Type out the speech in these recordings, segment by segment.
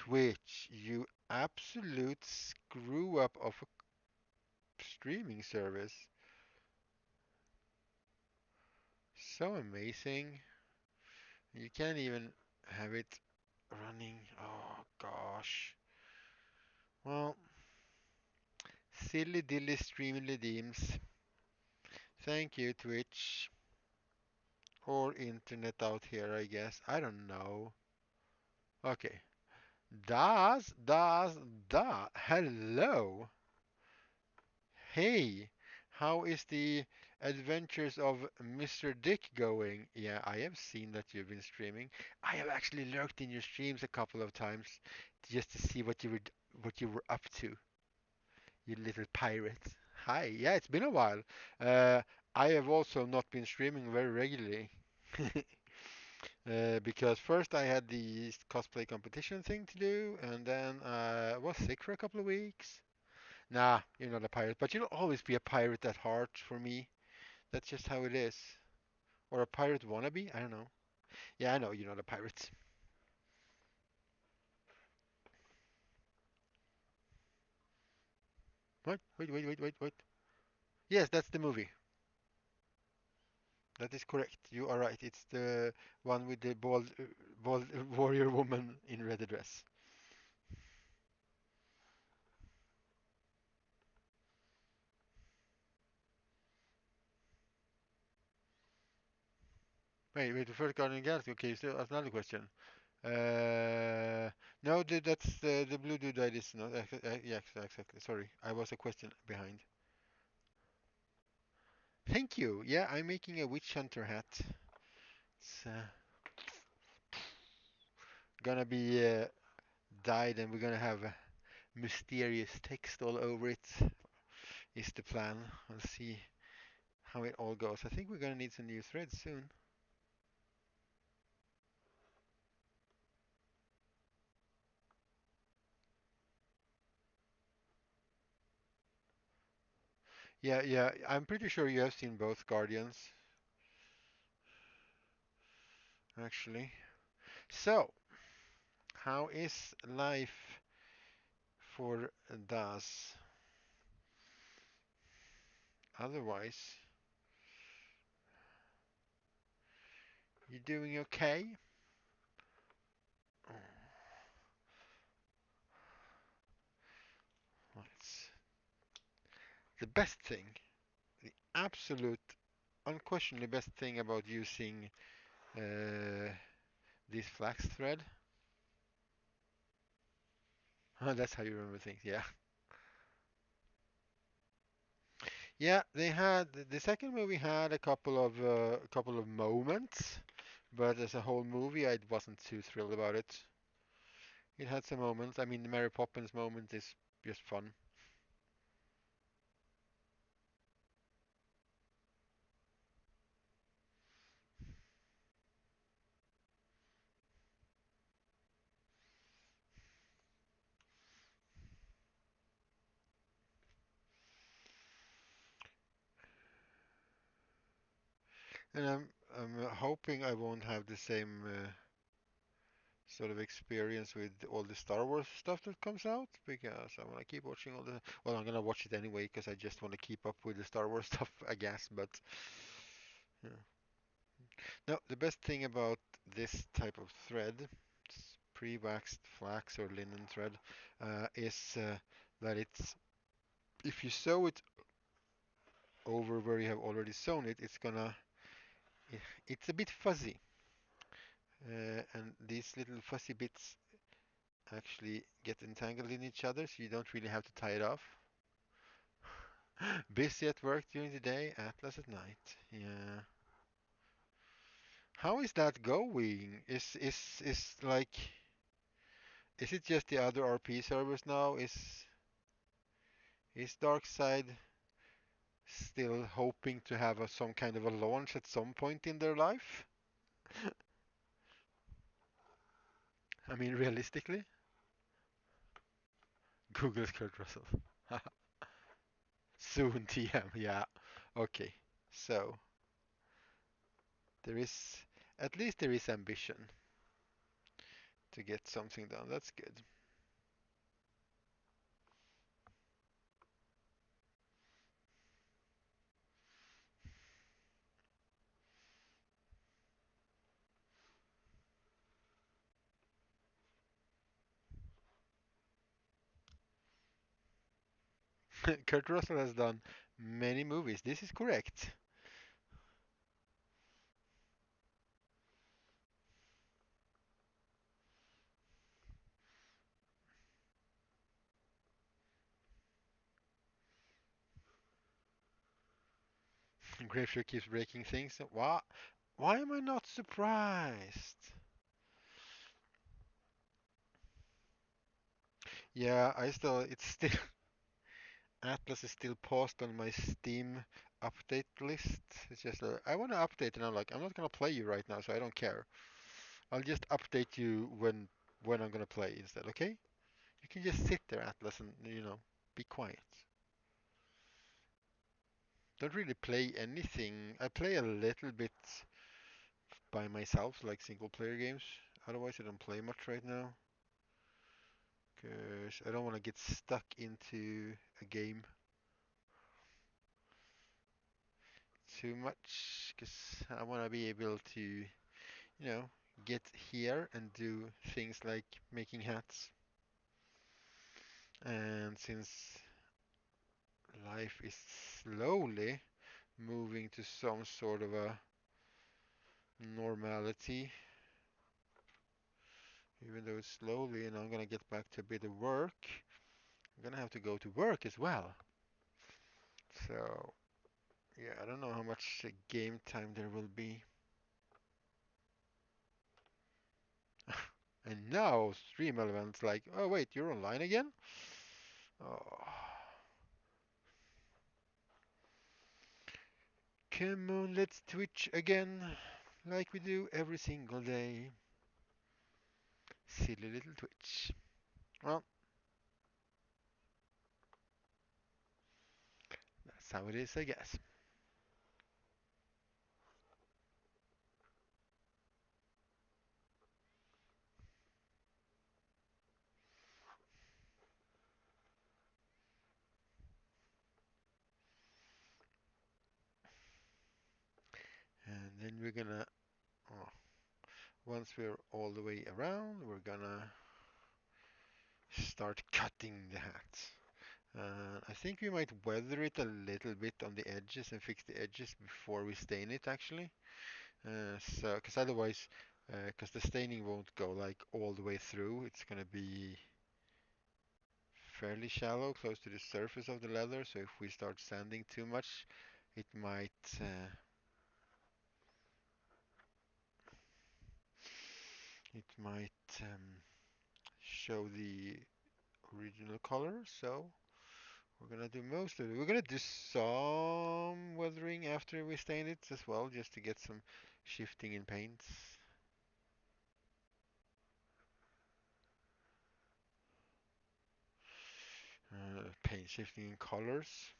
Twitch, you absolute screw up of a streaming service. So amazing. You can't even have it running. Oh gosh. Well, silly dilly streamily deems. Thank you, Twitch. Or internet out here, I guess. I don't know. Okay. Da. Hello. Hey. How is the adventures of Mr. Dick going? Yeah, I have seen that you've been streaming. I have actually lurked in your streams a couple of times just to see what you were up to, you little pirate. Hi. Yeah, it's been a while. Uh, I have also not been streaming very regularly. Because first I had the cosplay competition thing to do, and then I was sick for a couple of weeks. Nah, you're not a pirate, but you'll always be a pirate at heart for me. That's just how it is. Or a pirate wannabe? I don't know. Yeah, I know you're not a pirate. What? Wait. Yes, that's the movie. That is correct. You are right. It's the one with the bald warrior woman in red dress. Wait. The first Guardian of the Galaxy. Okay, so that's another question. No, that's the blue dude I listen. Yeah, exactly. Sorry, I was a question behind. Thank you. Yeah, I'm making a witch hunter hat. It's gonna be dyed, and we're gonna have mysterious text all over it. Is the plan. We'll see how it all goes. I think we're gonna need some new threads soon. Yeah. I'm pretty sure you have seen both Guardians, actually. So, how is life for Das? Otherwise, you doing okay? Oh, let's, the best thing, the absolute, unquestionably best thing about using uh, this flax thread. That's how you remember things. Yeah, yeah. They had the second movie had a couple of moments, but as a whole movie, I wasn't too thrilled about it. It had some moments. I mean, the Mary Poppins moment is just fun. And I'm hoping I won't have the same sort of experience with all the Star Wars stuff that comes out because I want to keep watching all the. Well, I'm gonna watch it anyway because I just want to keep up with the Star Wars stuff, I guess. But yeah. No, the best thing about this type of thread, it's pre-waxed flax or linen thread, is that it's if you sew it over where you have already sewn it, it's a bit fuzzy, and these little fuzzy bits actually get entangled in each other, so you don't really have to tie it off. Busy at work during the day, Atlas at night. Yeah. How is that going? Is like is it just the other RP servers now? Is Darkside still hoping to have some kind of a launch at some point in their life? I mean, realistically, Google's Kurt Russell. Soon TM, yeah. Okay. So, there is at least there is ambition to get something done. That's good. Kurt Russell has done many movies. This is correct. Grapefruit keeps breaking things. Why? Why am I not surprised? Yeah, it's still, Atlas is still paused on my Steam update list. It's just, I want to update, and I'm like, I'm not gonna play you right now, so I don't care. I'll just update you when I'm gonna play instead, okay? You can just sit there, Atlas, and be quiet. Don't really play anything. I play a little bit by myself, like single player games. Otherwise, I don't play much right now. Because I don't want to get stuck into a game too much. Because I want to be able to, get here and do things like making hats. And since life is slowly moving to some sort of a normality, even though it's slowly, and I'm gonna get back to a bit of work, I'm gonna have to go to work as well. So, yeah, I don't know how much game time there will be. And now Stream Element's like, oh wait, you're online again? Oh, come on, let's Twitch again, like we do every single day. Silly little Twitch. Well, that's how it is, I guess. And then we're gonna, oh, once we're all the way around, we're gonna start cutting the hat. I think we might weather it a little bit on the edges and fix the edges before we stain it actually. Because otherwise, because the staining won't go like all the way through, it's gonna be fairly shallow, close to the surface of the leather. So if we start sanding too much, it might uh, it might show the original color. So we're gonna do most of it. We're gonna do some weathering after we stain it as well, just to get some shifting in paints. Paint shifting in colors.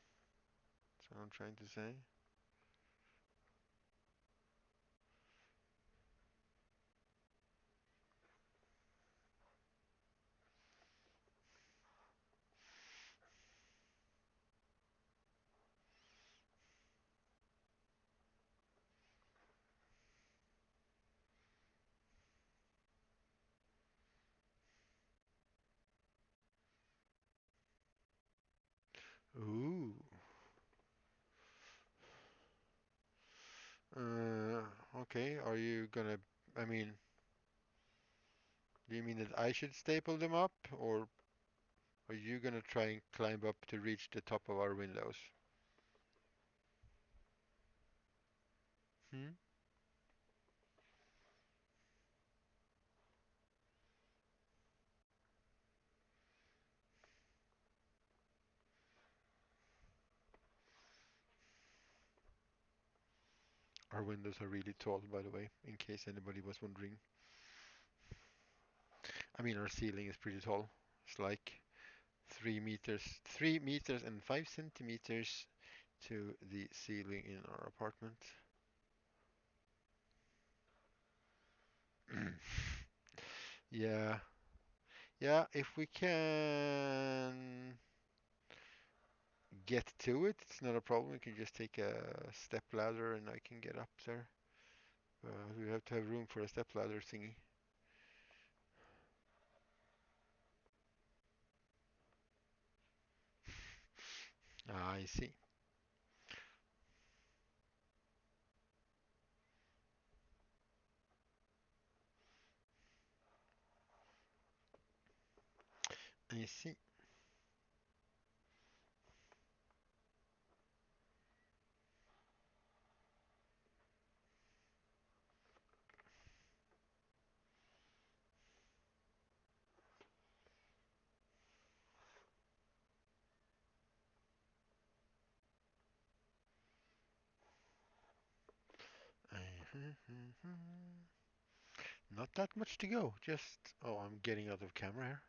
That's what I'm trying to say. Ooh. Uh, okay. Are you gonna? I mean, do you mean that I should staple them up, or are you gonna try and climb up to reach the top of our windows? Hmm? Our windows are really tall, by the way, in case anybody was wondering. I mean, our ceiling is pretty tall. It's like 3 meters, 3 meters and 5 centimeters to the ceiling in our apartment. Yeah, yeah. If we can get to it, it's not a problem. We can just take a step ladder and I can get up there. We have to have room for a step ladder thingy. I see. I see. Not that much to go. Just, oh, I'm getting out of camera here.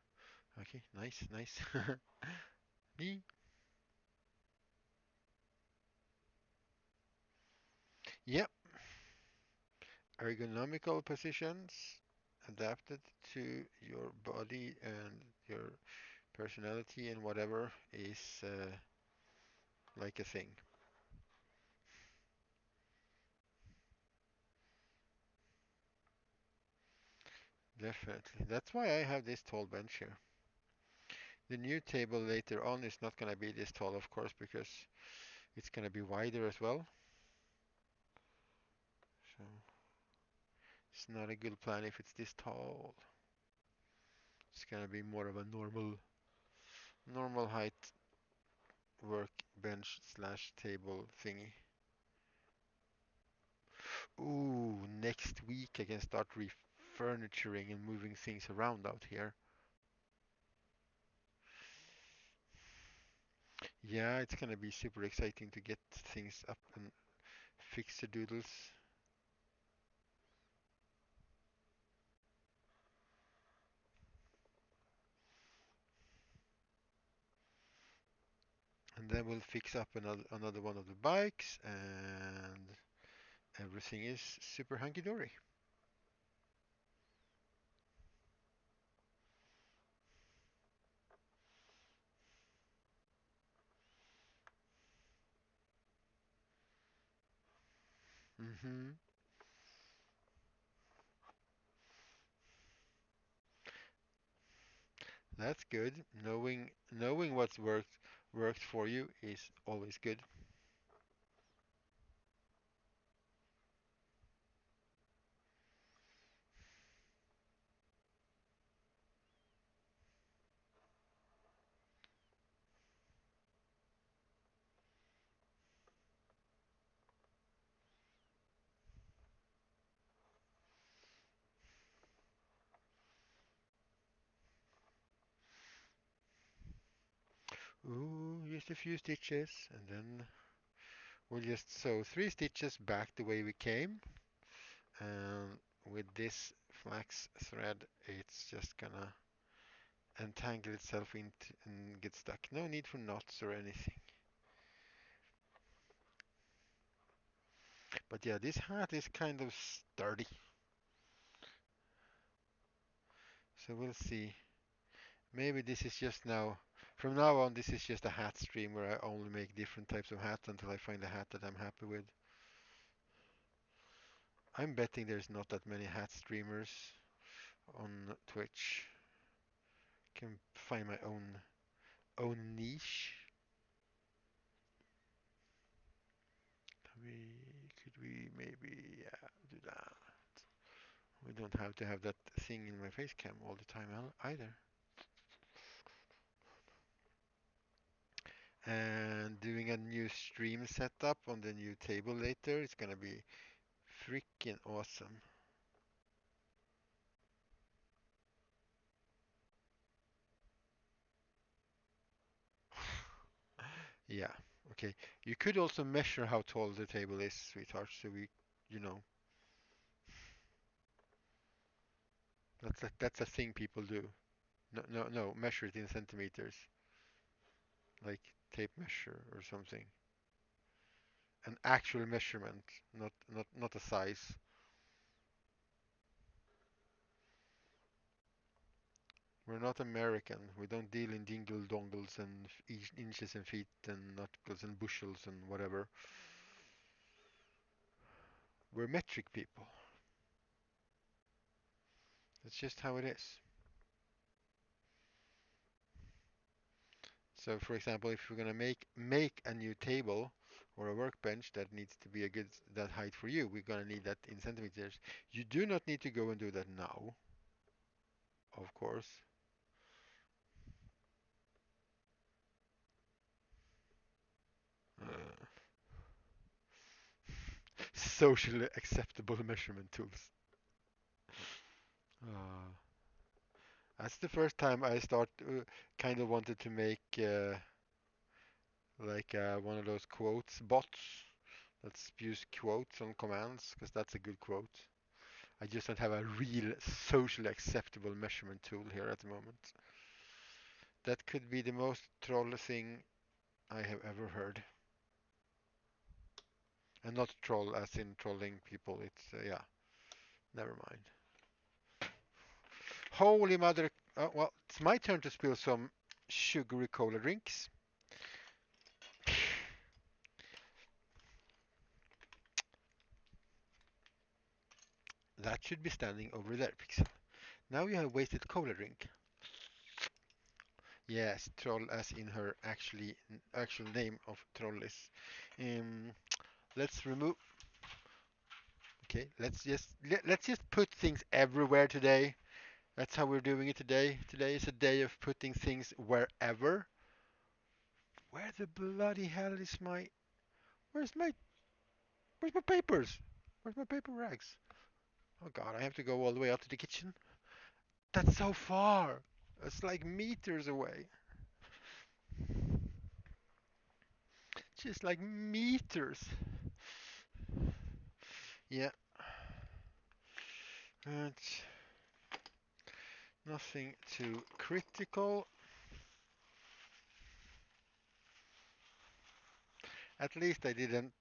Okay, nice, nice. Me? Yep. Ergonomical positions adapted to your body and your personality and whatever is like a thing. Definitely. That's why I have this tall bench here. The new table later on is not going to be this tall, of course, because it's going to be wider as well. So it's not a good plan if it's this tall. It's going to be more of a normal height workbench slash table thingy. Ooh, next week I can start refurnituring and moving things around out here. Yeah, it's gonna be super exciting to get things up and fix the doodles. And then we'll fix up another one of the bikes and everything is super hunky-dory. Mm-hmm. That's good. Knowing what's worked for you is always good. Ooh, just a few stitches and then we'll just sew 3 stitches back the way we came. And with this flax thread, it's just gonna entangle itself into and get stuck. No need for knots or anything. But yeah, this hat is kind of sturdy. So we'll see. Maybe this is just now, from now on, this is just a hat stream where I only make different types of hats until I find a hat that I'm happy with. I'm betting there's not that many hat streamers on Twitch. Can find my own niche. Could we maybe do that? We don't have to have that thing in my face cam all the time either. And doing a new stream setup on the new table later, it's gonna be freaking awesome. Yeah, okay. You could also measure how tall the table is, sweetheart, so you know, that's a thing people do. No, no, no, measure it in centimeters, like tape measure or something. An actual measurement, not a size. We're not American. We don't deal in dingle dongles and inches and feet and knuckles and bushels and whatever. We're metric people. That's just how it is. So for example, if you're gonna make a new table or a workbench that needs to be a good that height for you, we're gonna need that in centimeters. You do not need to go and do that now, of course. Uh, Socially acceptable measurement tools. Uh, that's the first time I start kind of wanted to make like one of those quotes bots that spews quotes on commands because that's a good quote. I just don't have a real socially acceptable measurement tool here at the moment. That could be the most troll thing I have ever heard. And not troll as in trolling people. It's, yeah, never mind. Holy mother. Well, it's my turn to spill some sugary cola drinks. That should be standing over there, Pixel. Now you have wasted cola drink. Yes, troll as in her actual name of Trollis. Um, let's remove. Okay, let's just put things everywhere today. That's how we're doing it today. Today is a day of putting things wherever. Where the bloody hell is my? Where's my? Where's my papers? Where's my paper rags? Oh God, I have to go all the way out to the kitchen. That's so far. It's like meters away. Just like meters. Yeah, it's nothing too critical. At least I didn't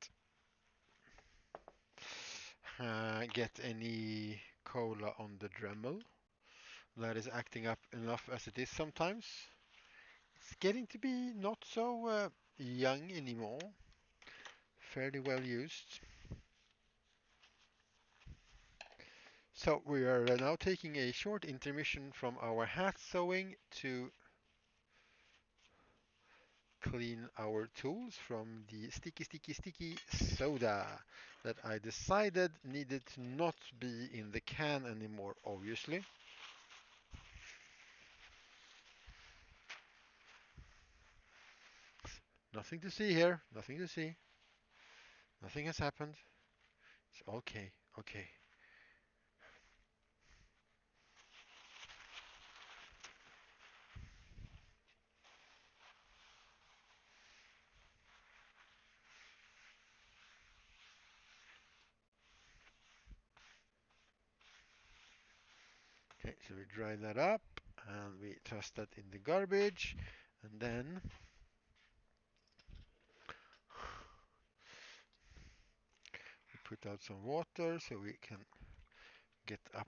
get any cola on the Dremel. That is acting up enough as it is sometimes. It's getting to be not so young anymore. Fairly well used. So we are now taking a short intermission from our hat sewing to clean our tools from the sticky soda that I decided needed to not be in the can anymore, obviously. Nothing to see here, nothing to see. Nothing has happened. It's okay, okay. Okay, so we dry that up and we toss that in the garbage and then we put out some water so we can get up.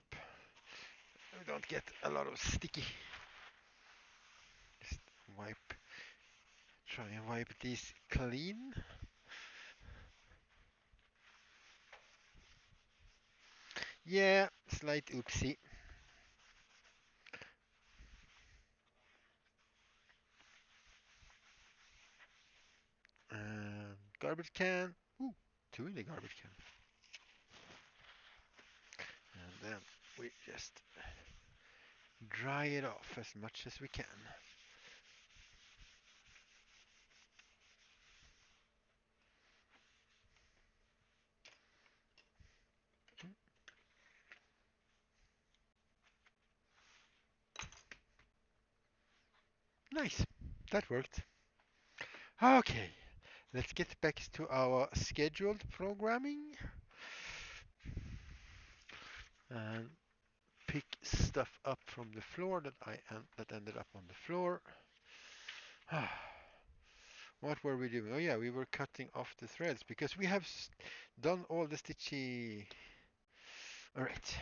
We don't get a lot of sticky. Just wipe, try and wipe this clean. Yeah, slight oopsie. And garbage can. Ooh, two in the garbage can. And then we just dry it off as much as we can. Nice. That worked. Okay, let's get back to our scheduled programming and pick stuff up from the floor that ended up on the floor. What were we doing? Oh yeah, we were cutting off the threads because we have done all the stitchy. All right.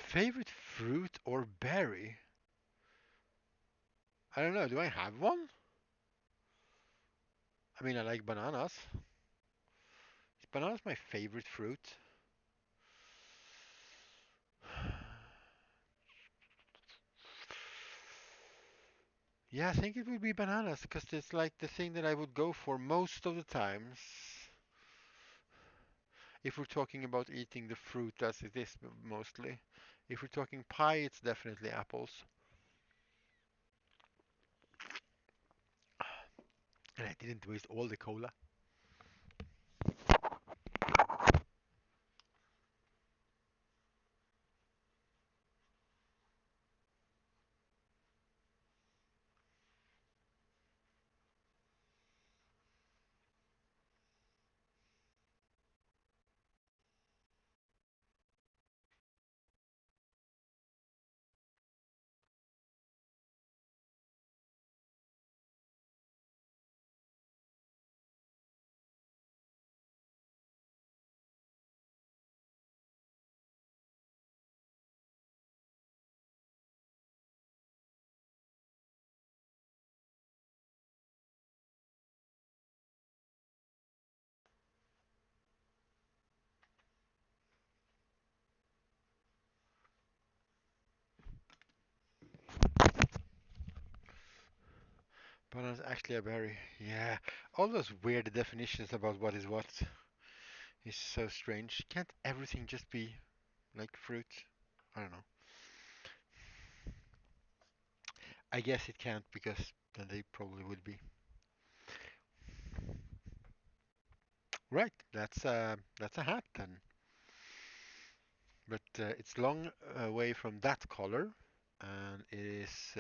Favorite fruit or berry? I don't know. Do I have one? I mean, I like bananas. Is bananas my favorite fruit? Yeah, I think it would be bananas because it's like the thing that I would go for most of the times. If we're talking about eating the fruit as it is mostly. If we're talking pie, it's definitely apples. And I didn't waste all the cola. Banana's actually a berry. Yeah. All those weird definitions about what is what is so strange. Can't everything just be like fruit? I don't know. I guess it can't because then they probably would be. Right, that's a hat then. But it's long away from that color, and it is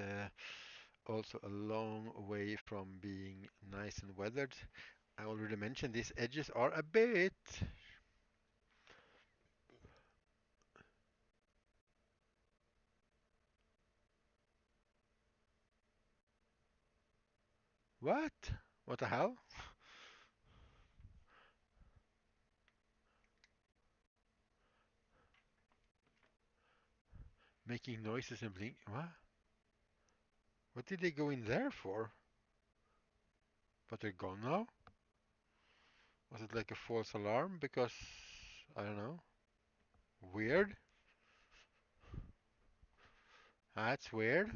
also a long way from being nice and weathered. I already mentioned these edges are a bit. What? What the hell? Making noises and blink. What? What did they go in there for? But they're gone now? Was it like a false alarm? Because, I don't know. Weird? That's weird.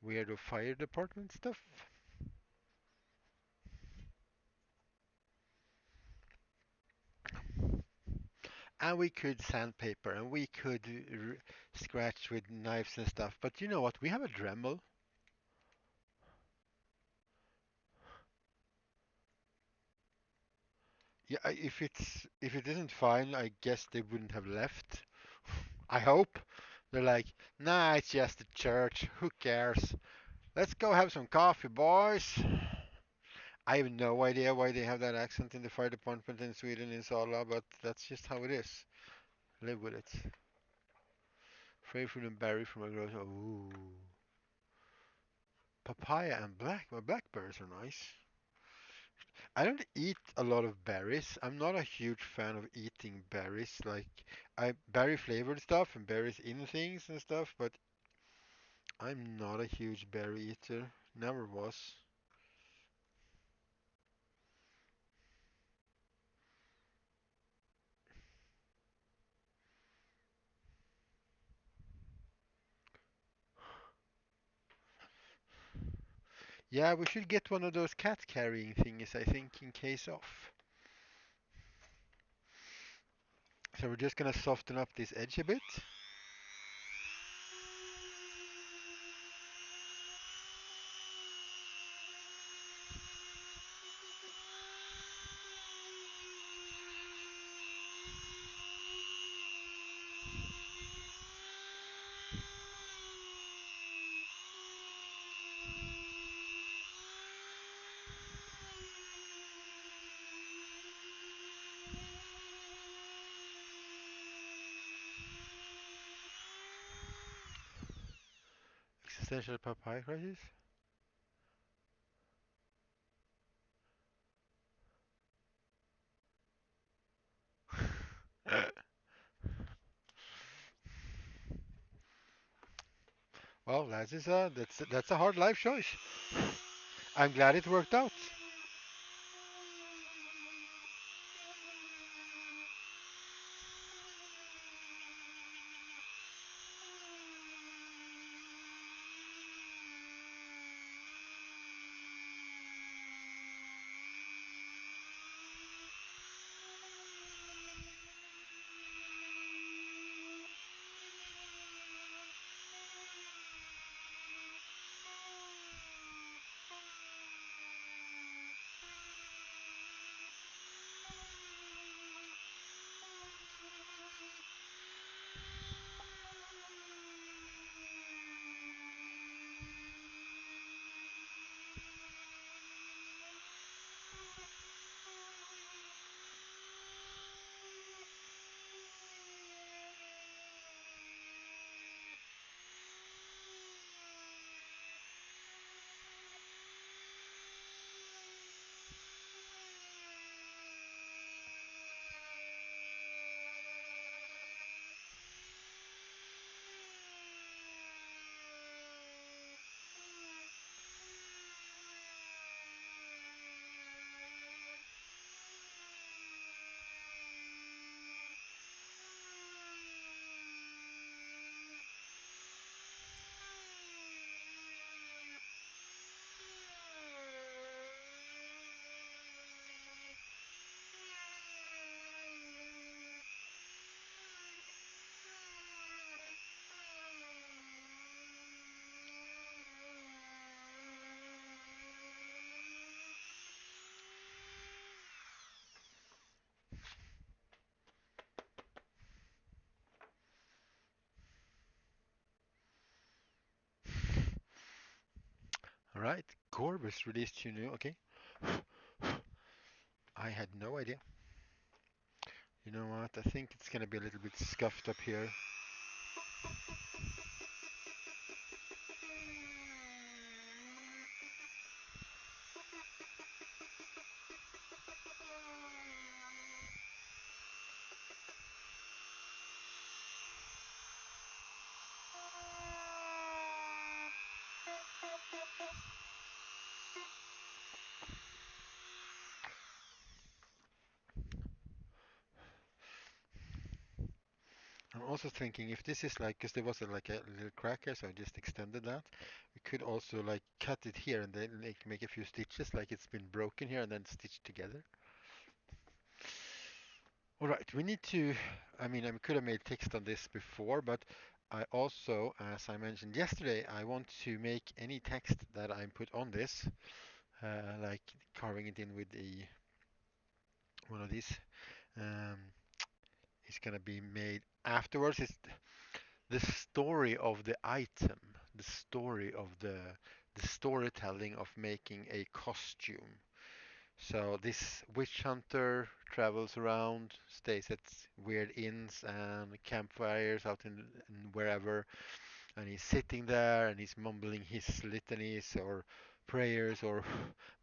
Weirdo fire department stuff. And we could sandpaper and we could scratch with knives and stuff. But you know what? We have a Dremel. Yeah, if it isn't fine, I guess they wouldn't have left. I hope. They're like, nah, it's just a church. Who cares? Let's go have some coffee, boys. I have no idea why they have that accent in the fire department in Sweden in Sala, but that's just how it is. Live with it. Free fruit and berry from a grocery. Ooh. Papaya and blackberries are nice. I don't eat a lot of berries. I'm not a huge fan of eating berries. Like I berry flavored stuff and berries in things and stuff, but I'm not a huge berry eater. Never was. Yeah, we should get one of those cat carrying things, I think, in case of. So we're just gonna soften up this edge a bit. Existential papaya crisis. Well, that's a hard life choice. I'm glad it worked out. All right, Gorbis released two new. Okay, I had no idea. You know what? I think it's gonna be a little bit scuffed up here. I'm also thinking if this is like, because there was like a little cracker, so I just extended that. We could also like cut it here and then like make a few stitches, like it's been broken here and then stitched together. All right, we need to. I mean, I could have made text on this before, but I also, as I mentioned yesterday, I want to make any text that I put on this, like carving it in with the one of these. Um, is gonna be made afterwards. It's the story of the item, the story of the storytelling of making a costume. So this witch hunter travels around, stays at weird inns and campfires out in wherever, and he's sitting there and he's mumbling his litanies or prayers or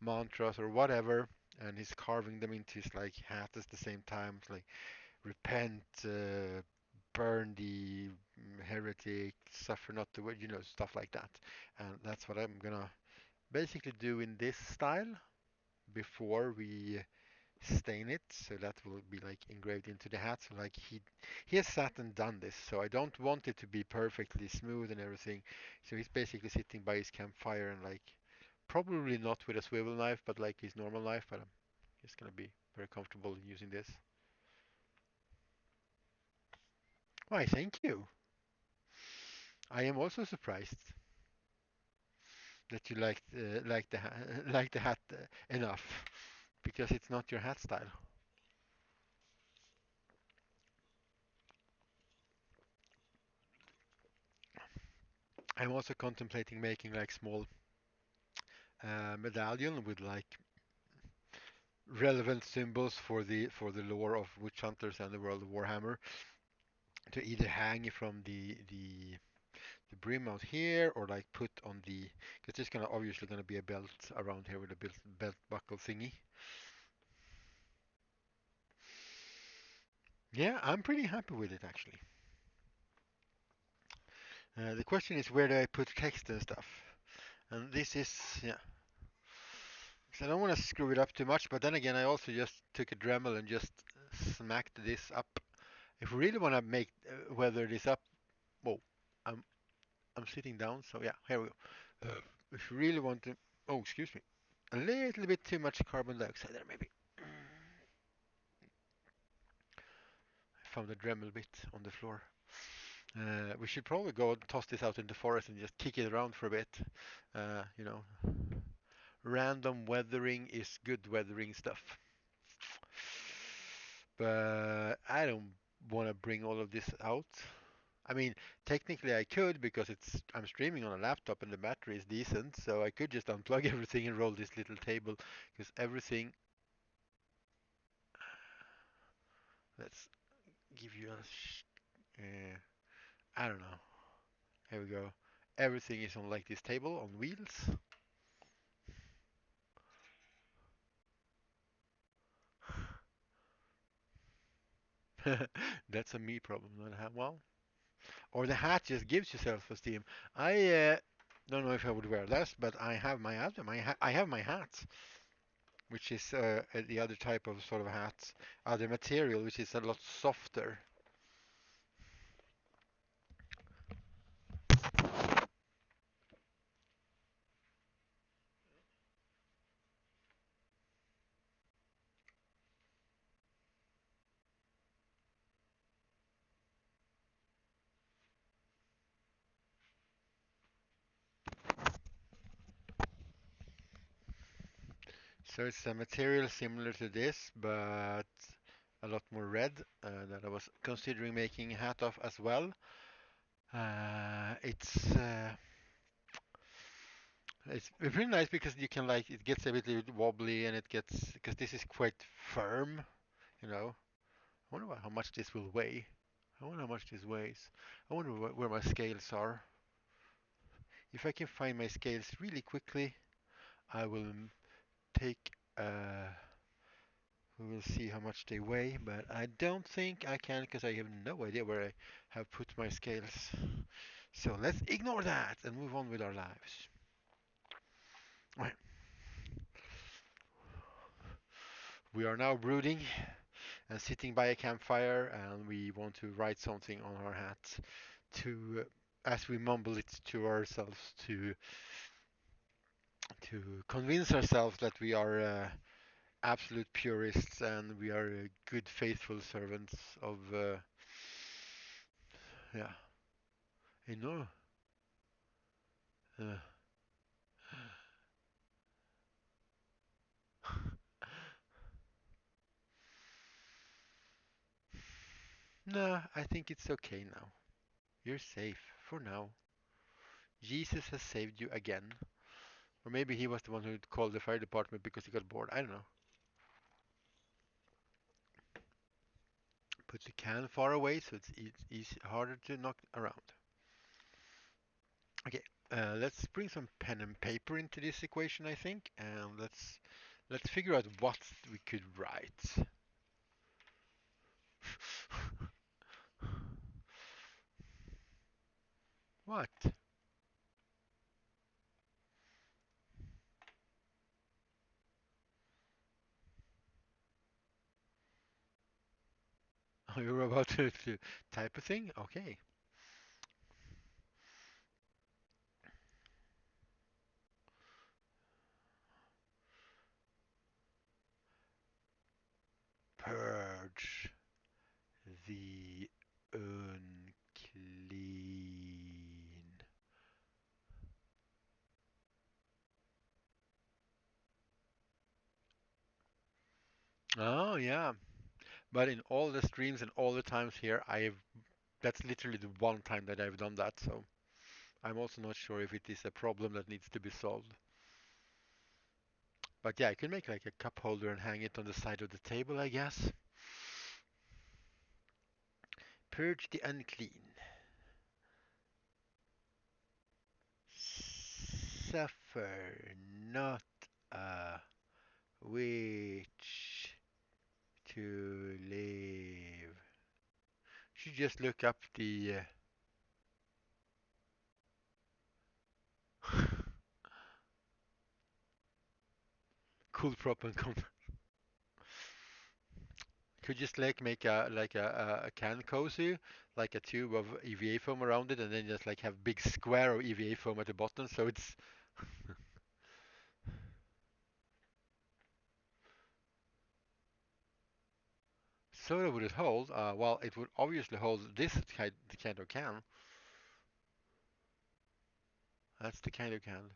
mantras or whatever, and he's carving them into his like hat at the same time. It's like repent, burn the heretic, suffer not the word, stuff like that. And that's what I'm gonna basically do in this style before we stain it. So that will be like engraved into the hat. So like he has sat and done this. So I don't want it to be perfectly smooth and everything. So he's basically sitting by his campfire and like probably not with a swivel knife, but like his normal knife. But he's gonna be very comfortable using this. Why, thank you. I am also surprised that you like the like the hat enough because it's not your hat style. I'm also contemplating making like small medallion with like relevant symbols for the lore of witch hunters and the world of Warhammer to either hang from the brim out here or like put on the because there's gonna obviously gonna be a belt around here with a belt buckle thingy. Yeah, I'm pretty happy with it actually. The question is where do I put text and stuff? And this is, yeah. So I don't want to screw it up too much, but then again, I also just took a Dremel and just smacked this up. If we really want to make weather this up, whoa, I'm I'm sitting down, so yeah, here we go. If you really want to, oh, excuse me, a little bit too much carbon dioxide there, maybe. I found a Dremel bit on the floor. We should probably go and toss this out in the forest and just kick it around for a bit. Uh, you know, Random weathering is good weathering stuff. But I don't want to bring all of this out. I mean, technically I could because I'm streaming on a laptop and the battery is decent, so I could just unplug everything and roll this little table because everything. Let's give you I don't know. Here we go. Everything is on like this table on wheels. That's a me problem, not a hat. Well, or the hat just gives you self-esteem. I don't know if I would wear this, but I have my hat. I have my hat, which is the other type of sort of hat, other material, which is a lot softer. So it's a material similar to this, but a lot more red that I was considering making a hat of as well. It's It's pretty nice because you can like it gets a bit wobbly and it gets because this is quite firm, you know. I wonder how much this will weigh. I wonder how much this weighs. I wonder where my scales are. If I can find my scales really quickly, I will take. We will see how much they weigh, but I don't think I can because I have no idea where I have put my scales. So let's ignore that and move on with our lives. Right. We are now brooding and sitting by a campfire, and we want to write something on our hats to, as we mumble it to ourselves, to convince ourselves that we are absolute purists and we are good, faithful servants of, yeah, you know. Uh, no, I think it's okay now. You're safe for now. Jesus has saved you again. Or maybe he was the one who called the fire department because he got bored. I don't know. Put the can far away so it's easy, harder to knock around. Okay, let's bring some pen and paper into this equation, I think, and let's figure out what we could write. What? You're about to type a thing? Okay. Purge the unclean. Oh yeah, but in all the streams and all the times here, I've that's literally the one time that I've done that. So I'm also not sure if it is a problem that needs to be solved. But yeah, I can make like a cup holder and hang it on the side of the table, I guess. Purge the unclean. Suffer not a witch to live. Should just look up the cool prop and come. Could just like make a can cozy, like a tube of EVA foam around it, and then just like have big square of EVA foam at the bottom, so it's soda would it hold? Well, it would obviously hold this kind of can. That's the kind of can.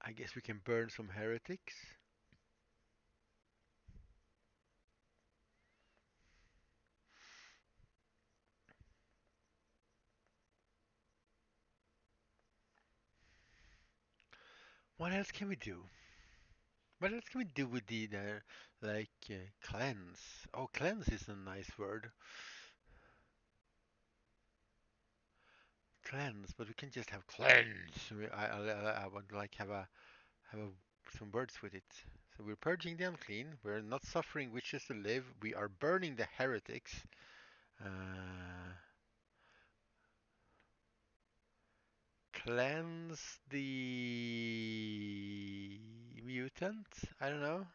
I guess we can burn some heretics. What else can we do? What else can we do with the cleanse? Oh, cleanse is a nice word. Cleanse, but we can just have cleanse. I would like have some words with it. So we're purging the unclean. We're not suffering witches to live. We are burning the heretics. Uh, Cleanse the mutant. I don't know.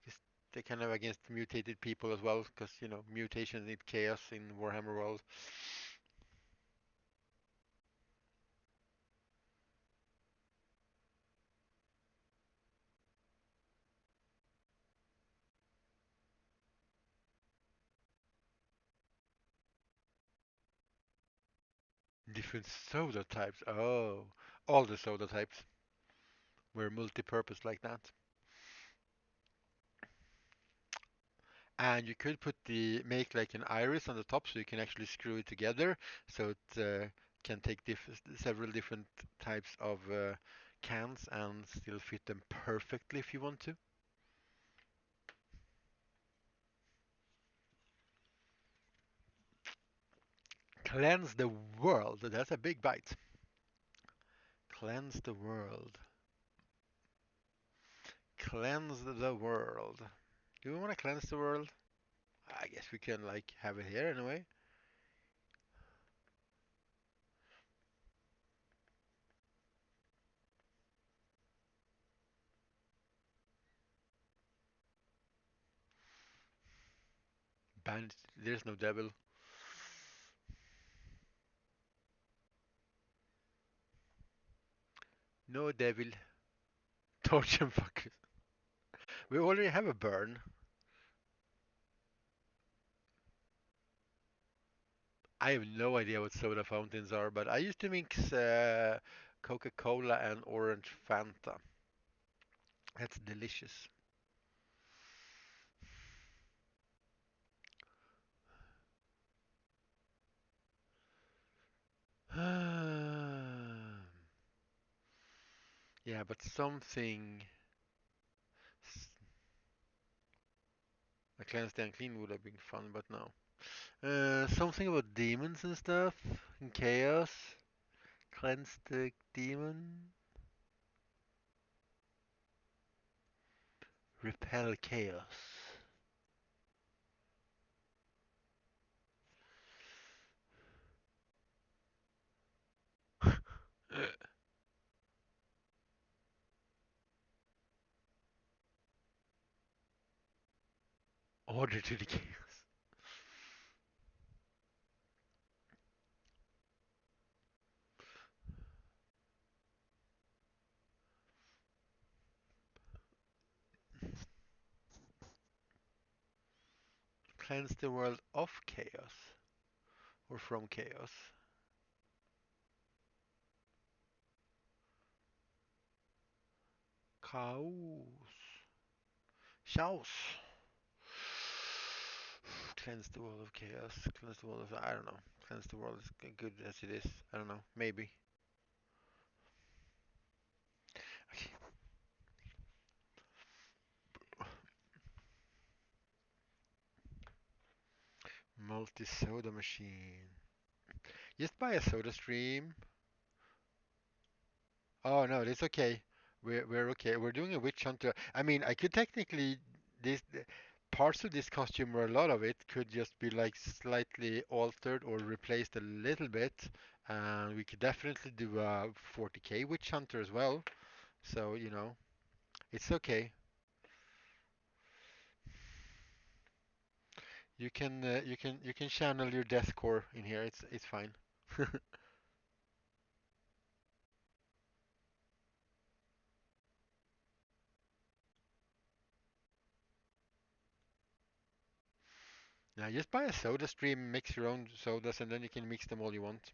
'Cause they're kind of against mutated people as well. Because you know mutations need chaos in Warhammer world. Different soda types. Oh, all the soda types were multi-purpose like that. And you could make like an iris on the top so you can actually screw it together so it can take several different types of cans and still fit them perfectly if you want to. Cleanse the world. That's a big bite. Cleanse the world. Cleanse the world. Do we want to cleanse the world? I guess we can like have it here anyway. Band. There's no devil. No devil. Torch and fuckers. We already have a burn. I have no idea what soda fountains are, but I used to mix Coca-Cola and orange Fanta. That's delicious. Yeah, but something a cleanse the unclean would have been fun, but no. Something about demons and stuff and chaos. Cleanse the demon. Repel chaos. Order to the chaos. Cleanse the world of chaos or from chaos. Chaos. Chaos. Cleanse the world of chaos. Cleanse the world of I don't know. Cleanse the world is good as it is. I don't know. Maybe. Okay. Multi soda machine. Just buy a soda stream. Oh no, it's okay. We're okay. We're doing a witch hunter. I mean, I could technically this parts of this costume or a lot of it could just be like slightly altered or replaced a little bit. And we could definitely do a 40k witch hunter as well. So, it's okay. You can channel your deathcore in here. It's fine. Yeah, just buy a soda stream, mix your own sodas, and then you can mix them all you want.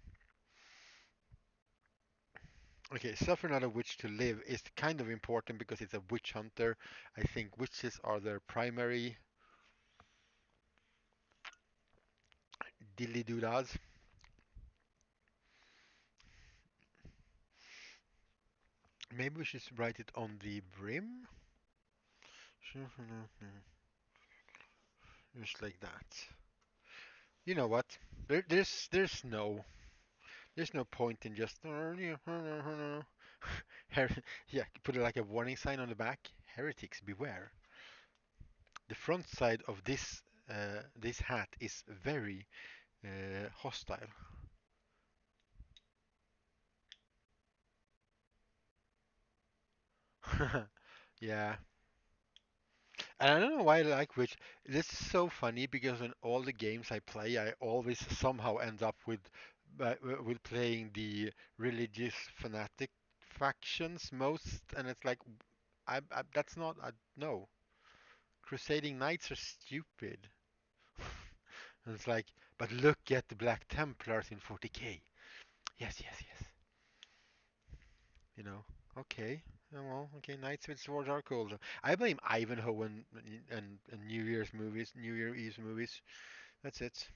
Okay, suffer not a witch to live is kind of important because it's a witch hunter. I think witches are their primary dilly doodas. Maybe we should write it on the brim. Just like that. You know what? There's no point in just yeah, put like a warning sign on the back. Heretics beware. The front side of this hat is very hostile. Yeah, and I don't know why I like which. This is so funny because in all the games I play, I always somehow end up with playing the religious fanatic factions most, and it's like that's not no. Crusading knights are stupid. And it's like, but look at the Black Templars in 40k. Yes, yes, yes. You know, okay. Oh, well, okay, Knights with Swords are cool. Though. I blame Ivanhoe and New Year's movies, New Year Eve movies. That's it.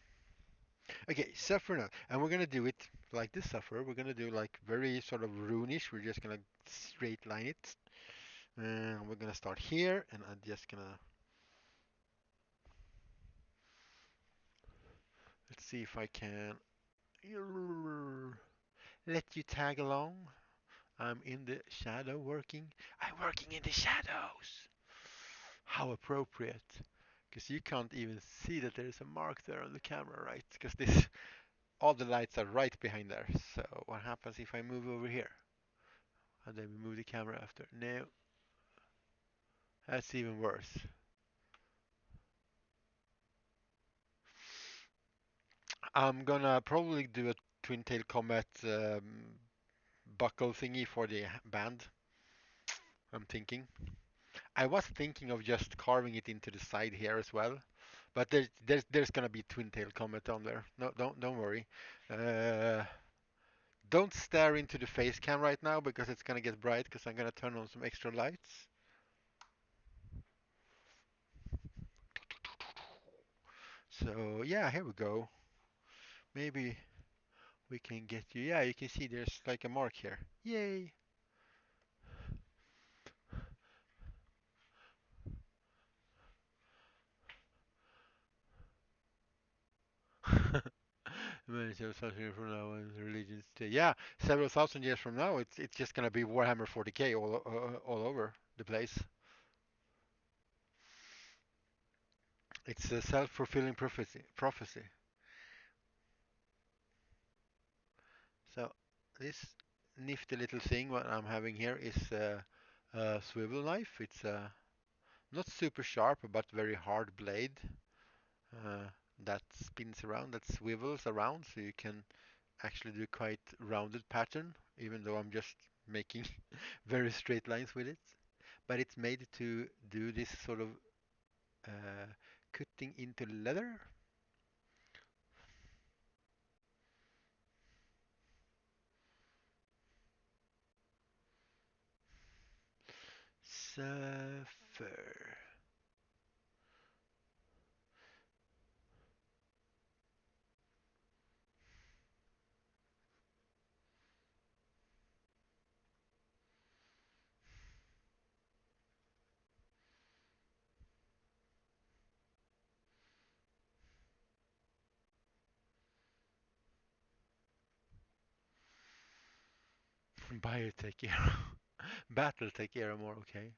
Okay, Suffer now. And we're gonna do it like this Suffer. We're gonna do like very sort of runish. We're just gonna straight line it. And we're gonna start here, and I'm just gonna let's see if I can let you tag along. I'm in the shadow working. I'm working in the shadows. How appropriate. Because you can't even see that there's a mark there on the camera, right? Because this all the lights are right behind there. So what happens if I move over here? And then we move the camera after. No, that's even worse. I'm gonna probably do a twin tail combat buckle thingy for the band. I'm thinking. I was thinking of just carving it into the side here as well, but there's gonna be twin tail combat on there. No, don't worry. Uh, don't stare into the face cam right now because it's gonna get bright because I'm gonna turn on some extra lights. So yeah, here we go. Maybe we can get you. Yeah, you can see there's like a mark here. Yay! Many several thousand years from now, when the religions stay. Yeah, several thousand years from now, it's just gonna be Warhammer 40K all over the place. It's a self-fulfilling prophecy. Prophecy. So this nifty little thing what I'm having here is a swivel knife. It's not super sharp, but very hard blade uh, that spins around, that swivels around, so you can actually do quite rounded pattern, even though I'm just making very straight lines with it. But it's made to do this sort of uh, cutting into leather. Suffer. Biotech era. Battletech era more okay.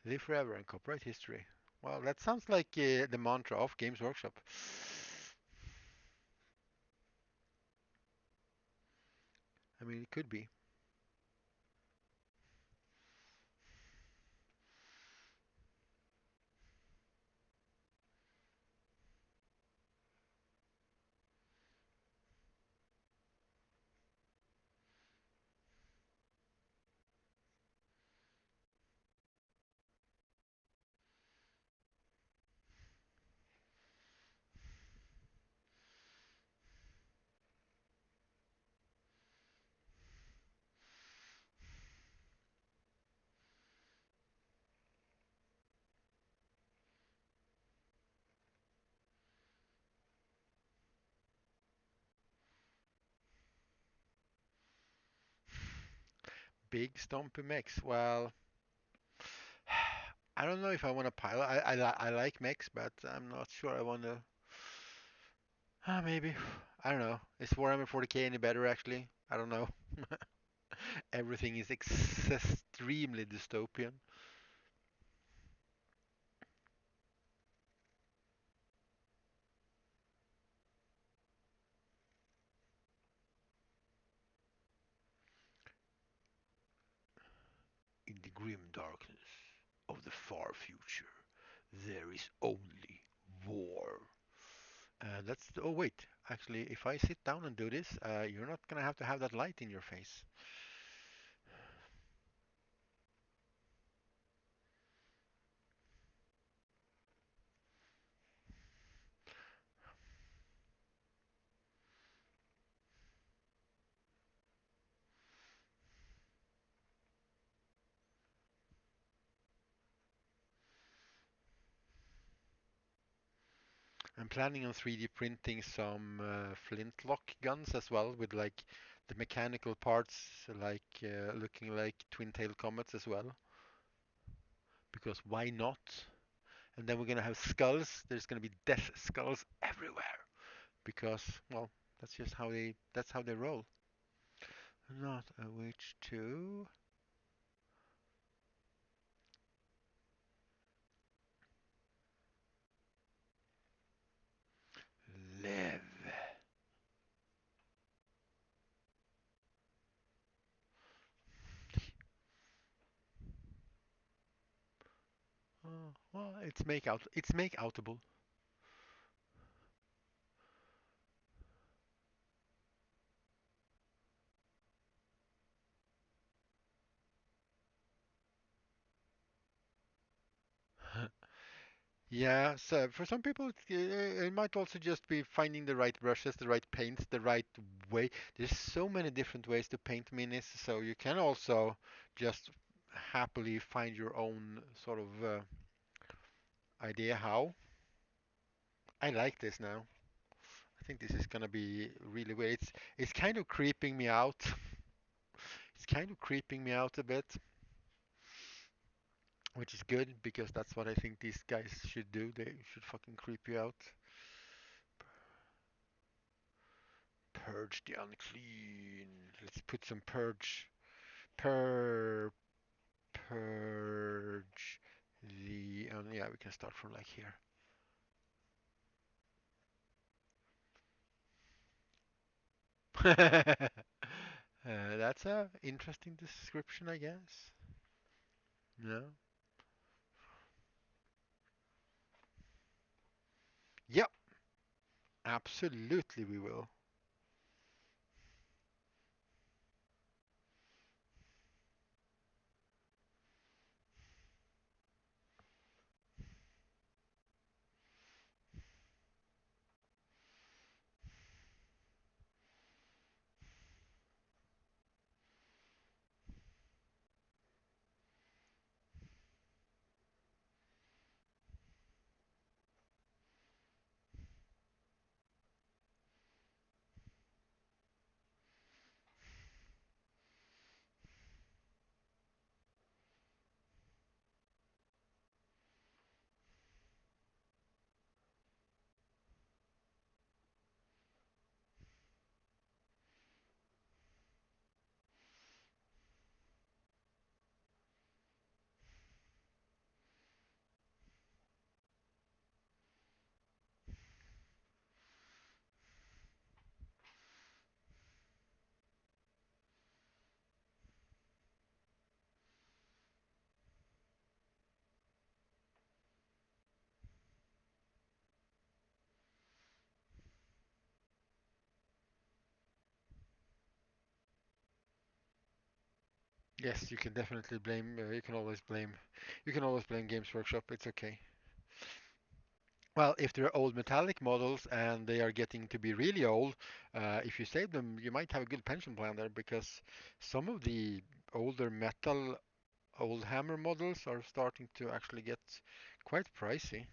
Live forever and copyright history. Well, that sounds like the mantra of Games Workshop. I mean, it could be. Big Stompy mechs. Well, I don't know if I want to pilot. I like mechs, but I'm not sure I want to. Maybe. I don't know. Is Warhammer 40K any better actually? I don't know. Everything is extremely dystopian. In the grim darkness of the far future, there is only war. That's oh wait, actually, if I sit down and do this, you're not gonna have to have that light in your face. I'm planning on 3D printing some flintlock guns as well with like the mechanical parts like looking like twin-tailed comets as well. Because why not? And then we're gonna have skulls. There's gonna be death skulls everywhere because well, that's how they roll. Not a witch to live. Oh, well, it's make outable. Yeah, so for some people, it might also just be finding the right brushes, the right paints, the right way. There's so many different ways to paint minis, so you can also just happily find your own sort of idea how. I like this now. I think this is gonna be really weird. It's kind of creeping me out. It's kind of creeping me out a bit, which is good because that's what I think these guys should do. They should fucking creep you out. Purge the unclean. Let's put some pur purge the yeah, we can start from like here. That's a interesting description, I guess. Yeah. Yep, absolutely we will. Yes, you can definitely blame. You can always blame Games Workshop. It's okay. Well, if they're old metallic models and they are getting to be really old, if you save them, you might have a good pension plan there because some of the older metal old hammer models are starting to actually get quite pricey.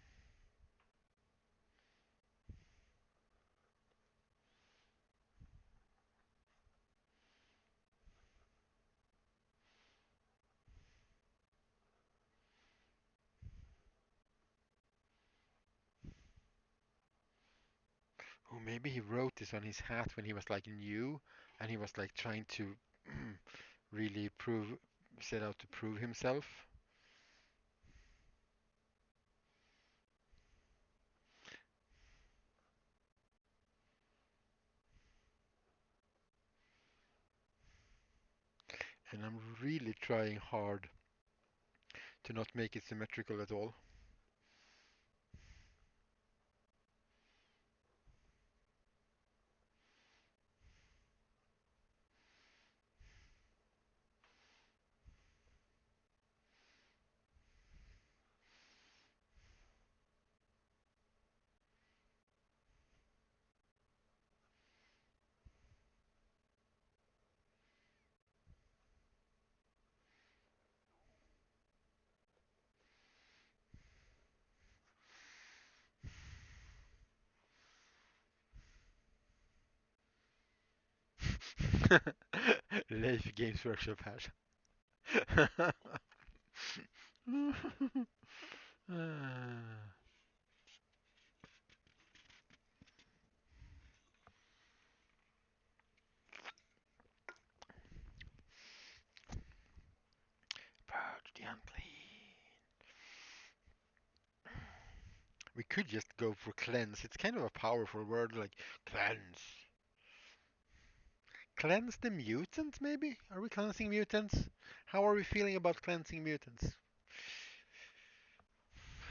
Or maybe he wrote this on his hat when he was like new and he was like trying to really set out to prove himself. And I'm really trying hard to not make it symmetrical at all. Leif Games Workshop här. Purge the unclean. We could just go for cleanse. It's kind of a powerful word, like cleanse. Cleanse the mutant, maybe? Are we cleansing mutants? How are we feeling about cleansing mutants?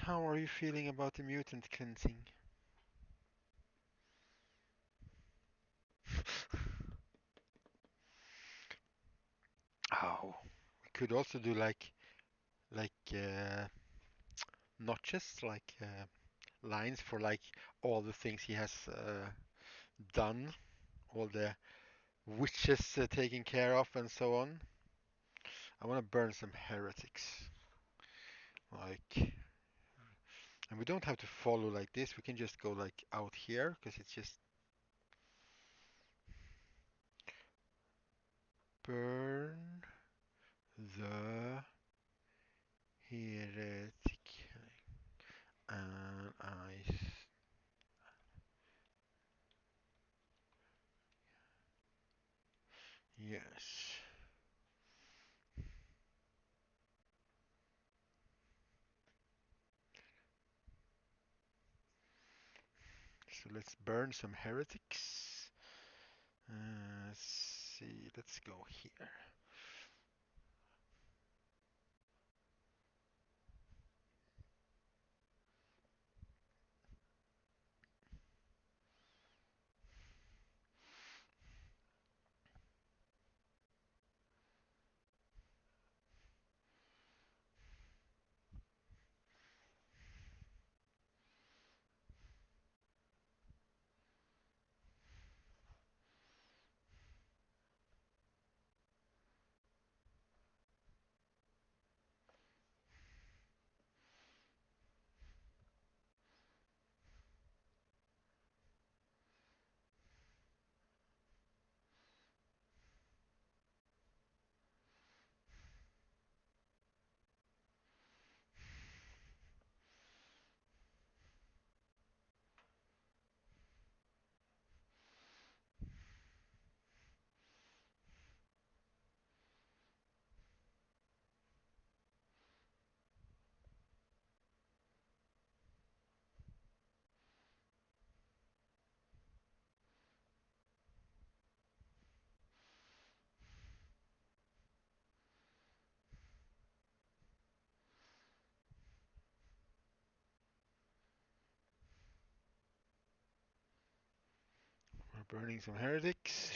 How are you feeling about the mutant cleansing? Oh, we could also do like notches, like lines for like all the things he has done, all the witches taken care of, and so on. I want to burn some heretics, like, and we don't have to follow like this. We can just go like out here because it's just burn the heretic and I. Yes. So let's burn some heretics. Let's see. Let's go here. We're burning some heretics.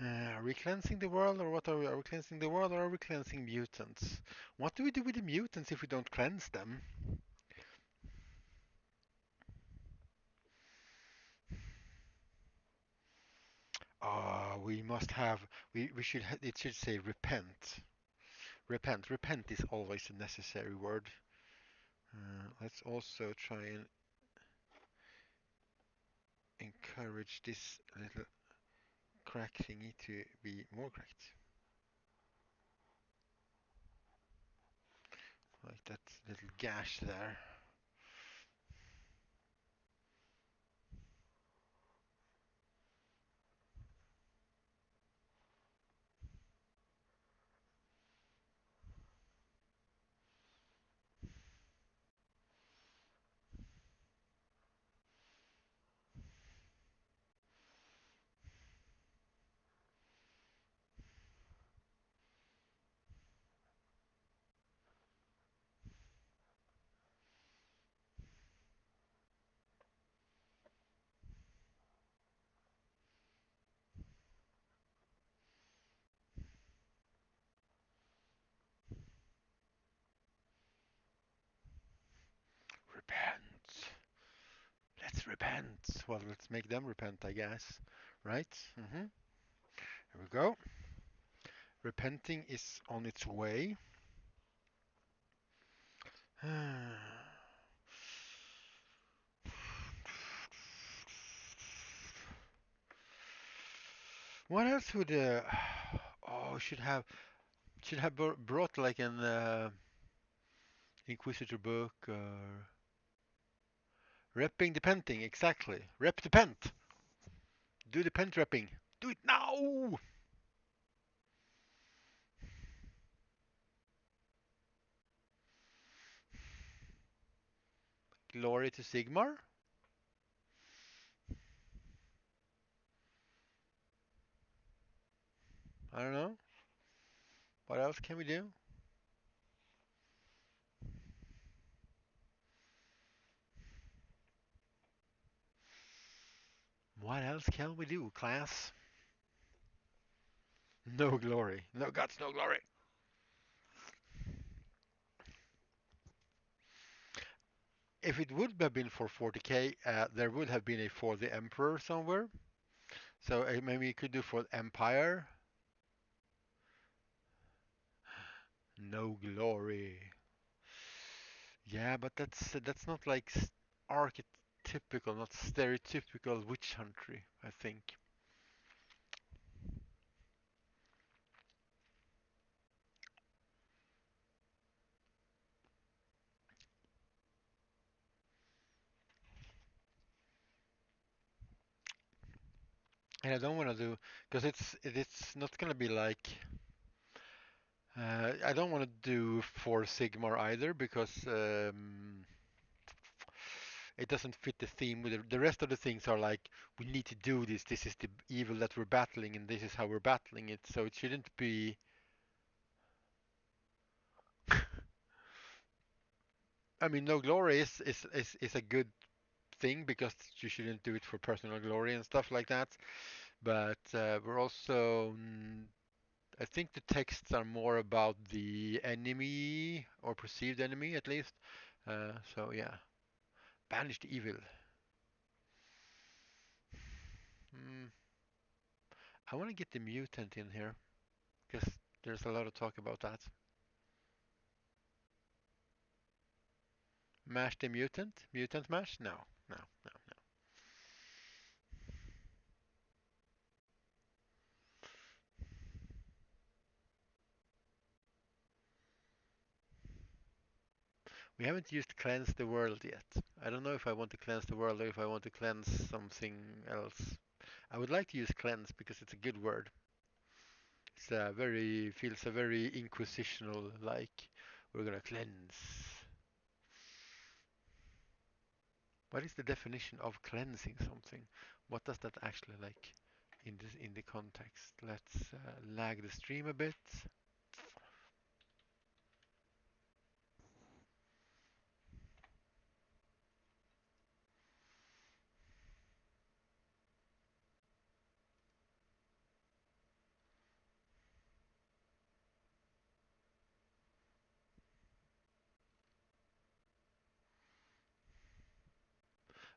Are we cleansing the world, or what are we? Are we cleansing the world, or are we cleansing mutants? What do we do with the mutants if we don't cleanse them? We must have. We should. It should say repent. Repent. Repent is always a necessary word. Let's also try and encourage this little crack thingy to be more cracked. Like that little gash there. Repent. Let's repent. Well, let's make them repent, I guess. Right? Here we go. Repenting is on its way. What else would oh should have brought like an Inquisitor book or repping the painting exactly. Rep the pent. Do the pent repping. Do it now. Glory to Sigmar. I don't know. What else can we do? What else can we do, class? No glory. No guts, no glory. If it would have been for 40k, there would have been a for the Emperor somewhere. So maybe you could do for Empire. No glory. Yeah, but that's not like archetypical, not stereotypical witch huntry, I think. And I don't want to do because it's not gonna be like I don't want to do for Sigmar either because it doesn't fit the theme. With the rest of the things are like we need to do this. This is the evil that we're battling, and this is how we're battling it. So it shouldn't be. I mean, no glory is a good thing because you shouldn't do it for personal glory and stuff like that. But we're also, I think the texts are more about the enemy or perceived enemy at least. So yeah, banish the evil. Mm, I want to get the mutant in here because there's a lot of talk about that. Mash the mutant? Mutant mash? No, no, no, no. We haven't used cleanse the world yet. I don't know if I want to cleanse the world or if I want to cleanse something else. I would like to use cleanse because it's a good word. It's a very feels a very inquisitional like we're gonna cleanse. What is the definition of cleansing something? What does that actually like in the context? Let's lag the stream a bit.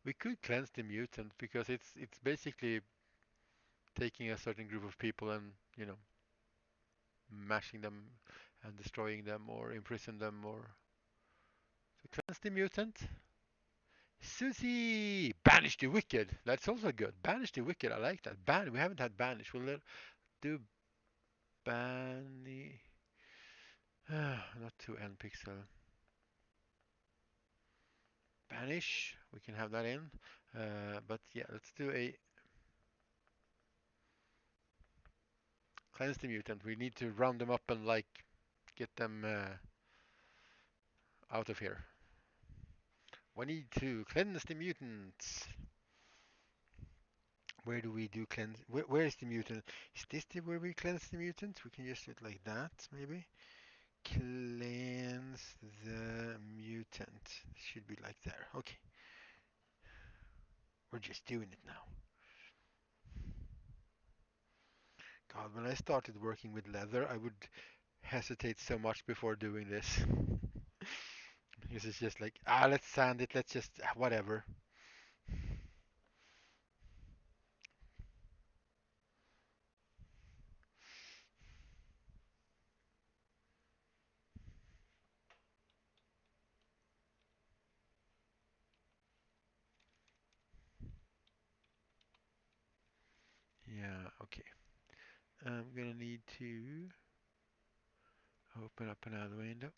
We could cleanse the mutant because it's basically taking a certain group of people and mashing them and destroying them or imprison them or so cleanse the mutant. Susie, banish the wicked. That's also good. Banish the wicked. I like that. Ban. We haven't had banish. We'll do bani. Not to n pixel. Banish. We can have that in. But yeah, let's do a cleanse the mutant. We need to round them up and like get them out of here. We need to cleanse the mutants. Where do we do cleanse? Where is the mutant? Is this where we cleanse the mutant? We can just do it like that, maybe. Cleanse the mutant. Should be like there. Okay, we're just doing it now. God, when I started working with leather, I would hesitate so much before doing this. Because it's just like, let's sand it, let's just, whatever. Yeah, okay. I'm gonna need to open up another window.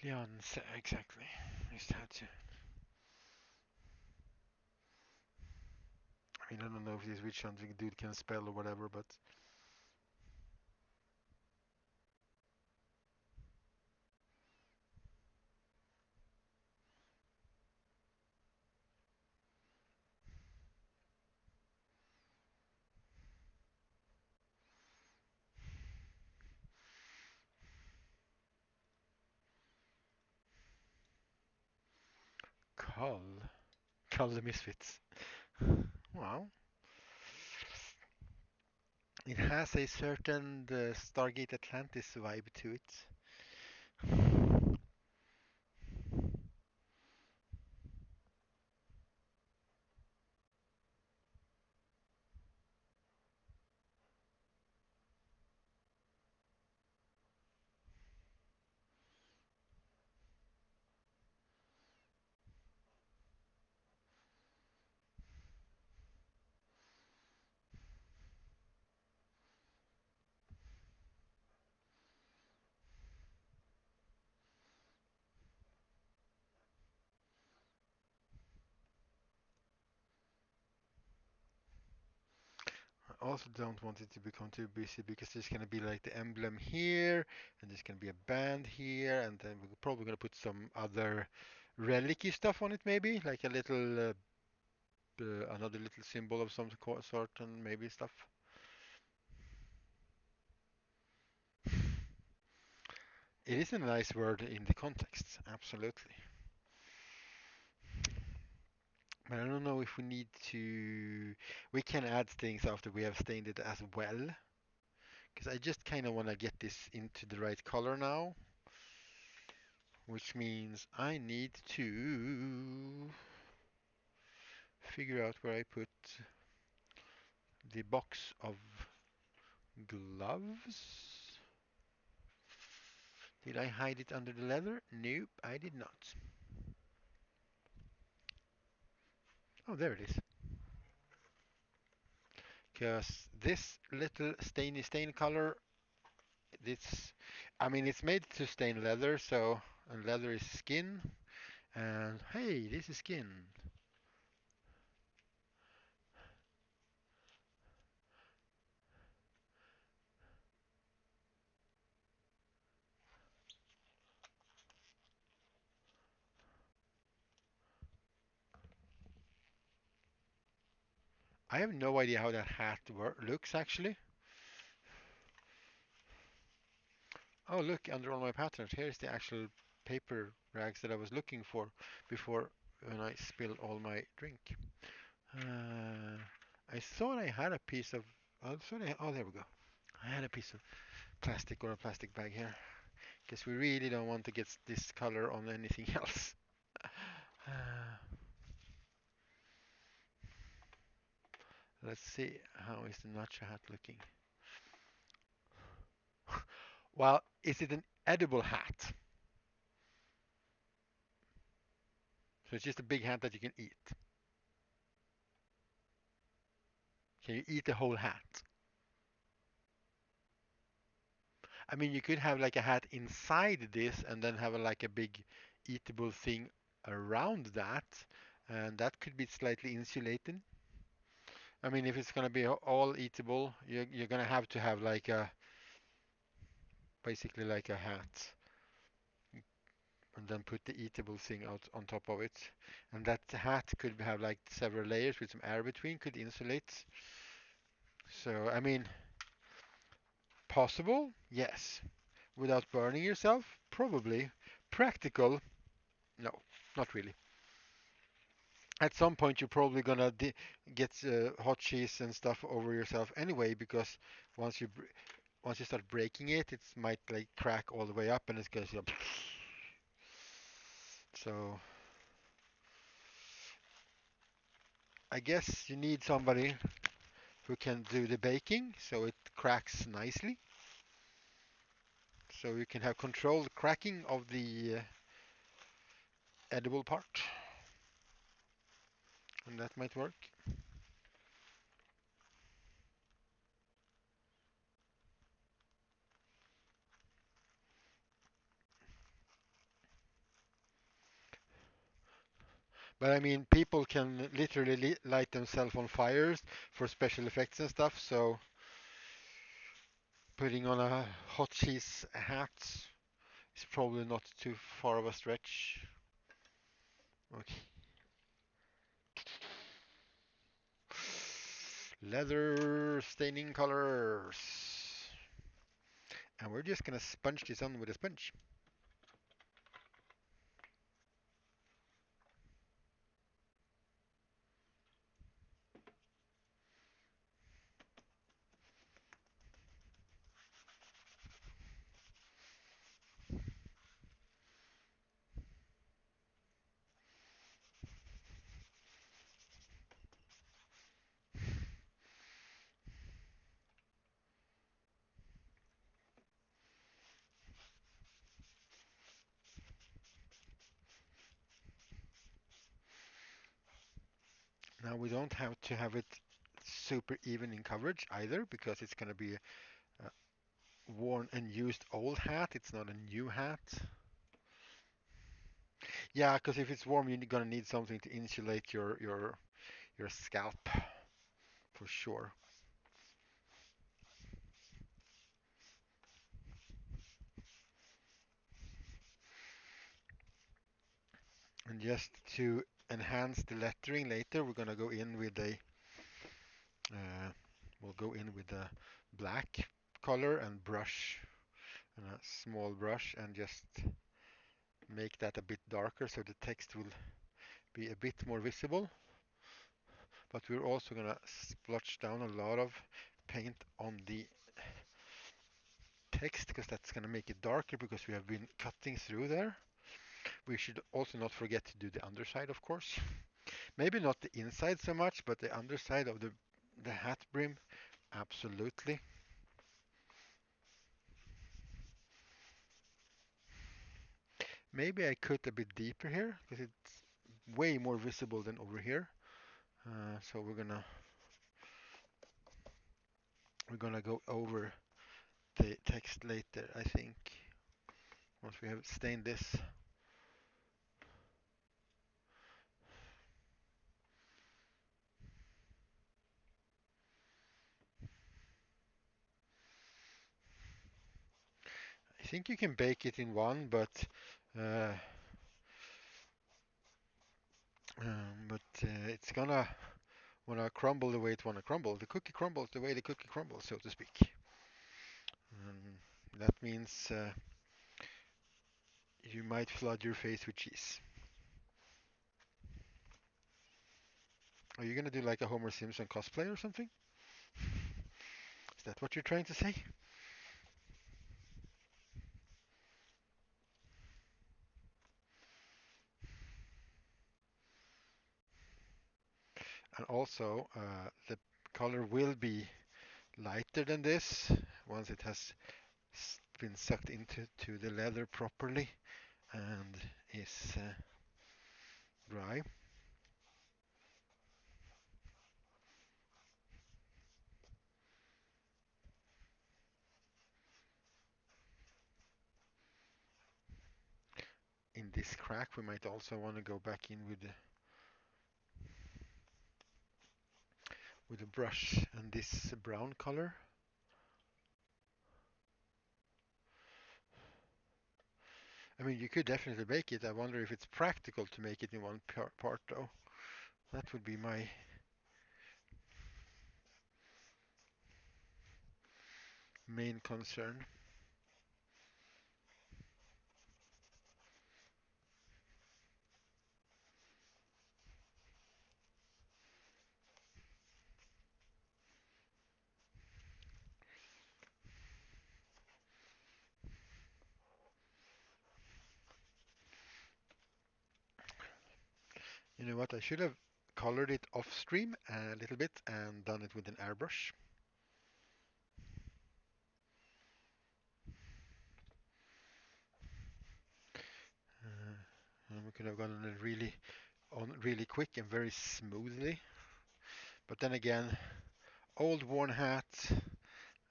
Cleanse, exactly. Just had to. I mean, I don't know if this witch hunting dude can spell or whatever, but Cull. Cull the Misfits. Wow. It has a certain Stargate Atlantis vibe to it. I also don't want it to become too busy because there's going to be like the emblem here, and there's going to be a band here, and then we're probably going to put some other relic-y stuff on it, maybe like a little, another little symbol of some sort, and maybe stuff. It is a nice word in the context, absolutely. But I don't know if we need to. We can add things after we have stained it as well, because I just kind of want to get this into the right color now, which means I need to figure out where I put the box of gloves. Did I hide it under the leather? Nope, I did not. Oh, there it is. Because this little stainy stain color, it's, I mean, it's made to stain leather, so, and leather is skin, and hey, this is skin. I have no idea how that hat looks actually. Oh, look, under all my patterns, here's the actual paper rags that I was looking for before when I spilled all my drink. I thought I had a piece of, oh, there we go. I had a piece of plastic or a plastic bag here. Because we really don't want to get this color on anything else. Let's see, how is the nutshell hat looking? Well, is it an edible hat? So it's just a big hat that you can eat. Can you eat the whole hat? I mean, you could have like a hat inside this and then have like a big eatable thing around that, and that could be slightly insulated. I mean, if it's gonna be all eatable, you're gonna have to have like a basically like a hat, and then put the eatable thing out on top of it. And that hat could have like several layers with some air between, could insulate. So, I mean, possible? Yes. Without burning yourself? Probably. Practical? No, not really. At some point, you're probably gonna get hot cheese and stuff over yourself anyway, because once you once you start breaking it, it might like crack all the way up, and it's gonna go. So I guess you need somebody who can do the baking so it cracks nicely. So you can have controlled cracking of the edible part, and that might work. But I mean, people can literally light themselves on fires for special effects and stuff, so putting on a hot cheese hat is probably not too far of a stretch. Okay. Leather staining colors. And we're just gonna sponge this on with a sponge. Now we don't have to have it super even in coverage either, because it's gonna be a worn and used old hat. It's not a new hat. Yeah, because if it's warm, you're gonna need something to insulate your scalp for sure. And just to enhance the lettering later, we're gonna go in with a we'll go in with a black color and brush and a small brush and just make that a bit darker so the text will be a bit more visible. But we're also gonna splotch down a lot of paint on the text because that's gonna make it darker because we have been cutting through there. We should also not forget to do the underside, of course. Maybe not the inside so much, but the underside of the hat brim, absolutely. Maybe I cut a bit deeper here because it's way more visible than over here. So we're gonna go over the text later, I think, once we have stained this. I think you can bake it in one, uh, it's gonna wanna crumble the way it wanna crumble. The cookie crumbles the way the cookie crumbles, so to speak. That means you might flood your face with cheese. Are you gonna do like a Homer Simpson cosplay or something? Is that what you're trying to say? And also, the color will be lighter than this once it has been sucked into the leather properly and is dry. In this crack, we might also want to go back in with a brush and this brown color. I mean, you could definitely make it. I wonder if it's practical to make it in one part though. That would be my main concern. You know what? I should have colored it off stream a little bit and done it with an airbrush. And we're could have gone on really quick and very smoothly. But then again, old worn hat,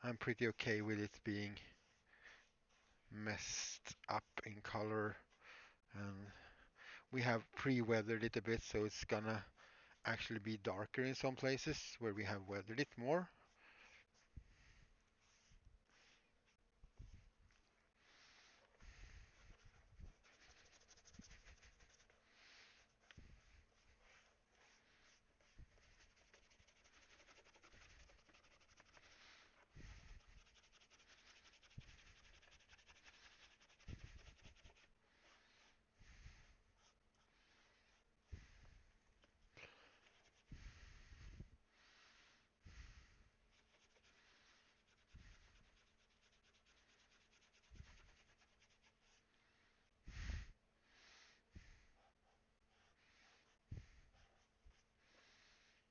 I'm pretty okay with it being messed up in color, and we have pre-weathered it a bit, so it's gonna actually be darker in some places where we have weathered it more.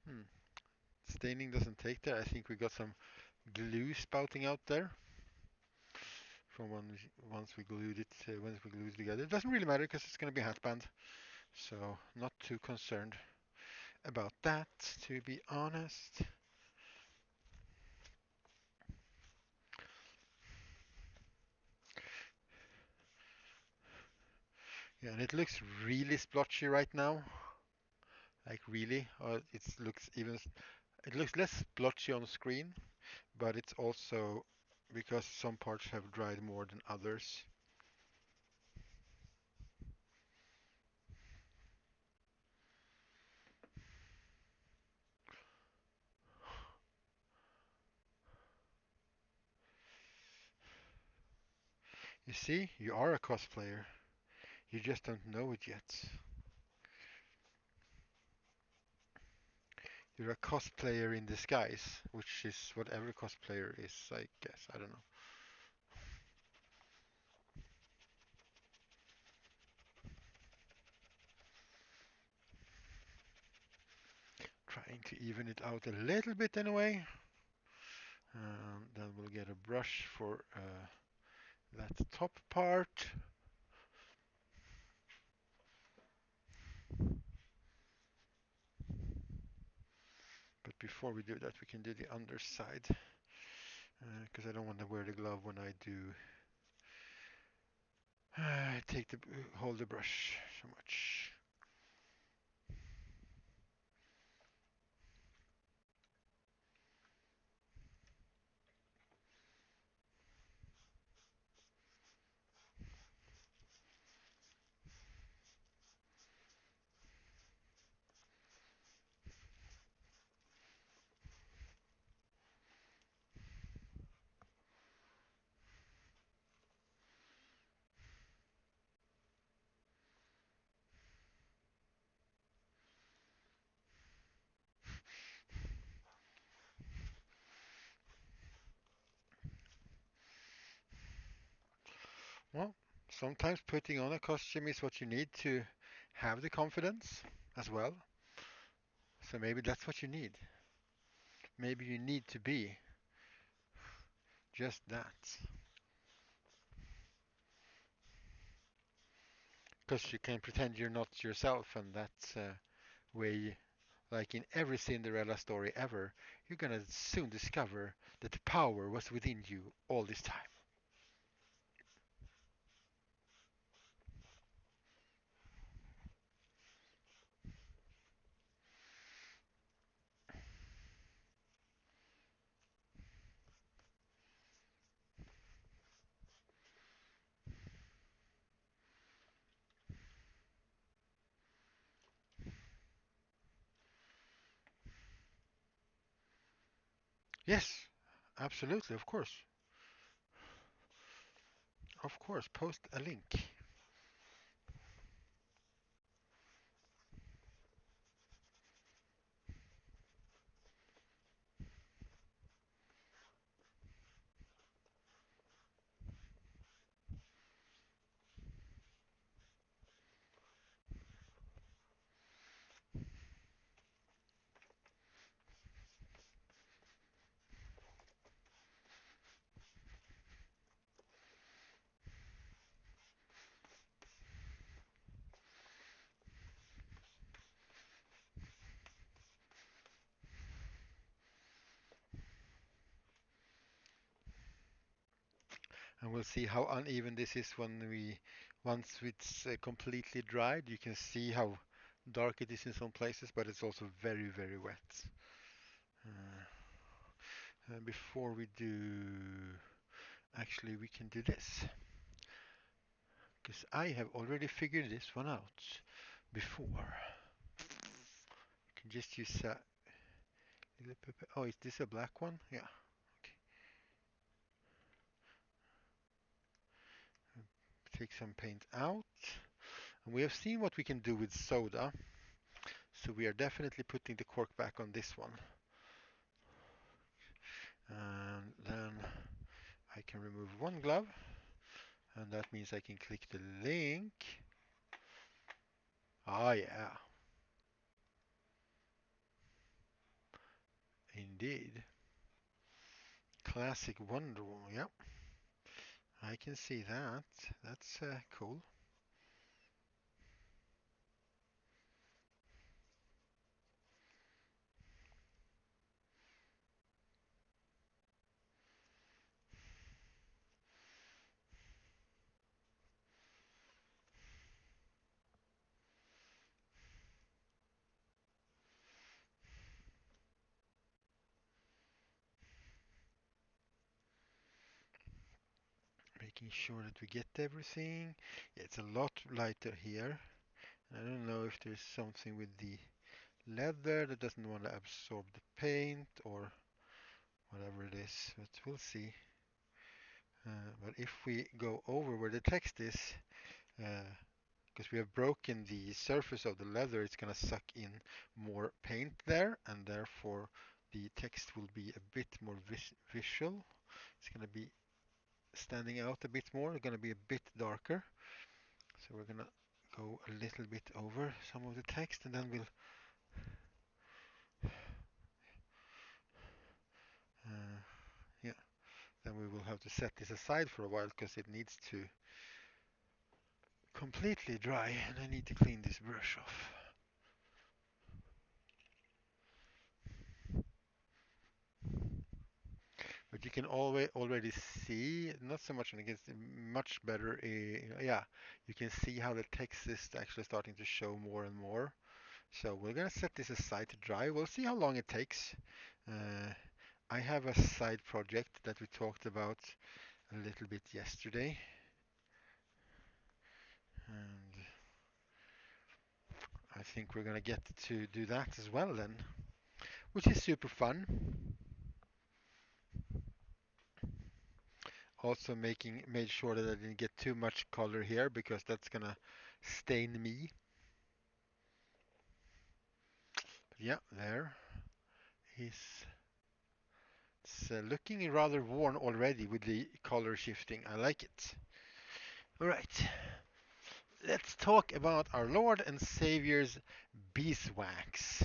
Hmm. Staining doesn't take there. I think we got some glue spouting out there from once we glued it together. It doesn't really matter because it's going to be a hat band, so not too concerned about that, to be honest. Yeah, and it looks really splotchy right now. Like really, it looks less splotchy on screen, but it's also because some parts have dried more than others. You see, you are a cosplayer. You just don't know it yet. You're a cosplayer in disguise, which is what every cosplayer is, I guess. I don't know. Trying to even it out a little bit anyway. Then we'll get a brush for that top part. But before we do that, we can do the underside. Because I don't want to wear the glove when I do hold the brush so much. Well, sometimes putting on a costume is what you need to have the confidence as well. So maybe that's what you need. Maybe you need to be just that. Because you can pretend you're not yourself, and that's way, like in every Cinderella story ever, you're gonna soon discover that the power was within you all this time. Yes, absolutely, of course. Of course, post a link. And we'll see how uneven this is once it's completely dried. You can see how dark it is in some places, but it's also very, very wet. Before we do, actually we can do this, because I have already figured this one out before. You can just use a little pepper. Oh, is this a black one? Yeah. Okay. Take some paint out. And we have seen what we can do with soda, so we are definitely putting the cork back on this one. And then I can remove one glove, and that means I can click the link. Ah, yeah, indeed. Classic Wonder Woman, yep. I can see that. That's cool. Making sure that we get everything. Yeah, it's a lot lighter here. I don't know if there's something with the leather that doesn't want to absorb the paint or whatever it is, but we'll see. But if we go over where the text is, because we have broken the surface of the leather, it's going to suck in more paint there, and therefore the text will be a bit more visual. It's going to be standing out a bit more, it's going to be a bit darker. So we're going to go a little bit over some of the text, and then we'll yeah, then we will have to set this aside for a while because it needs to completely dry, and I need to clean this brush off. But you can already see, not so much, and it gets much better. Yeah, you can see how the text is actually starting to show more and more. So we're gonna set this aside to dry. We'll see how long it takes. Uh, I have a side project that we talked about a little bit yesterday, and I think we're gonna get to do that as well then, which is super fun. Also made sure that I didn't get too much color here because that's gonna stain me. But yeah, there. He's it's looking rather worn already with the color shifting. I like it. All right, let's talk about our Lord and Savior's beeswax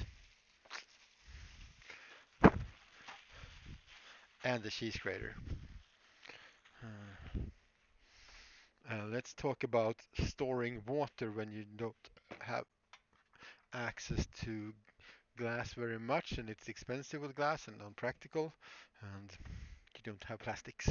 and the cheese grater. Uh, let's talk about storing water when you don't have access to glass very much, and it's expensive with glass and unpractical, and you don't have plastics.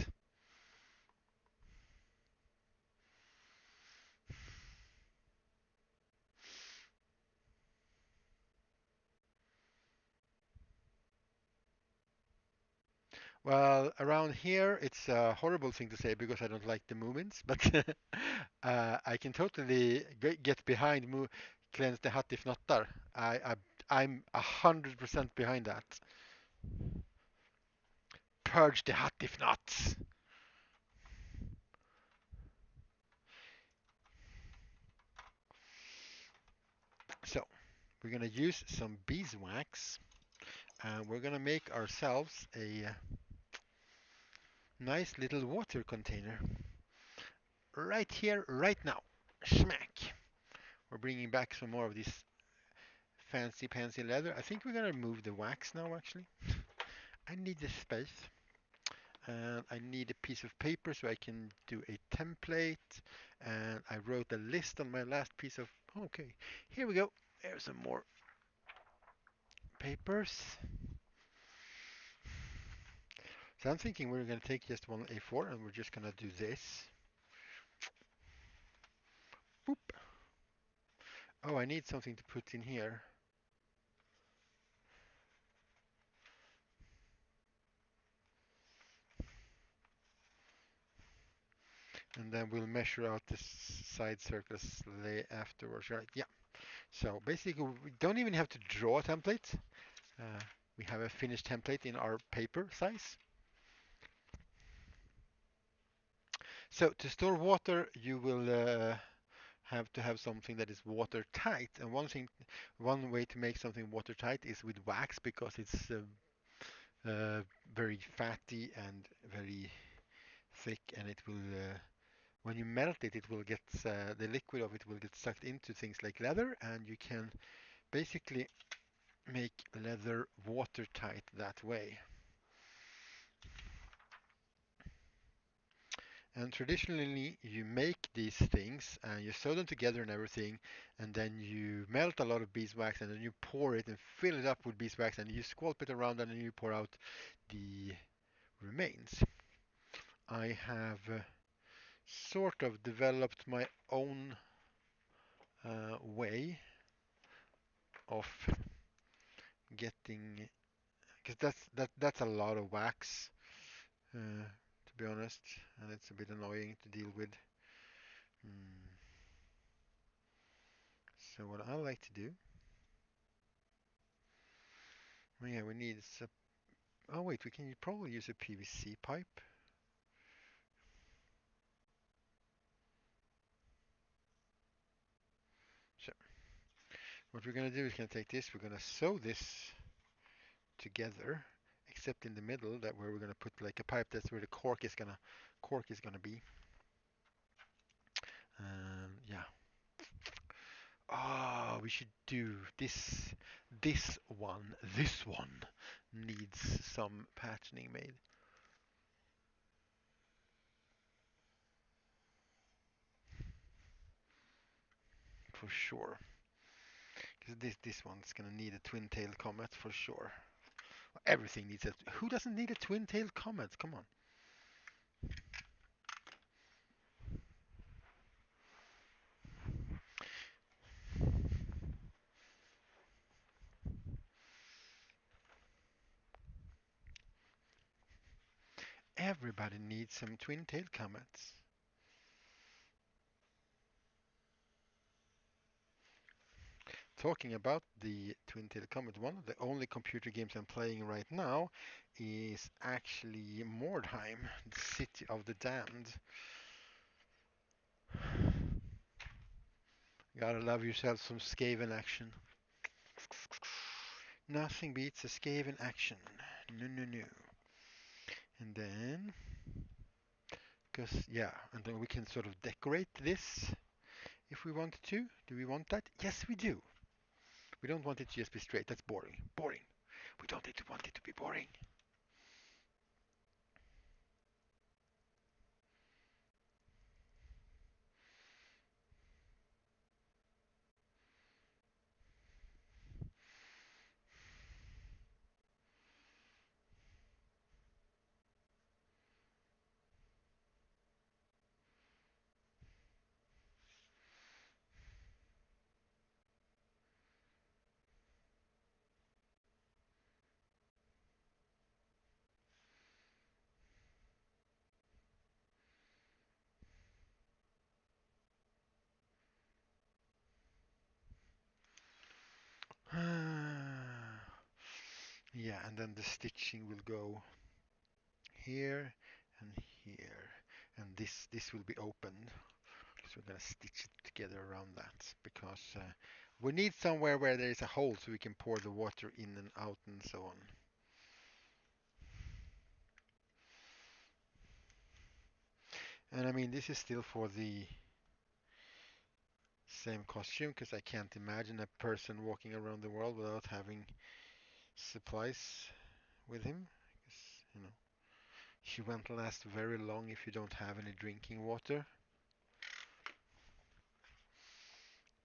Well, around here, it's a horrible thing to say because I don't like the movements, but I can totally get behind cleanse the hut if hattifnattar. I'm 100% behind that. Purge the hut if hattifnuts. So we're gonna use some beeswax, and we're gonna make ourselves a nice little water container right here, right now. Smack. We're bringing back some more of this fancy pansy leather. I think we're gonna remove the wax now actually. I need the space, and I need a piece of paper so I can do a template, and I wrote a list on my last piece of okay, here we go. There's some more papers. So I'm thinking we're going to take just one A4 and we're just going to do this. Boop. Oh, I need something to put in here. And then we'll measure out the side circles afterwards, right? Yeah. So basically, we don't even have to draw a template. Uh, we have a finished template in our paper size. So to store water, you will have to have something that is watertight. And one way to make something watertight is with wax because it's very fatty and very thick, and it will when you melt it, it will get the liquid of it will get sucked into things like leather, and you can basically make leather watertight that way. And traditionally, you make these things and you sew them together and everything, and then you melt a lot of beeswax, and then you pour it and fill it up with beeswax, and you sculpt it around, and then you pour out the remains. I have sort of developed my own way of getting, because that's a lot of wax, to be honest, and it's a bit annoying to deal with. Mm. So what I like to do, oh yeah, we need oh wait, we can probably use a PVC pipe. So what we're going to do is going to take this, we're going to sew this together, except in the middle, that where we're going to put like a pipe. That's where the cork is gonna be. Yeah. Ah, we should do this. This one needs some patterning made for sure. Because this one's gonna need a twin-tailed comet for sure. Everything needs a. Who doesn't need a twin-tailed comet? Come on. Everybody needs some twin-tailed comets. Talking about the twin-tailed comet, one of the only computer games I'm playing right now is actually Mordheim, the City of the Damned. Gotta love yourself some Skaven action. Nothing beats a Skaven action. No, no, no. And then, yeah, and then we can sort of decorate this if we wanted to. Do we want that? Yes, we do. We don't want it to just be straight. That's boring. Boring. We don't want it to be boring. Yeah, and then the stitching will go here and here, and this will be opened. So we're gonna stitch it together around that because we need somewhere where there is a hole so we can pour the water in and out and so on. And I mean, this is still for the same costume because I can't imagine a person walking around the world without having supplies with him. Because, you know, she won't last very long if you don't have any drinking water.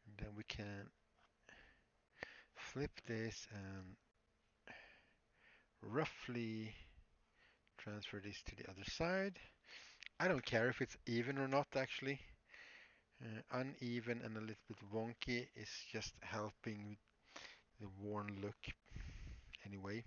And then we can flip this and roughly Transfer this to the other side. I don't care if it's even or not actually. Uneven and a little bit wonky is just helping the worn look anyway.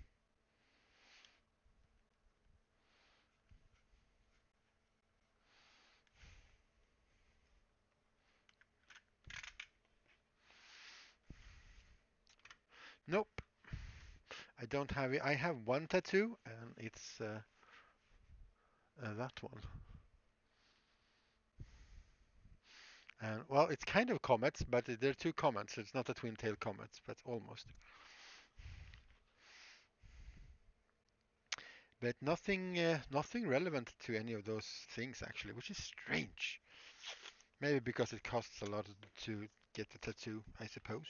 Nope, I don't have it. I have one tattoo and it's that one. And well, it's kind of comets, but they're two comets. It's not a twin-tailed comet, but almost. But nothing relevant to any of those things actually, which is strange. Maybe because it costs a lot to get the tattoo, I suppose.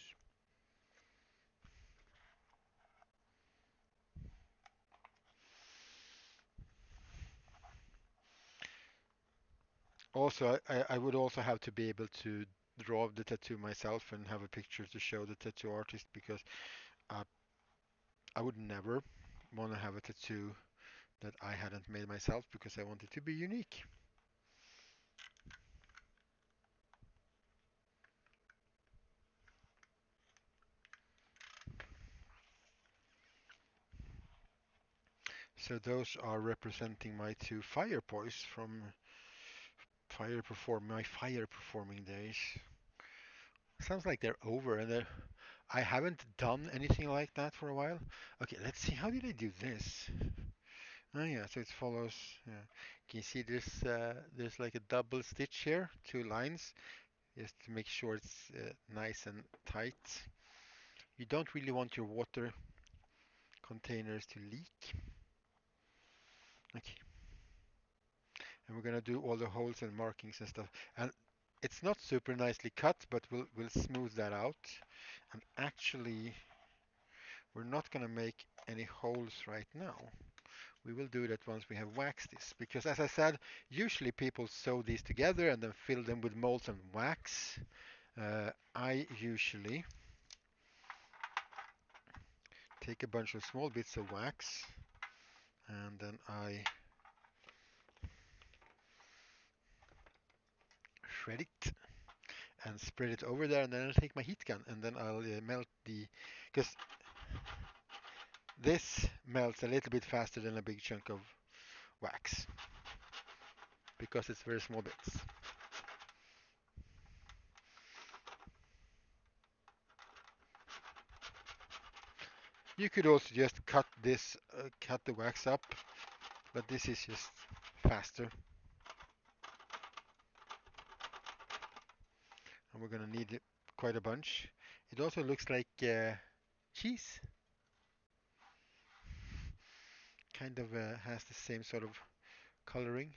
Also, I would also have to be able to draw the tattoo myself and have a picture to show the tattoo artist because uh, I would never want to have a tattoo that I hadn't made myself because I want it to be unique. So those are representing my two fire boys from my fire performing days. Sounds like they're over and I haven't done anything like that for a while. Okay, let's see. How did I do this? Oh yeah, so it follows. Yeah. Can you see there's like a double stitch here, two lines, just to make sure it's nice and tight. You don't really want your water containers to leak. Okay, and we're gonna do all the holes and markings and stuff. And it's not super nicely cut, but we'll smooth that out. And actually, we're not gonna make any holes right now. We will do that once we have waxed this, because as I said, usually people sew these together and then fill them with molten wax. I usually take a bunch of small bits of wax and then I shred it and spread it over there, and then I'll take my heat gun and then I'll melt because this melts a little bit faster than a big chunk of wax because it's very small bits. You could also just cut the wax up, but this is just faster. And we're gonna need quite a bunch. It also looks like cheese. Kind of has the same sort of coloring.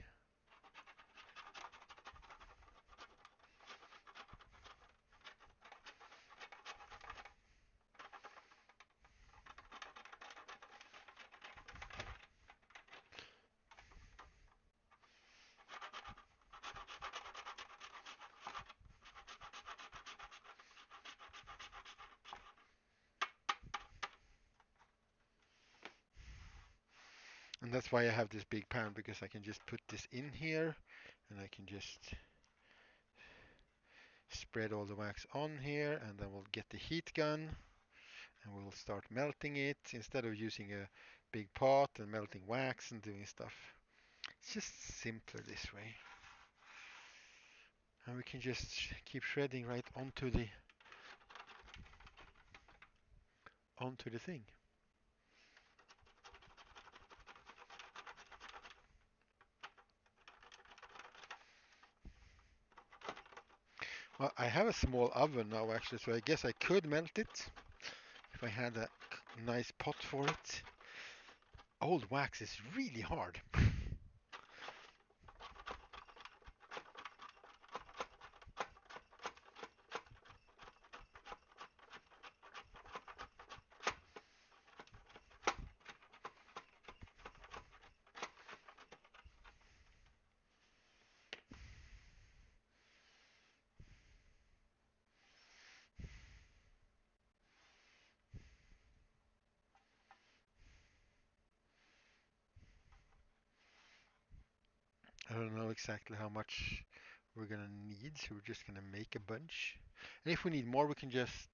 And that's why I have this big pan, because I can just put this in here and I can just spread all the wax on here, and then we'll get the heat gun and we'll start melting it instead of using a big pot and melting wax and doing stuff. It's just simpler this way. And we can just keep shredding right onto the thing. Well, I have a small oven now actually, so I guess I could melt it if I had a nice pot for it. Old wax is really hard. I don't know exactly how much we're gonna need, so we're just gonna make a bunch. And if we need more, we can just...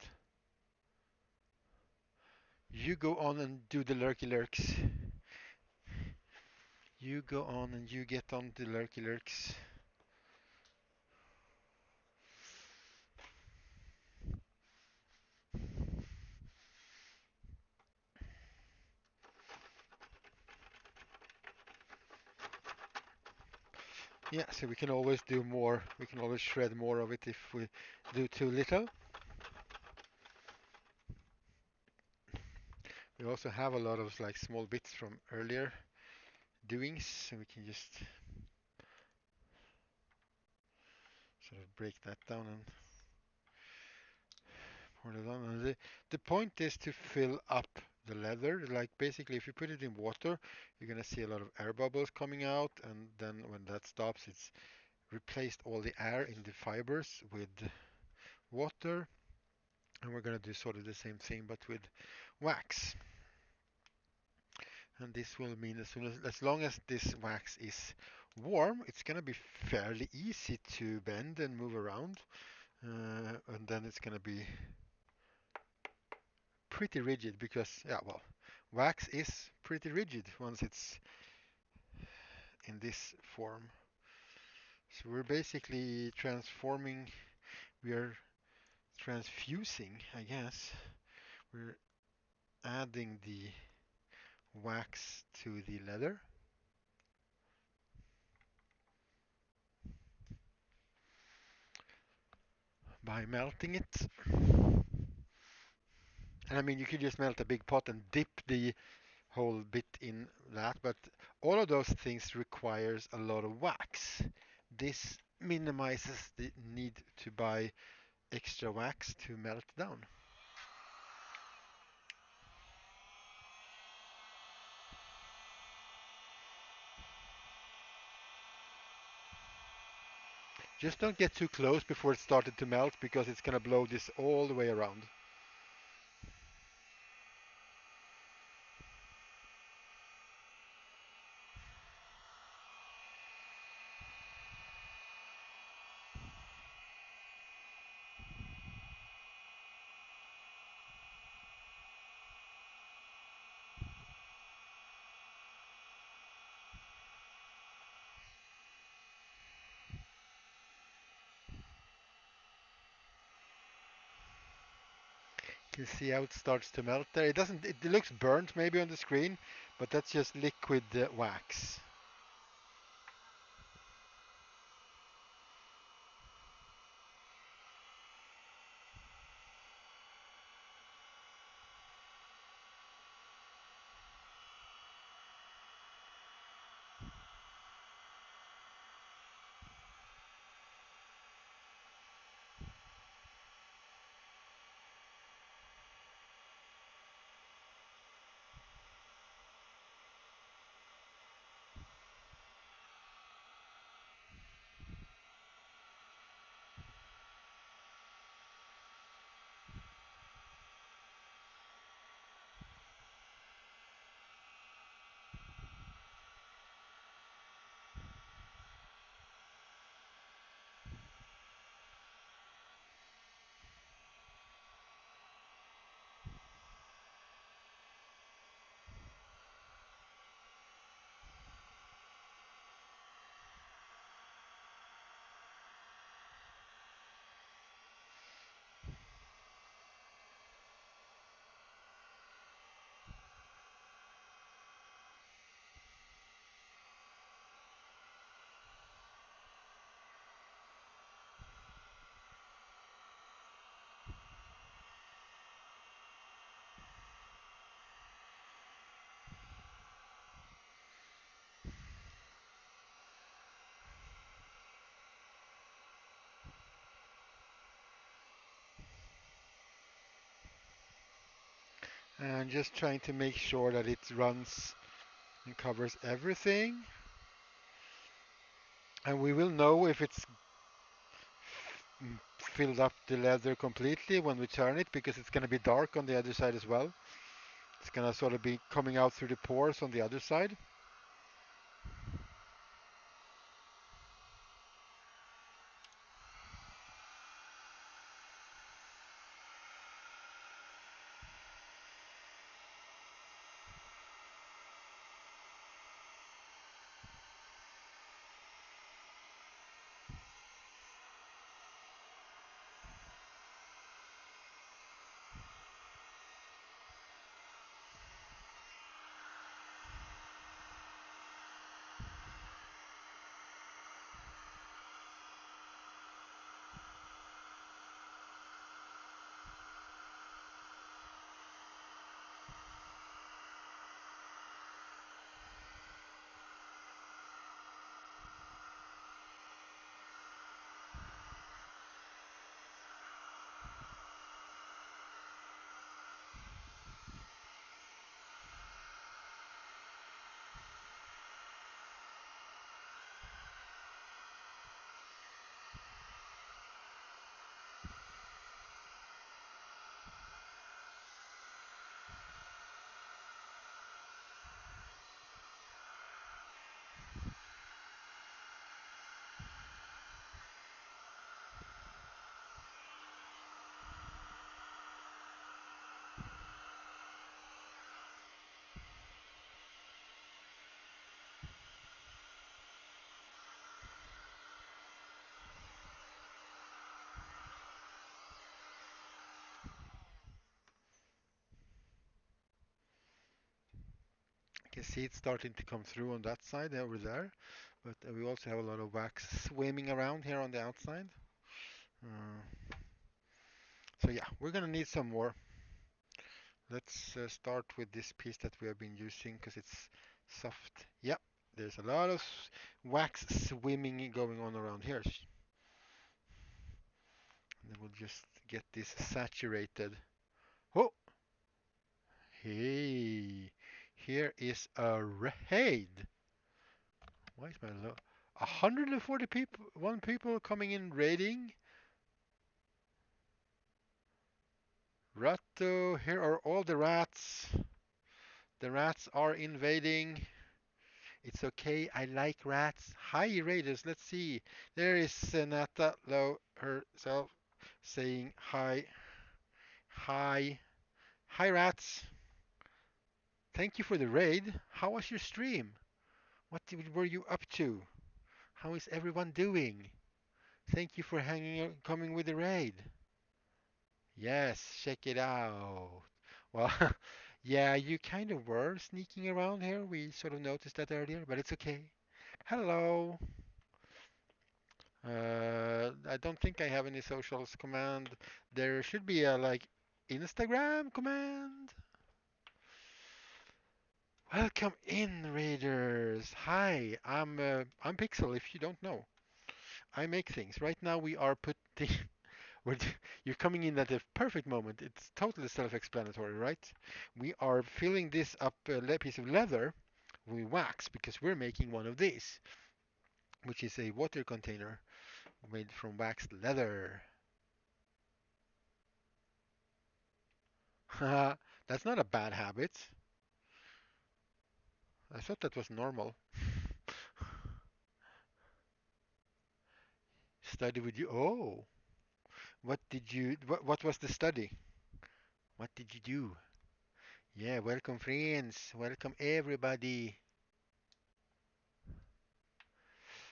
You go on and do the lurky lurks. You go on and you get on the lurky lurks. Yeah, so we can always do more. We can always shred more of it if we do too little. We also have a lot of like small bits from earlier doings, so we can just sort of break that down and pour it on. And the point is to fill up the leather. Like basically, if you put it in water, you're gonna see a lot of air bubbles coming out, and then when that stops, it's replaced all the air in the fibers with water. And we're gonna do sort of the same thing, but with wax. And this will mean as long as this wax is warm, it's gonna be fairly easy to bend and move around. And then it's gonna be pretty rigid because, yeah, well, wax is pretty rigid once it's in this form. So we're basically transforming, we are transfusing, I guess. We're adding the wax to the leather by melting it. And I mean, you could just melt a big pot and dip the whole bit in that, but all of those things requires a lot of wax. This minimizes the need to buy extra wax to melt down. Just don't get too close before it started to melt because it's gonna blow this all the way around. You see how it starts to melt there? It doesn't, it looks burnt maybe on the screen, but that's just liquid wax. And just trying to make sure that it runs and covers everything. And we will know if it's filled up the leather completely when we turn it because it's going to be dark on the other side as well. It's going to sort of be coming out through the pores on the other side. can see it starting to come through on that side over there. But we also have a lot of wax swimming around here on the outside. So yeah, we're gonna need some more. Let's start with this piece that we have been using because it's soft. Yep, there's a lot of wax swimming going on around here. And then we'll just get this saturated. Oh, hey, here is a raid. Why is my low? 140 people, one people coming in raiding. Ratto, here are all the rats. The rats are invading. It's okay, I like rats. Hi, raiders, let's see. There is Senata Low herself saying hi. Hi. Hi, rats. Thank you for the raid. How was your stream? Were you up to? How is everyone doing? Thank you for coming with the raid. Yes, check it out. Well, yeah, you kind of were sneaking around here. We sort of noticed that earlier, but it's okay. Hello. I don't think I have any socials command. There should be a like Instagram command. Welcome in, raiders. Hi, I'm Pixel. If you don't know, I make things. Right now we are putting. We're, you're coming in at the perfect moment. It's totally self-explanatory, right? We are filling this up a piece of leather with wax because we're making one of these, which is a water container made from waxed leather. That's not a bad habit. I thought that was normal. Study with you. Oh, what was the study? What did you do? Yeah, welcome friends. Welcome everybody.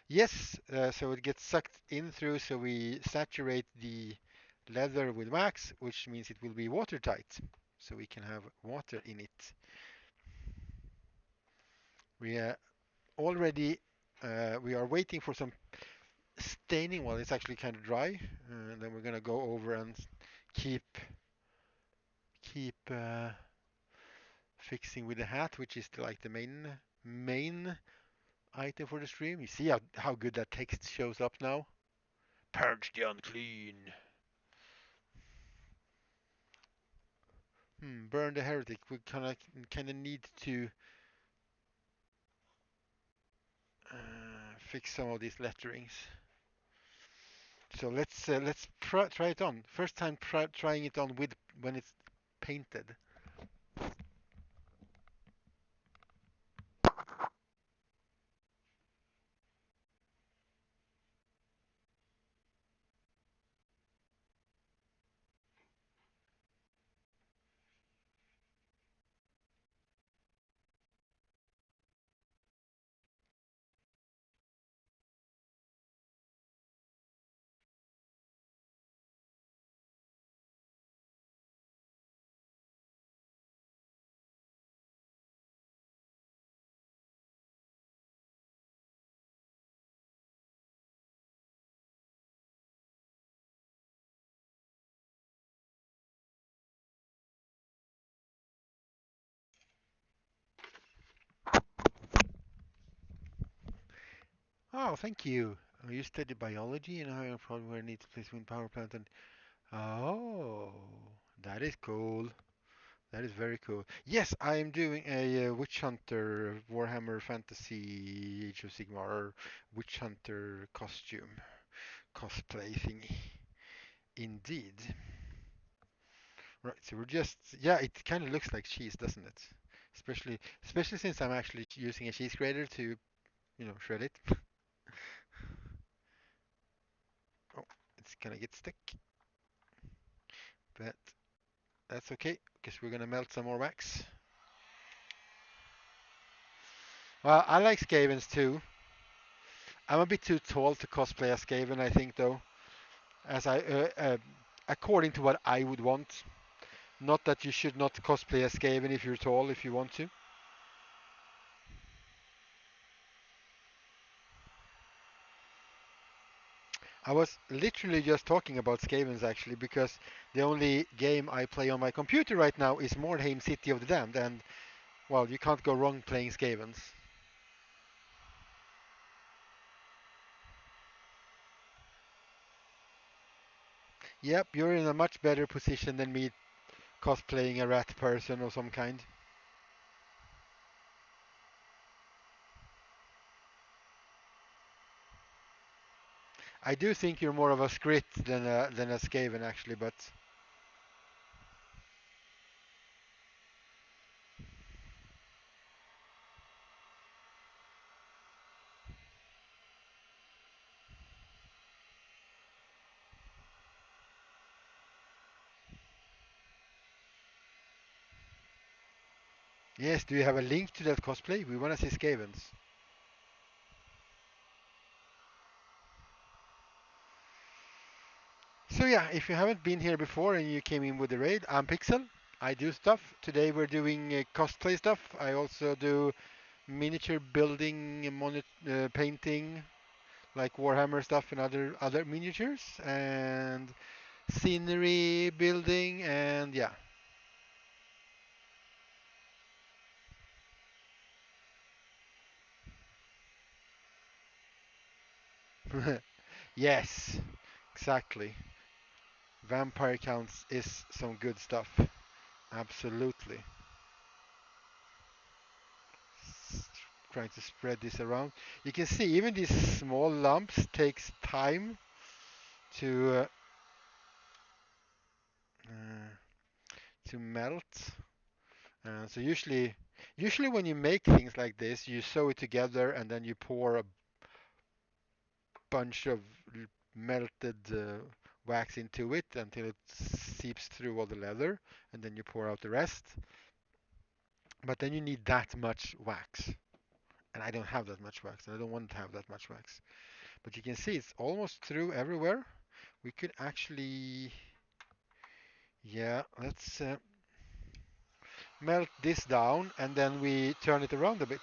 Yes, so it gets sucked in through, so we saturate the leather with wax, which means it will be watertight, so we can have water in it. We already we are waiting for some staining while it's actually kind of dry, and then we're gonna go over and keep keep fixing with the hat, which is like the main item for the stream. You see how good that text shows up now? Purge the unclean. Burn the heretic. We kind of need to fix some of these letterings. So let's try it on. First time trying it on with when it's painted. Oh, thank you. You study biology and how you probably where need to place wind power plant and oh, that is cool. That is very cool. Yes, I am doing a Witch Hunter Warhammer Fantasy Age of Sigmar Witch Hunter costume cosplay thingy. Indeed. Right, so we're just yeah, it kind of looks like cheese, doesn't it? Especially since I'm actually using a cheese grater to, shred it. Oh, it's gonna get stuck, but that's okay because we're gonna melt some more wax. Well, I like Skavens too. I'm a bit too tall to cosplay as Skaven, I think, though. As according to what I would want. Not that you should not cosplay as Skaven if you're tall, if you want to. I was literally just talking about Skavens actually because the only game I play on my computer right now is Mordheim City of the Damned, and well, you can't go wrong playing Skavens. Yep, you're in a much better position than me cosplaying a rat person of some kind. I do think you're more of a Skrit than a Skaven actually, but yes, do you have a link to that cosplay? We want to see Skavens. So yeah, if you haven't been here before and you came in with the raid, I'm Pixel. I do stuff. Today we're doing cosplay stuff. I also do miniature building, painting, like Warhammer stuff and other miniatures, and scenery building, and yeah. Yes, exactly. Vampire counts is some good stuff. Absolutely. Trying to spread this around. You can see even these small lumps takes time to uh, to melt. So usually when you make things like this, you sew it together and then you pour a bunch of melted wax into it until it seeps through all the leather, and then you pour out the rest. But then you need that much wax, and I don't have that much wax, and I don't want to have that much wax. But you can see it's almost through everywhere. We could actually, yeah, let's melt this down, and then we turn it around a bit.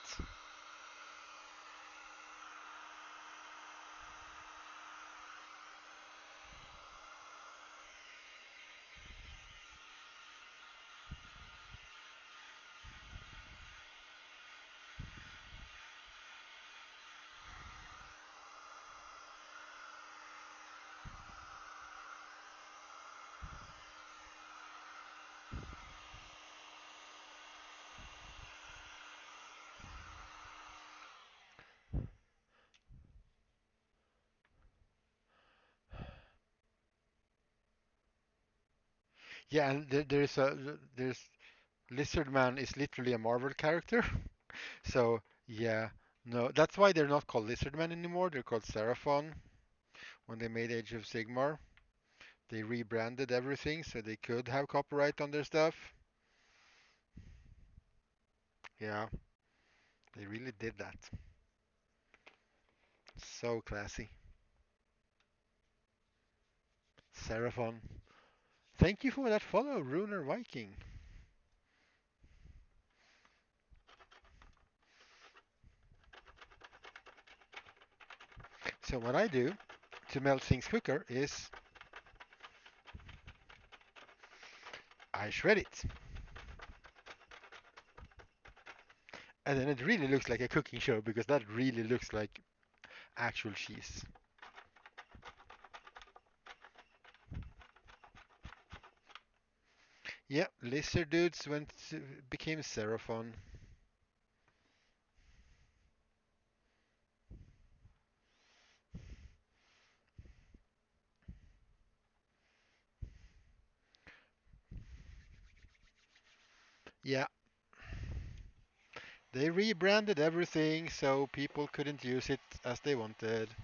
Yeah, and there's Lizard Man is literally a Marvel character. So yeah, no, that's why they're not called Lizard Man anymore. They're called Seraphon. When they made Age of Sigmar, they rebranded everything so they could have copyright on their stuff. Yeah, they really did that. So classy. Seraphon. Thank you for that follow, Runer Viking. So what I do to melt things quicker is I shred it. And then it really looks like a cooking show because that really looks like actual cheese. Yeah, lizard dudes became Seraphon. Yeah, they rebranded everything so people couldn't use it as they wanted.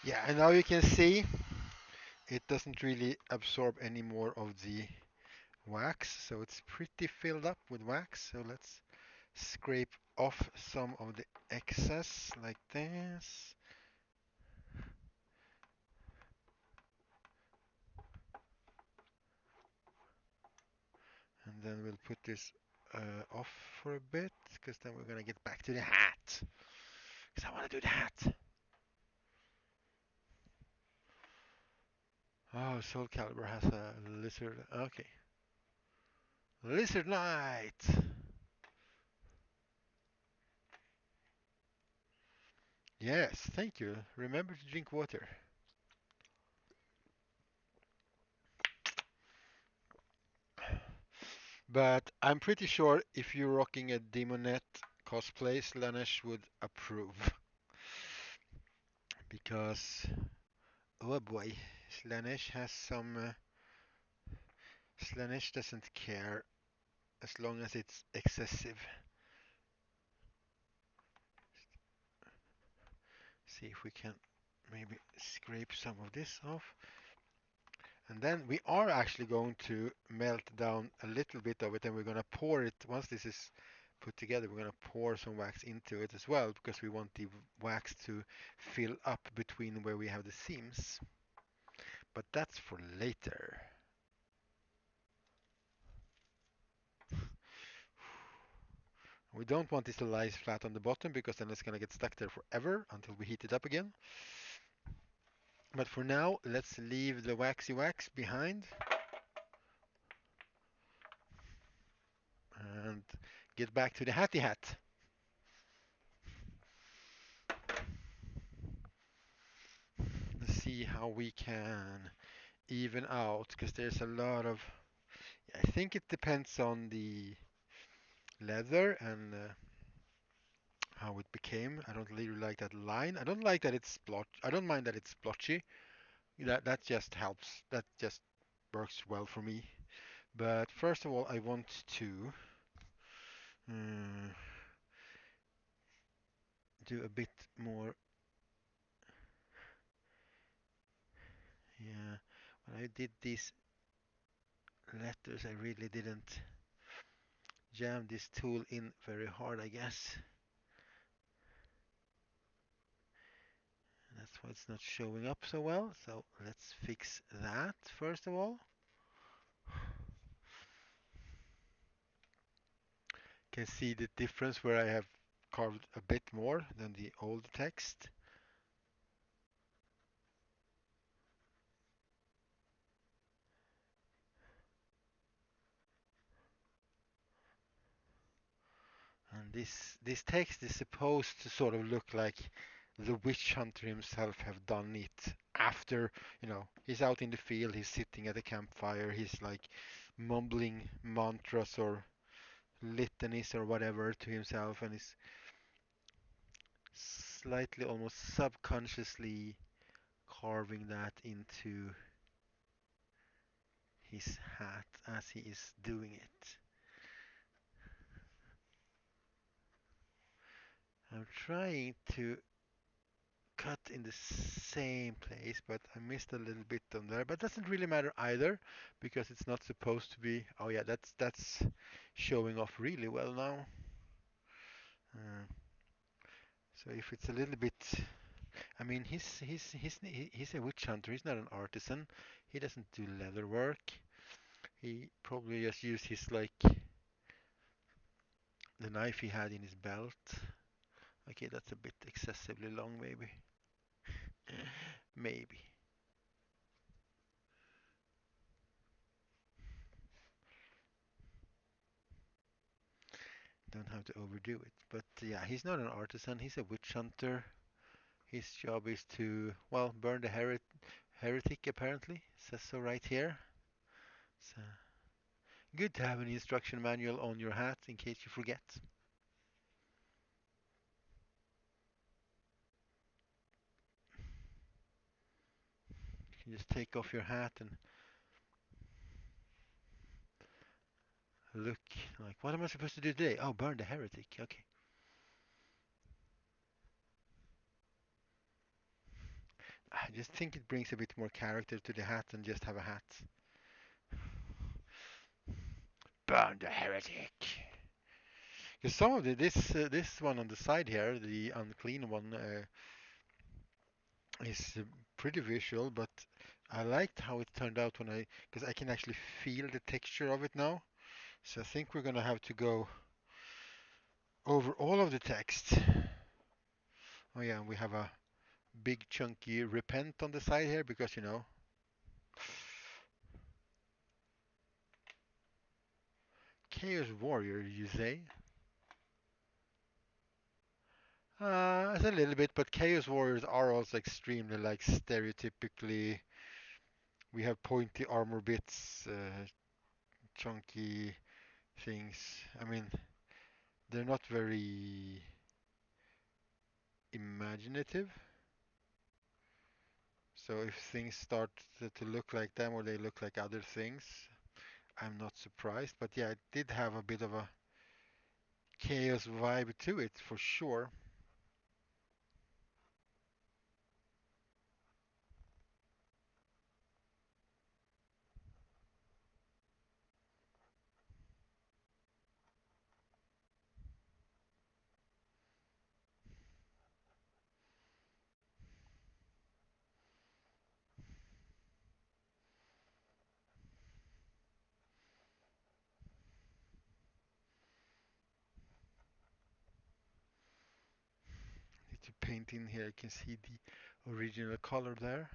Yeah, and now you can see it doesn't really absorb any more of the wax, so it's pretty filled up with wax. So let's scrape off some of the excess like this. And then we'll put this off for a bit, because then we're gonna get back to the hat. Because I want to do the hat. Oh, Soul Calibur has a lizard. Okay. Lizard Knight! Yes, thank you. Remember to drink water. But I'm pretty sure if you're rocking a Demonette cosplay, Slanesh would approve. Because, oh boy, Slanesh has some. Slanesh doesn't care as long as it's excessive. See if we can maybe scrape some of this off. And then we are actually going to melt down a little bit of it, and we're going to pour it. Once this is put together, we're going to pour some wax into it as well, because we want the wax to fill up between where we have the seams. But that's for later. We don't want this to lie flat on the bottom, because then it's going to get stuck there forever until we heat it up again. But for now, let's leave the waxy wax behind and get back to the hatty hat. Let's see how we can even out, because there's a lot of, I think it depends on the leather and how it became. I don't really like that line. I don't like that it's splotch. I don't mind that it's splotchy. That just helps. That just works well for me. But first of all, I want to mm, do a bit more. Yeah, when I did these letters, I really didn't jam this tool in very hard, I guess. That's why it's not showing up so well. So let's fix that first of all. Can see the difference where I have carved a bit more than the old text. And this text is supposed to sort of look like the witch hunter himself have done it after, he's out in the field, he's sitting at a campfire, he's like mumbling mantras or litanies or whatever to himself, and he's slightly almost subconsciously carving that into his hat as he is doing it. I'm trying to cut in the same place, but I missed a little bit on there. But doesn't really matter either, because it's not supposed to be. Oh yeah, that's showing off really well now. Uh, so if it's a little bit, I mean, he's a witch hunter. He's not an artisan. He doesn't do leather work. He probably just used his like the knife he had in his belt. Okay, that's a bit excessively long, maybe. Maybe. Don't have to overdo it. But yeah, he's not an artisan. He's a witch hunter. His job is to, well, burn the heretic, apparently. It says so right here. So good to have an instruction manual on your hat in case you forget. You can just take off your hat and look like, what am I supposed to do today? Oh, burn the heretic. Okay. I just think it brings a bit more character to the hat than just have a hat. Burn the heretic. Because some of this one on the side here, the unclean one, is pretty visual, but I liked how it turned out when because I can actually feel the texture of it now. So I think we're gonna have to go over all of the text. Oh yeah, and we have a big chunky repent on the side here because Chaos Warrior, you say? It's a little bit, but Chaos Warriors are also extremely like stereotypically. We have pointy armor bits, chunky things. I mean, they're not very imaginative. So if things start to look like them or they look like other things, I'm not surprised. But yeah, it did have a bit of a chaos vibe to it for sure. Need to paint in here. You can see the original color there.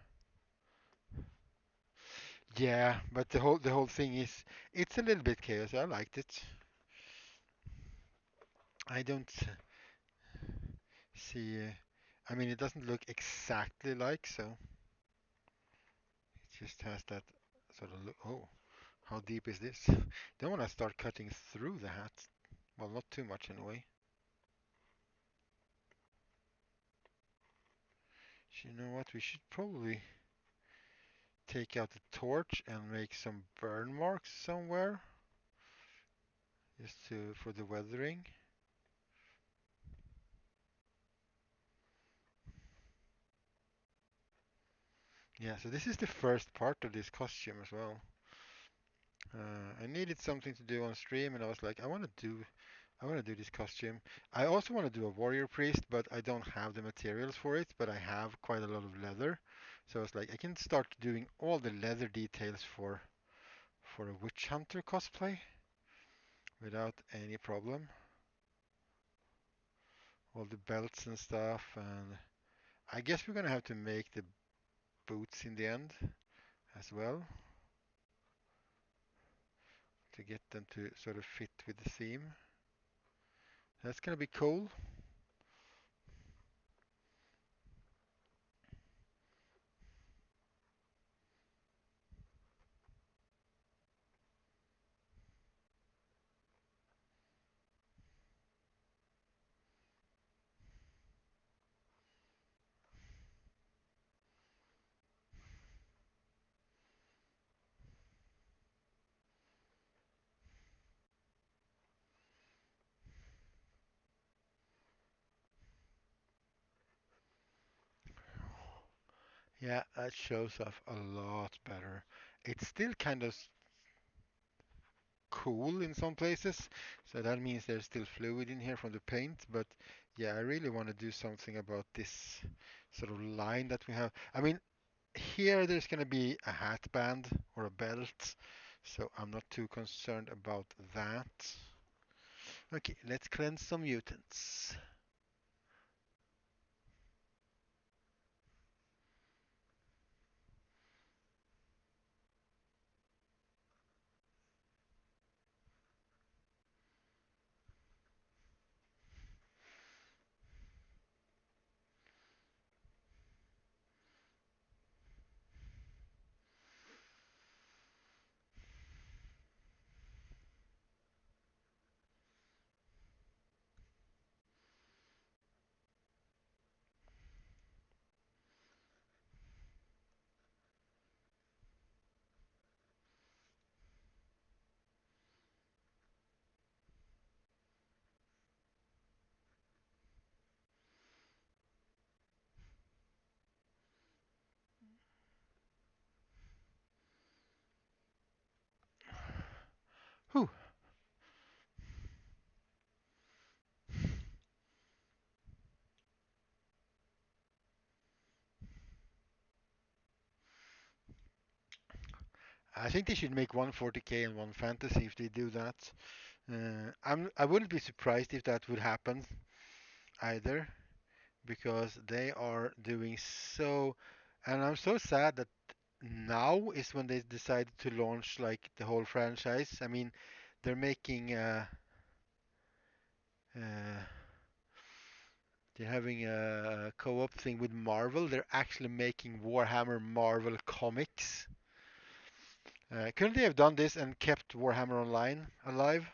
Yeah, but the whole thing is it's a little bit chaos. I liked it. I don't see. I mean, it doesn't look exactly like so. It just has that sort of look. Oh, how deep is this? Don't want to start cutting through the hat. Well, not too much anyway. So you know what? We should probably take out the torch and make some burn marks somewhere, just for the weathering. Yeah, so this is the first part of this costume as well. I needed something to do on stream, and I was like, I want to do this costume. I also want to do a warrior priest, but I don't have the materials for it. But I have quite a lot of leather, so I was like, I can start doing all the leather details for a witch hunter cosplay without any problem. All the belts and stuff, and I guess we're gonna have to make the boots in the end as well to get them to sort of fit with the theme. That's gonna be cool. Yeah, that shows off a lot better. It's still kind of cool in some places, so that means there's still fluid in here from the paint, but yeah, I really want to do something about this sort of line that we have. I mean, here there's going to be a hat band or a belt, so I'm not too concerned about that. Okay, let's cleanse some mutants. Whew. I think they should make one 40K and one fantasy if they do that. I wouldn't be surprised if that would happen either, because they are doing so, and I'm so sad that now is when they decided to launch like the whole franchise. I mean, they're making uh, they're having a co-op thing with Marvel. They're actually making Warhammer Marvel comics. Couldn't they have done this and kept Warhammer Online alive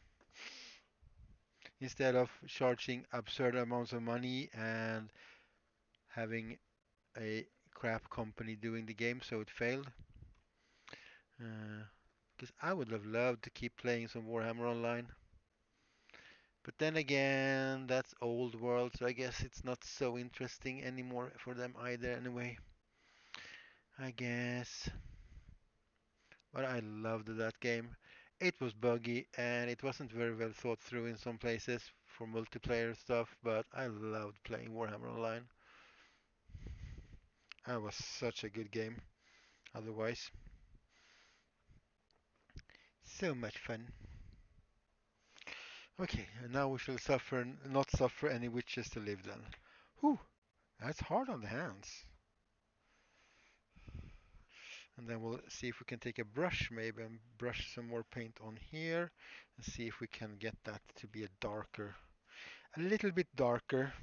instead of charging absurd amounts of money and having a crap company doing the game so it failed? Because I would have loved to keep playing some Warhammer Online. But then again, that's old world, so I guess it's not so interesting anymore for them either anyway. I guess. But I loved that game. It was buggy and it wasn't very well thought through in some places for multiplayer stuff, but I loved playing Warhammer Online. That was such a good game otherwise. So much fun. Okay, and now we shall not suffer any witches to live then. Whew, that's hard on the hands. And then we'll see if we can take a brush maybe and brush some more paint on here and see if we can get that to be a little bit darker.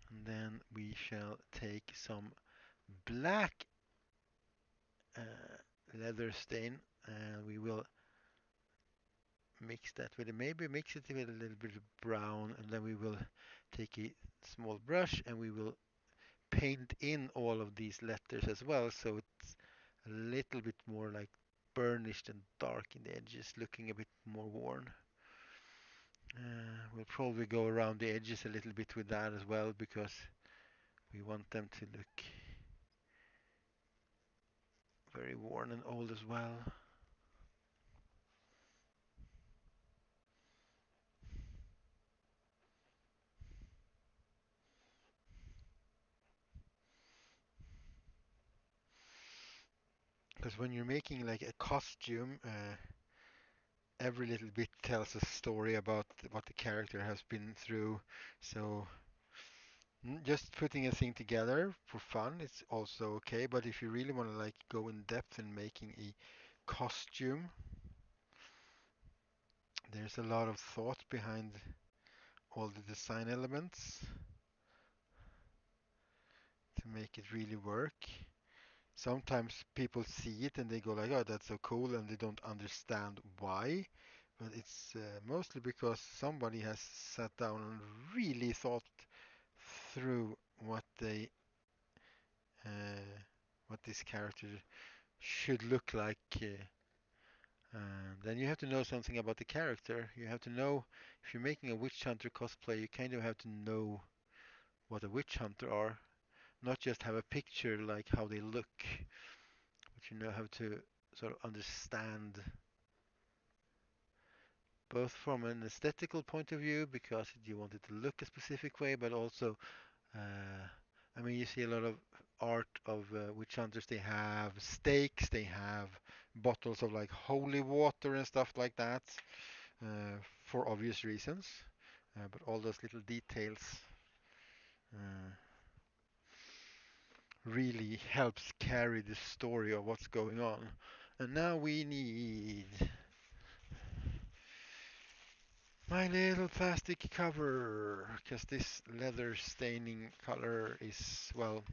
And then we shall take some black uh, leather stain and we will mix that with it. Maybe mix it with a little bit of brown and then we will take a small brush and we will paint in all of these letters as well so it's a little bit more like burnished and dark in the edges, looking a bit more worn. We'll probably go around the edges a little bit with that as well because we want them to look very worn and old as well. Because when you're making like a costume, every little bit tells a story about what the character has been through. So just putting a thing together for fun is also okay. But if you really want to like go in depth in making a costume, there's a lot of thought behind all the design elements to make it really work. Sometimes people see it and they go like, "Oh, that's so cool," and they don't understand why. But it's mostly because somebody has sat down and really thought through uh, what this character should look like. Then you have to know something about the character. You have to know if you're making a witch hunter cosplay, you kind of have to know what a witch hunter are, not just have a picture like how they look, but you know how to sort of understand both from an aesthetical point of view because you want it to look a specific way, but also, uh, I mean, you see a lot of art of witch hunters. They have stakes, they have bottles of like holy water and stuff like that, for obvious reasons. But all those little details uh, really helps carry the story of what's going on. And now we need my little plastic cover, because this leather staining color is, well,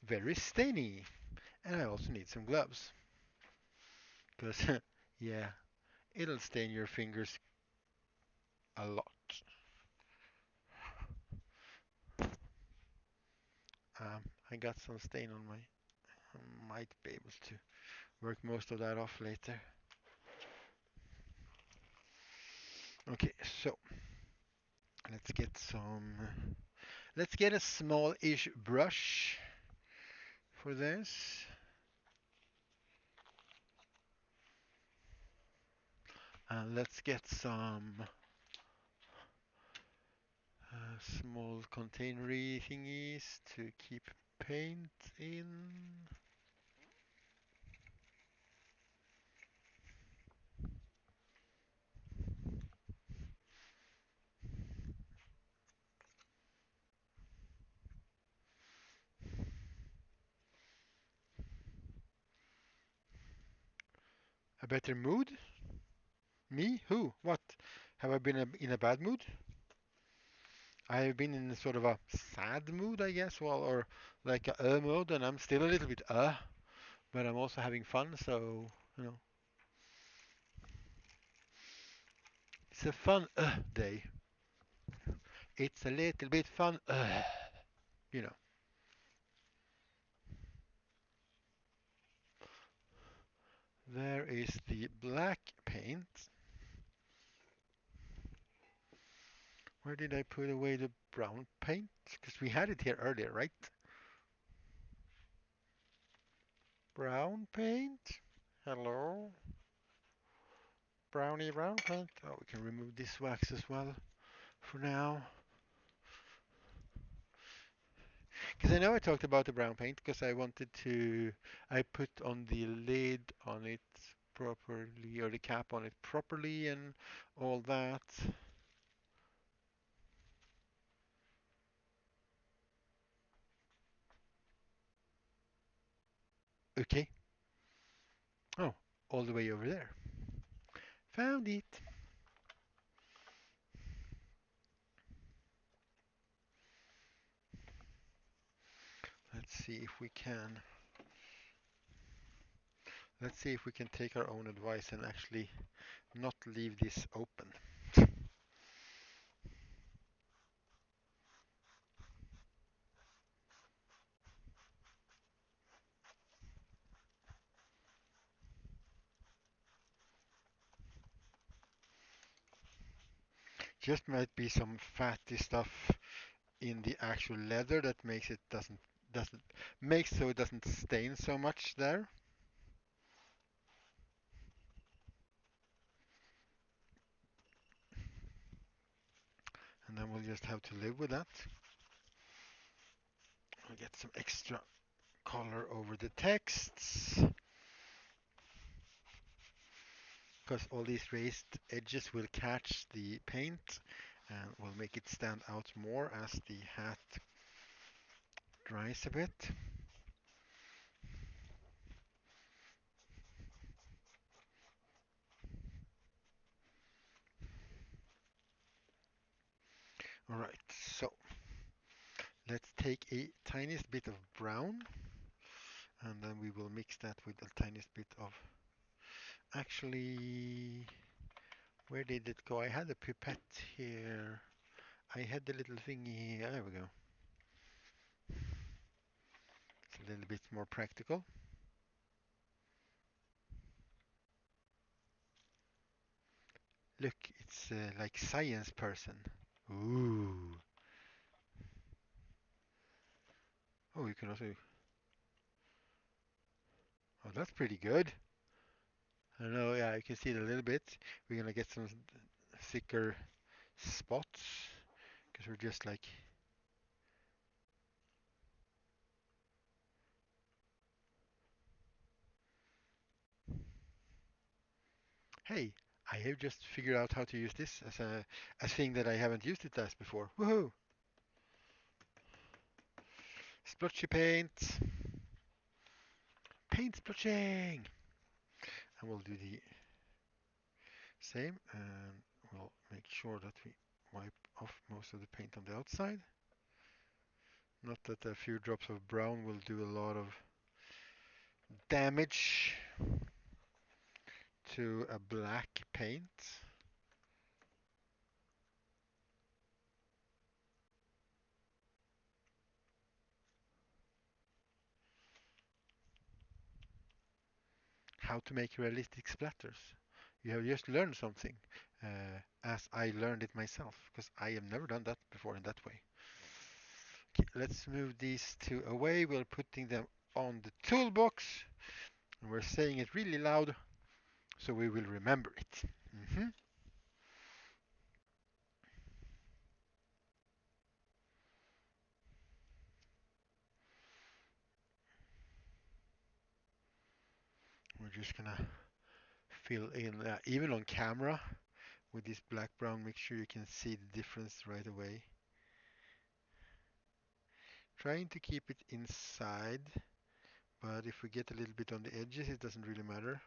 very stainy. And I also need some gloves, because, yeah, it'll stain your fingers a lot. I got some stain on my, I might be able to work most of that off later. Okay, so let's get some, let's get a small-ish brush for this. And let's get some small containery thingies to keep paint in. A better mood? Me? Who? What? Have I been in a bad mood? I've been in sort of a sad mood, I guess, well, or like a mode, and I'm still a little bit but I'm also having fun, so, you know, it's a fun day. It's a little bit fun, you know. There is the black paint. Where did I put away the brown paint? Because we had it here earlier, right? Brown paint? Hello? Brownie brown paint? Oh, we can remove this wax as well for now. Because I know I talked about the brown paint because I wanted to, I put on the lid on it properly, or the cap on it properly and all that. Okay. Oh, all the way over there. Found it. Let's see if we can. Let's see if we can take our own advice and actually not leave this open. Just might be some fatty stuff in the actual leather that makes it doesn't makes so it doesn't stain so much there. And then we'll just have to live with that. I'll get some extra color over the texts because all these raised edges will catch the paint and will make it stand out more as the hat dries a bit. Alright, so let's take a tiniest bit of brown and then we will mix that with a tiniest bit of, actually, where did it go? I had a pipette here. I had the little thingy here. There we go. It's a little bit more practical. Look, it's like science person. Ooh. Oh, you can also. Oh, that's pretty good. I know, yeah, you can see it a little bit. We're gonna get some thicker spots because we're just like. Hey, I have just figured out how to use this as a thing that I haven't used it as before. Woohoo! Splotchy paint. Paint splotching! And we'll do the same and we'll make sure that we wipe off most of the paint on the outside. Not that a few drops of brown will do a lot of damage to a black paint. How to make realistic splatters. You have just learned something as I learned it myself because I have never done that before in that way. Okay, let's move these two away. We're putting them on the toolbox and we're saying it really loud so we will remember it. just gonna fill in, even on camera with this black brown mixture, you can see the difference right away. Trying to keep it inside, but if we get a little bit on the edges, it doesn't really matter.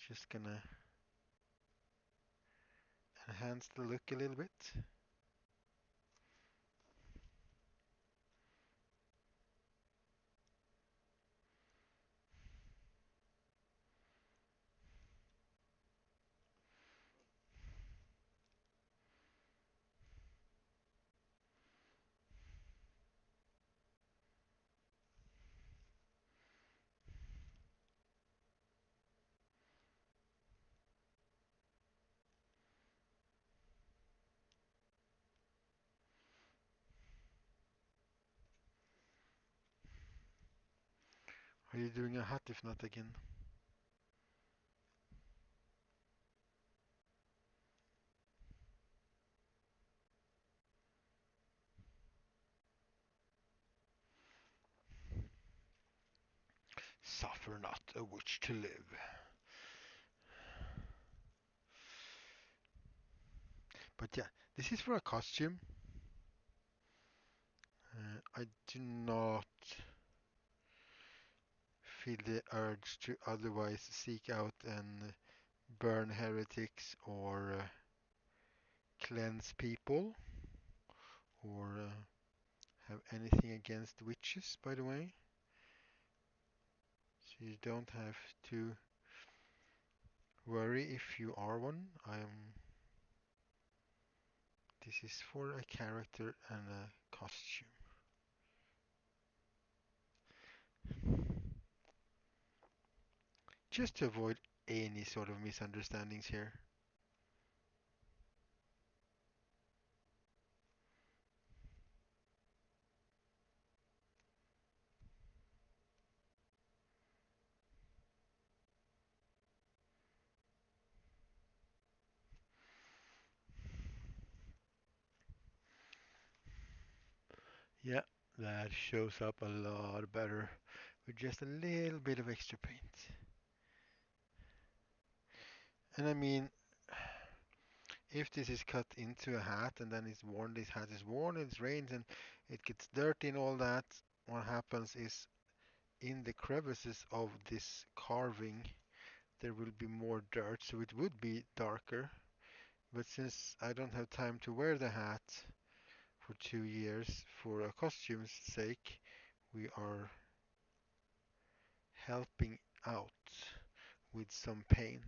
Just gonna enhance the look a little bit. Are you doing a hat if not again? Suffer not a witch to live. But yeah, this is for a costume. I do not feel the urge to otherwise seek out and burn heretics or cleanse people or have anything against witches, by the way. So you don't have to worry if you are one. This is for a character and a costume. Just to avoid any sort of misunderstandings here. Yeah, that shows up a lot better with just a little bit of extra paint. And I mean, if this is cut into a hat and then it's worn, this hat is worn, it rains and it gets dirty and all that, what happens is in the crevices of this carving there will be more dirt, so it would be darker. But since I don't have time to wear the hat for 2 years for a costume's sake, we are helping out with some paint.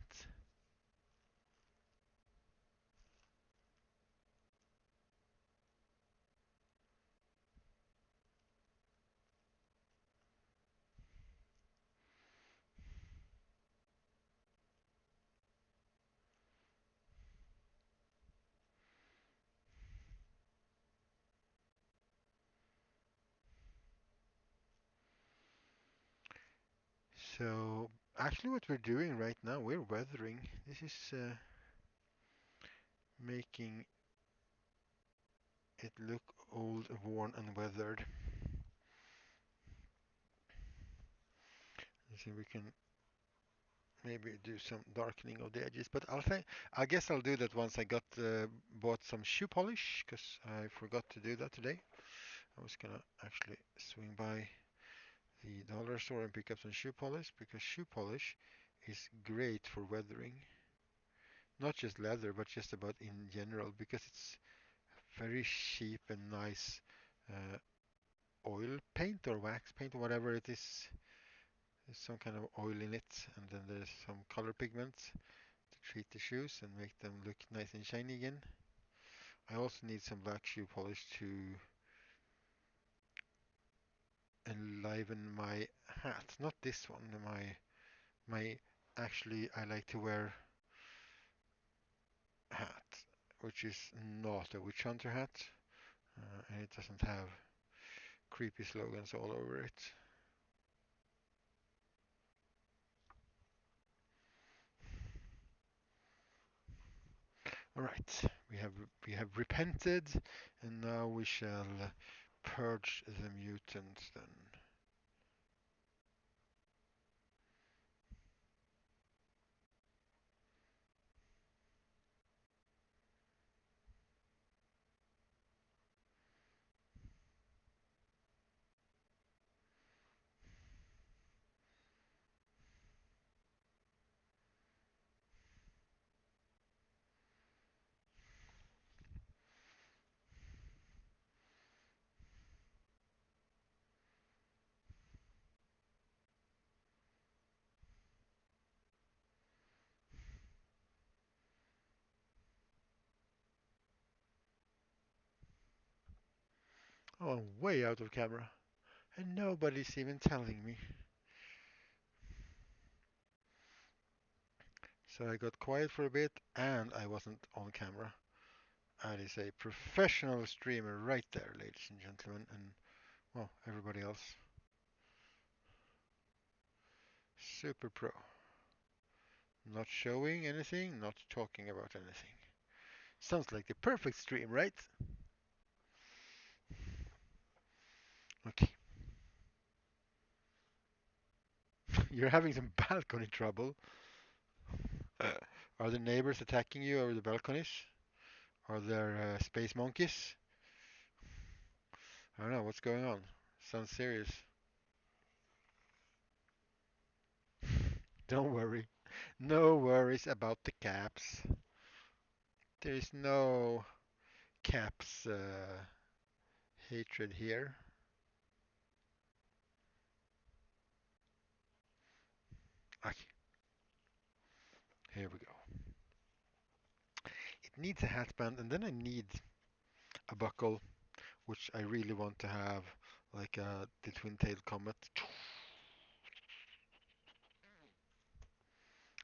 So actually what we're doing right now, we're weathering. This is making it look old, worn and weathered. Let's see, we can maybe do some darkening of the edges, but I guess I'll do that once I bought some shoe polish, because I forgot to do that today. I was gonna actually swing by the dollar store and pick up some shoe polish, because shoe polish is great for weathering. Not just leather, but just about in general, because it's very cheap and nice uh, oil paint or wax paint or whatever it is. There's some kind of oil in it, and then there's some color pigments to treat the shoes and make them look nice and shiny again. I also need some black shoe polish to enliven my hat. Not this one, my actually I like to wear hat, which is not a witch hunter hat, and it doesn't have creepy slogans all over it. All right, we have repented, and now we shall purge the mutants then. Oh, I'm way out of camera. And nobody's even telling me. So I got quiet for a bit and I wasn't on camera. That is a professional streamer right there, ladies and gentlemen, and well, everybody else. Super pro. Not showing anything, not talking about anything. Sounds like the perfect stream, right? Okay. You're having some balcony trouble. Are the neighbors attacking you over the balconies? Are there space monkeys? I don't know what's going on. Sounds serious. Don't worry. No worries about the caps. There is no caps hatred here. Okay, here we go. It needs a hatband, and then I need a buckle, which I really want to have, like the twin-tailed comet.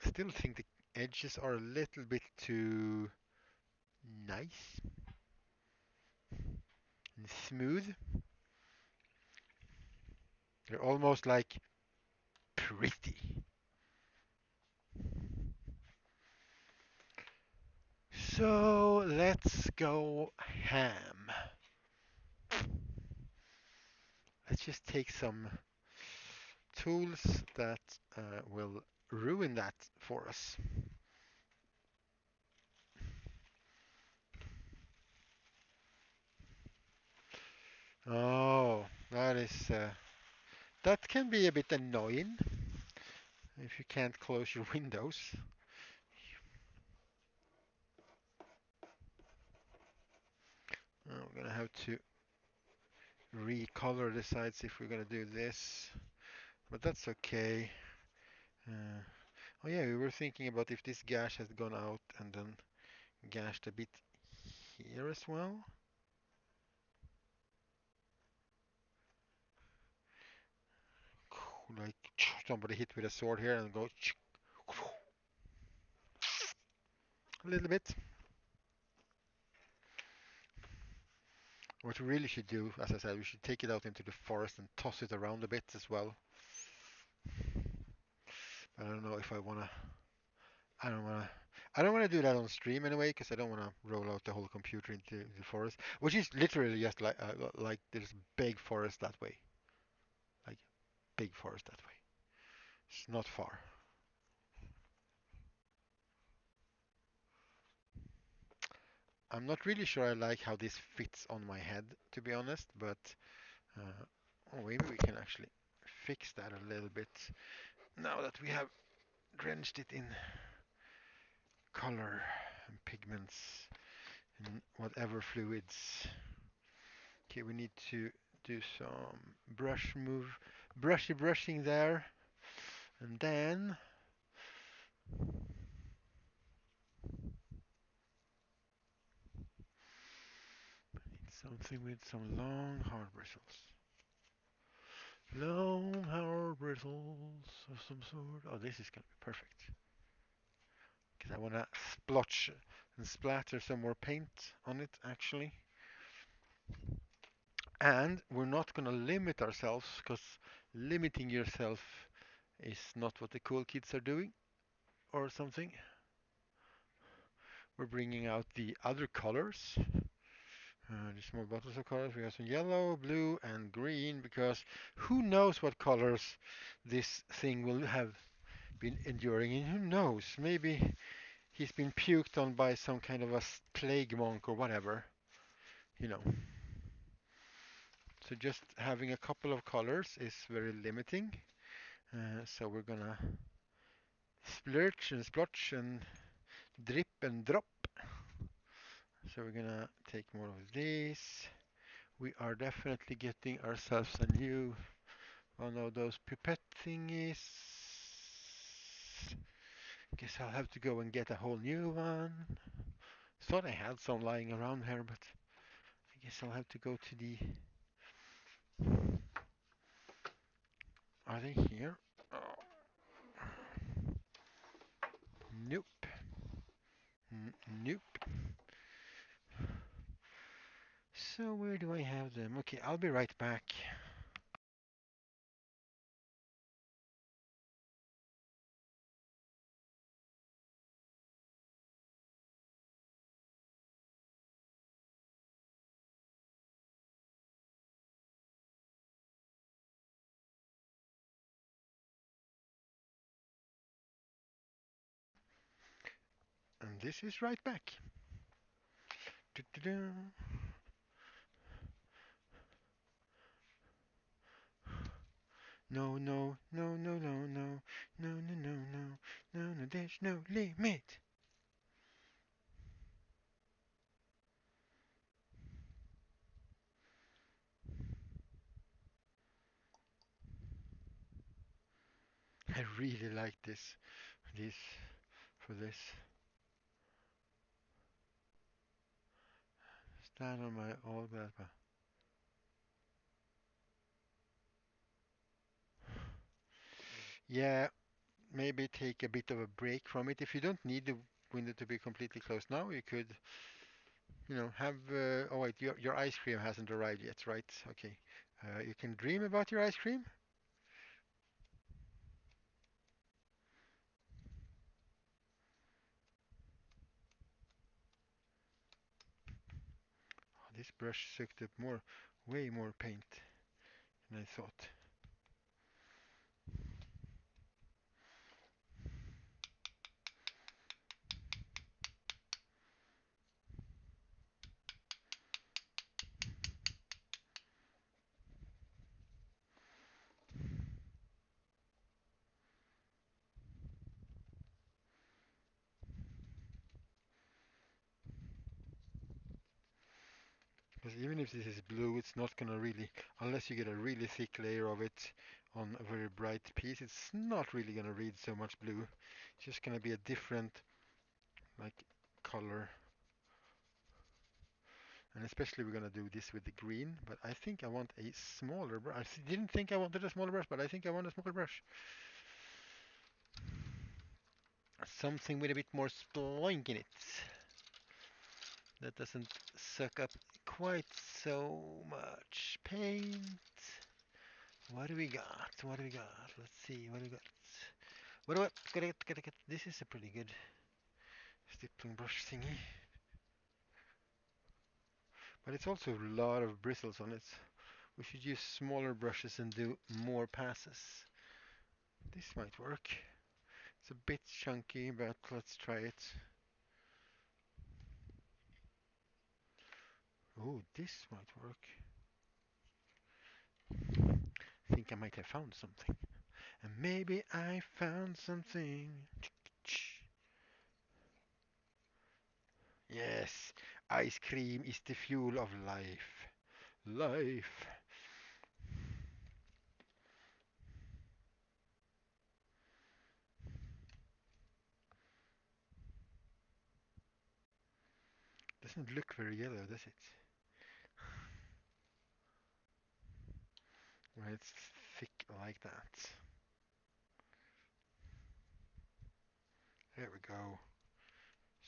I still think the edges are a little bit too nice and smooth. They're almost like pretty. So let's go ham. Let's just take some tools that will ruin that for us. Oh, that can be a bit annoying if you can't close your windows. We're gonna have to recolor the sides if we're gonna do this, but that's okay. Uh, oh yeah, we were thinking about if this gash has gone out and then gashed a bit here as well. Like somebody hit with a sword here and go a little bit. What we really should do, as I said, we should take it out into the forest and toss it around a bit as well. I don't know if I wanna. I don't wanna. I don't want to do that on stream anyway, because I don't want to roll out the whole computer into the forest, which is literally just like there's big forest that way, like big forest that way. It's not far. I'm not really sure I like how this fits on my head, to be honest, but oh, maybe we can actually fix that a little bit now that we have drenched it in color and pigments and whatever fluids. Okay, we need to do some brushy brushing there, and then need something with some long hard bristles. Long hard bristles of some sort. Oh, this is gonna be perfect. Because I wanna splotch and splatter some more paint on it actually. And we're not gonna limit ourselves, because limiting yourself is not what the cool kids are doing or something. We're bringing out the other colors. The small bottles of colors. We have some yellow, blue, and green, because who knows what colors this thing will have been enduring, and who knows, maybe he's been puked on by some kind of a plague monk or whatever, you know. So just having a couple of colors is very limiting. So we're gonna splurge and splotch and drip and drop. So we're gonna take more of this. We are definitely getting ourselves a new one of those pipette thingies. Guess I'll have to go and get a whole new one. Thought I had some lying around here, but I guess I'll have to go to the Are they here? Oh, nope. Nope. So where do I have them? Okay, I'll be right back. And this is right back. Du-du-du. No, no, no, no, no, no, no, no, no, no, no, no, there's no limit. I really like this, for this. Stand on my old belt. Yeah, maybe take a bit of a break from it. If you don't need the window to be completely closed now, you could, have. Oh wait, your ice cream hasn't arrived yet, right? Okay. You can dream about your ice cream. Oh, this brush sucked up way more paint than I thought. Because even if this is blue, it's not gonna really, unless you get a really thick layer of it on a very bright piece, it's not really gonna read so much blue. It's just gonna be a different, like, color. And especially we're gonna do this with the green, but I think I want a smaller brush. I didn't think I wanted a smaller brush, but I think I want a smaller brush. Something with a bit more sploink in it. That doesn't suck up quite so much paint. What do we got? What do we got? Let's see. What do we got? What do I get? This is a pretty good stippling brush thingy. But it's also a lot of bristles on it. We should use smaller brushes and do more passes. This might work. It's a bit chunky, but let's try it. Oh, this might work. I think I might have found something. And maybe I found something. Yes, ice cream is the fuel of life. Life. Doesn't look very yellow, does it? When it's thick like that. There we go.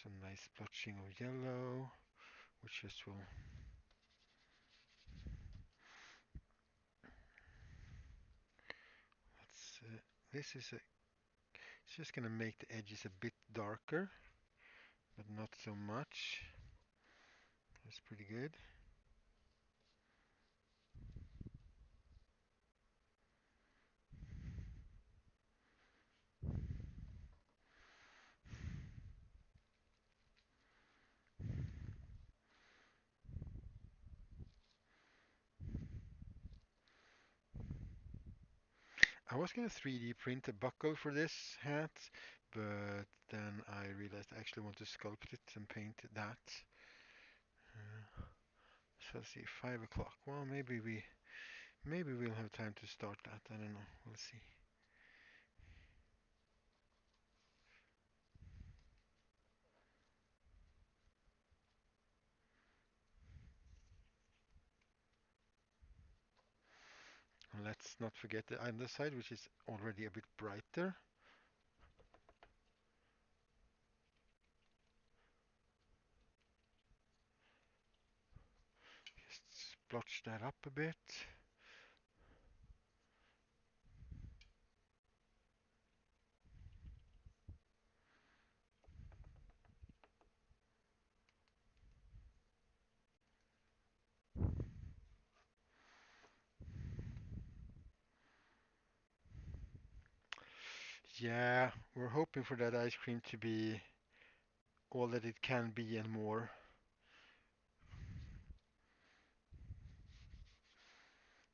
Some nice splotching of yellow, which just will. Let's. This is a. It's just gonna make the edges a bit darker, but not so much. That's pretty good. I was gonna 3D print a buckle for this hat, but then I realized I actually want to sculpt it and paint that. Uh, so let's see, 5 o'clock. Well, maybe we'll have time to start that. I don't know. We'll see. let's not forget the underside, which is already a bit brighter. Just splotch that up a bit. Yeah, we're hoping for that ice cream to be all that it can be and more.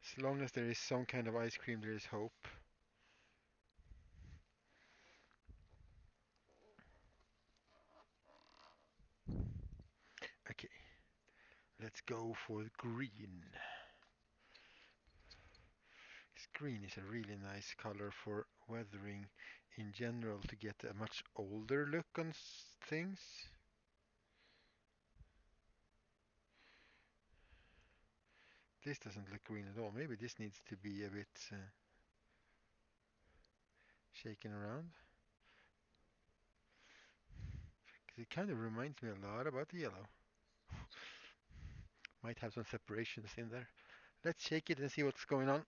As long as there is some kind of ice cream, there is hope. Okay, let's go for green. This green is a really nice color for weathering in general to get a much older look on things. This doesn't look green at all. Maybe this needs to be a bit shaken around. 'Cause it kind of reminds me a lot about the yellow. Might have some separations in there. Let's shake it and see what's going on.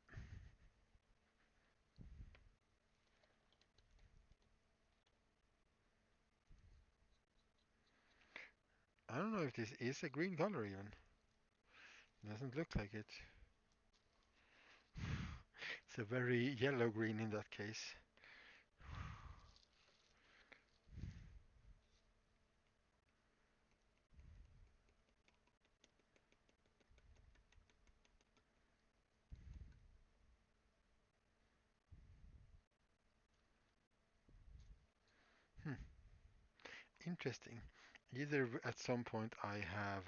I don't know if this is a green color even. Doesn't look like it. It's a very yellow green in that case. Hmm. Interesting. Either at some point I have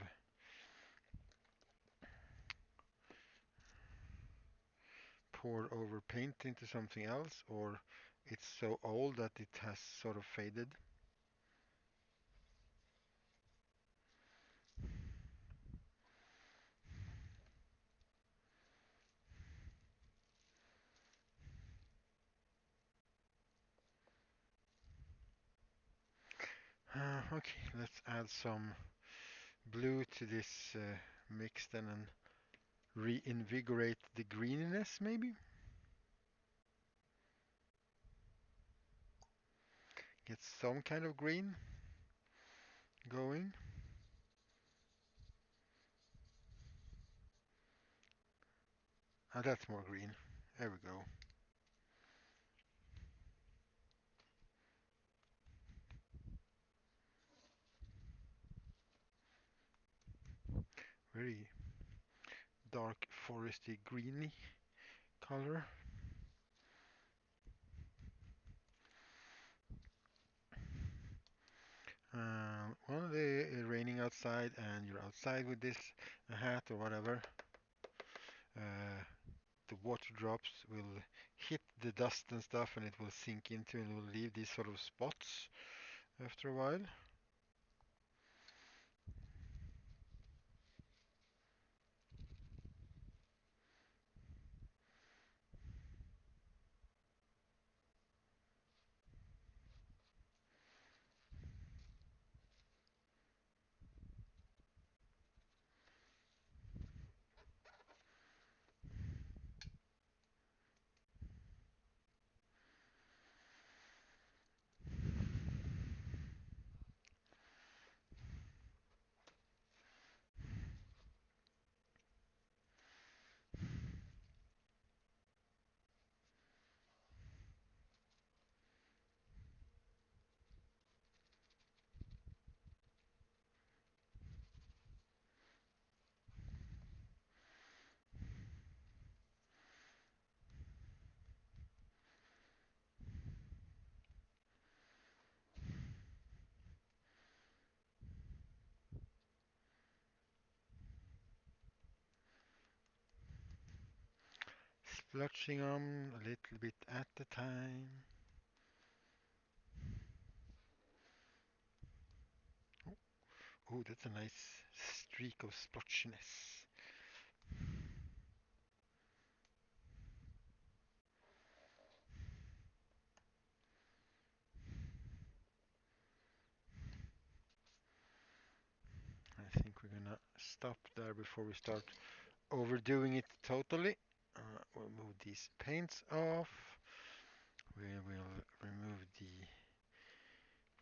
poured over paint into something else, or it's so old that it has sort of faded. Okay, let's add some blue to this mix then and reinvigorate the greeniness maybe. Get some kind of green going. Ah, that's more green. There we go. Very dark foresty greeny color. Well, it's raining outside and you're outside with this hat or whatever. Uh, the water drops will hit the dust and stuff and it will sink into and will leave these sort of spots after a while. Splotching them a little bit at a time. Oh, oh, that's a nice streak of splotchiness. stop there before we start overdoing it totally. We'll move these paints off. We will remove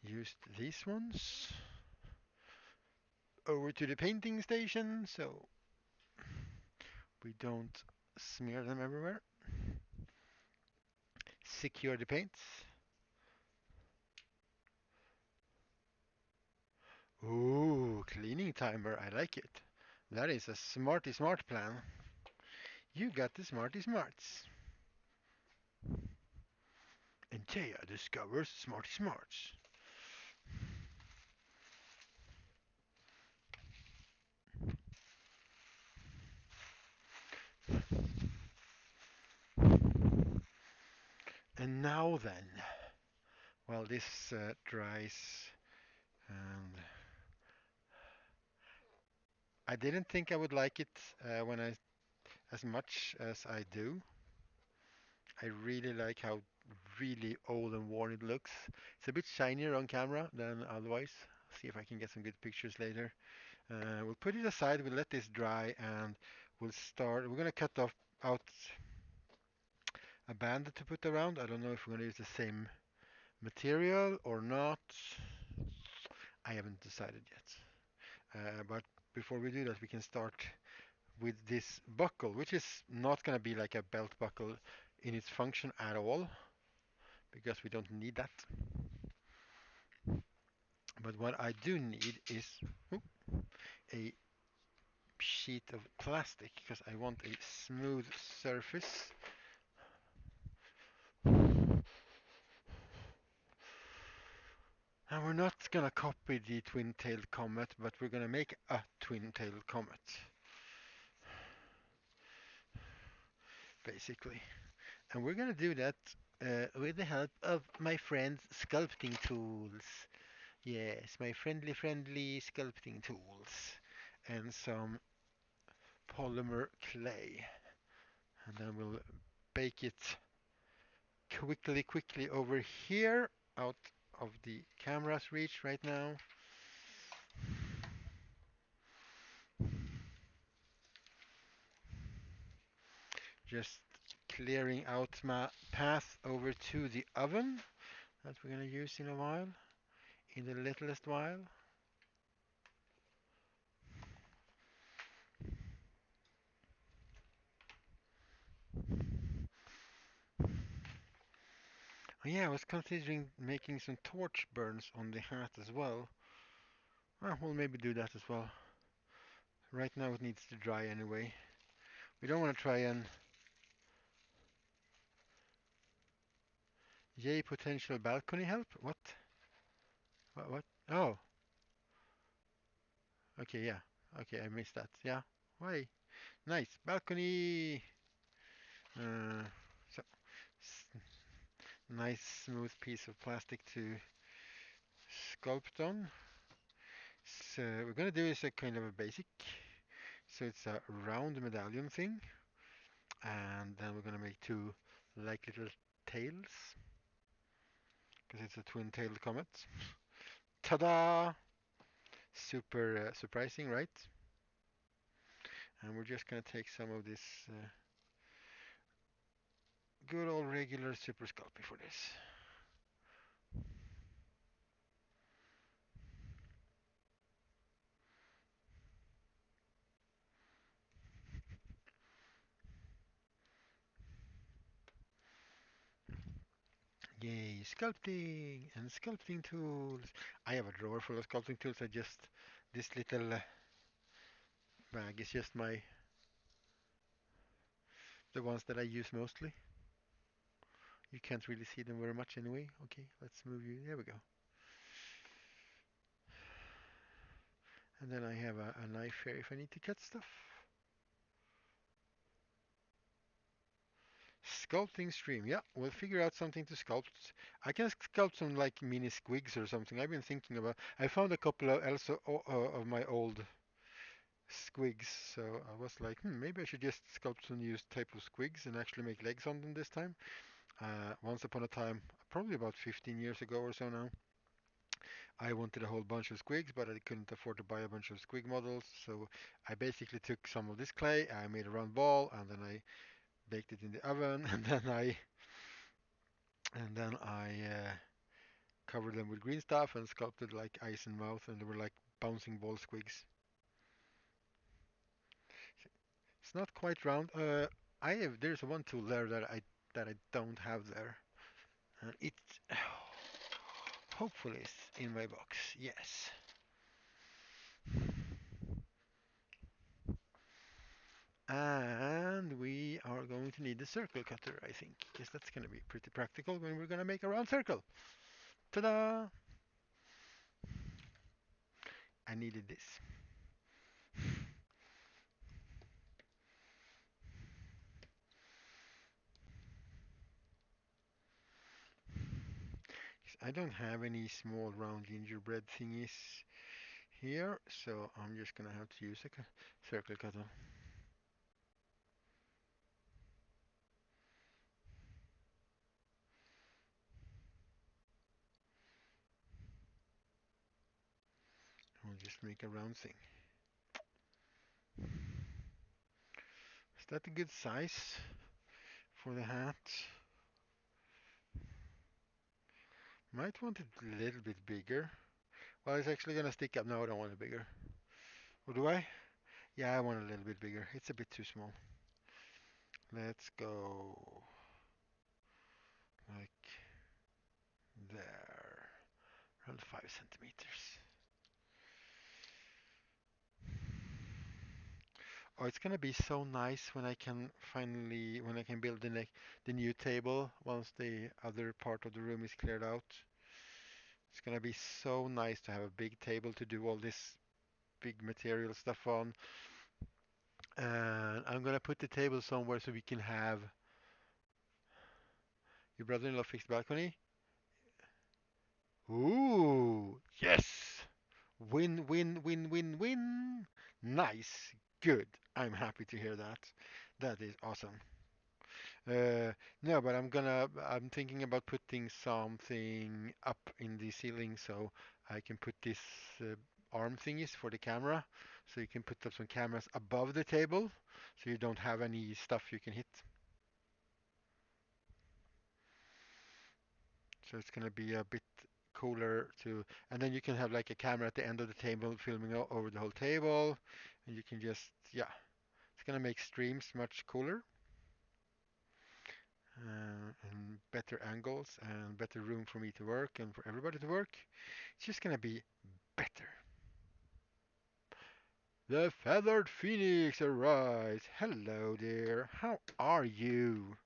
used these ones over to the painting station so we don't smear them everywhere. Secure the paints. Ooh, cleaning timer. I like it. That is a smarty smart plan. You got the smarty smarts. And Taya discovers smarty smarts. And now then, while this dries, and I didn't think I would like it when I as much as I do. I really like how really old and worn it looks. It's a bit shinier on camera than otherwise. See if I can get some good pictures later. We'll put it aside, we'll let this dry, and we'll start. We're going to cut off out a band to put around. I don't know if we're going to use the same material or not. I haven't decided yet. But before we do that, we can start with this buckle, which is not going to be like a belt buckle in its function at all, because we don't need that. But what I do need is a sheet of plastic, because I want a smooth surface. And we're not gonna copy the twin-tailed comet, but we're gonna make a twin-tailed comet, basically. And we're gonna do that with the help of my friend's sculpting tools. Yes, my friendly sculpting tools. And some polymer clay. And then we'll bake it quickly over here, out of the camera's reach right now. Just clearing out my path over to the oven that we're going to use in a while, in the littlest while. Oh yeah, I was considering making some torch burns on the hat as well. We'll maybe do that as well. Right now it needs to dry anyway. We don't want to try and... Yay, potential balcony help? What? What? Oh, okay, yeah. Okay, I missed that. Yeah. Why? Nice. Balcony! Uh, so, nice smooth piece of plastic to sculpt on. So we're gonna do is a kind of a basic. So it's a round medallion thing, and then we're gonna make two like little tails because it's a twin-tailed comet. Ta-da! Super surprising, right? And we're just gonna take some of this good old regular super sculpting for this. Yay, sculpting and sculpting tools. I have a drawer full of sculpting tools. This little bag is just the ones that I use mostly. You can't really see them very much anyway. Okay, let's move you. There we go. And then I have a knife here if I need to cut stuff. Sculpting stream. Yeah, we'll figure out something to sculpt. I can sculpt some like mini squigs or something. I've been thinking about. I found a couple of also of my old squigs, so I was like, maybe I should just sculpt some new type of squigs and actually make legs on them this time. Once upon a time, probably about 15 years ago or so now, I wanted a whole bunch of squigs, but I couldn't afford to buy a bunch of squig models, so I basically took some of this clay, I made a round ball, and then I baked it in the oven, and then I covered them with green stuff and sculpted like eyes and mouth, and they were like bouncing ball squigs. It's not quite round. There's one tool there that I don't have there, and it hopefully is in my box. Yes. And we are going to need the circle cutter, I think, because that's going to be pretty practical when we're going to make a round circle. Ta-da! I needed this. I don't have any small round gingerbread thingies here, so I'm just going to have to use a circle cutter. We'll just make a round thing. Is that a good size for the hat? Might want it a little bit bigger. Well, it's actually going to stick up. No, I don't want it bigger. Or do I? Yeah, I want it a little bit bigger. It's a bit too small. Let's go like there. Around 5 centimeters. Oh, it's gonna be so nice when when I can build the new table once the other part of the room is cleared out. It's gonna be so nice to have a big table to do all this big material stuff on. And I'm gonna put the table somewhere so we can have your brother-in-law fixed balcony. Ooh, yes! Win, win, win, win, win. Nice. Good. I'm happy to hear that. That is awesome. Uh, no, but I'm thinking about putting something up in the ceiling so I can put this arm thingies for the camera. So you can put up some cameras above the table so you don't have any stuff you can hit. So it's going to be a bit cooler to, and then you can have like a camera at the end of the table filming over the whole table, and you can just, yeah, it's going to make streams much cooler, and better angles and better room for me to work and for everybody to work. It's just going to be better. The feathered phoenix arrives. Hello there. How are you?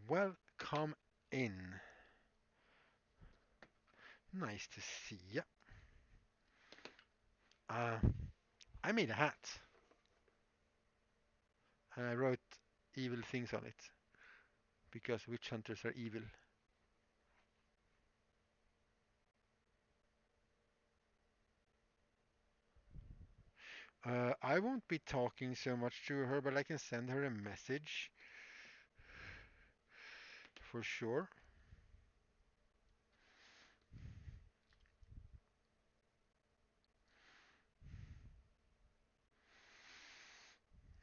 Welcome in. Nice to see ya. Uh, I made a hat and I wrote evil things on it because witch hunters are evil. I won't be talking so much to her, but I can send her a message for sure.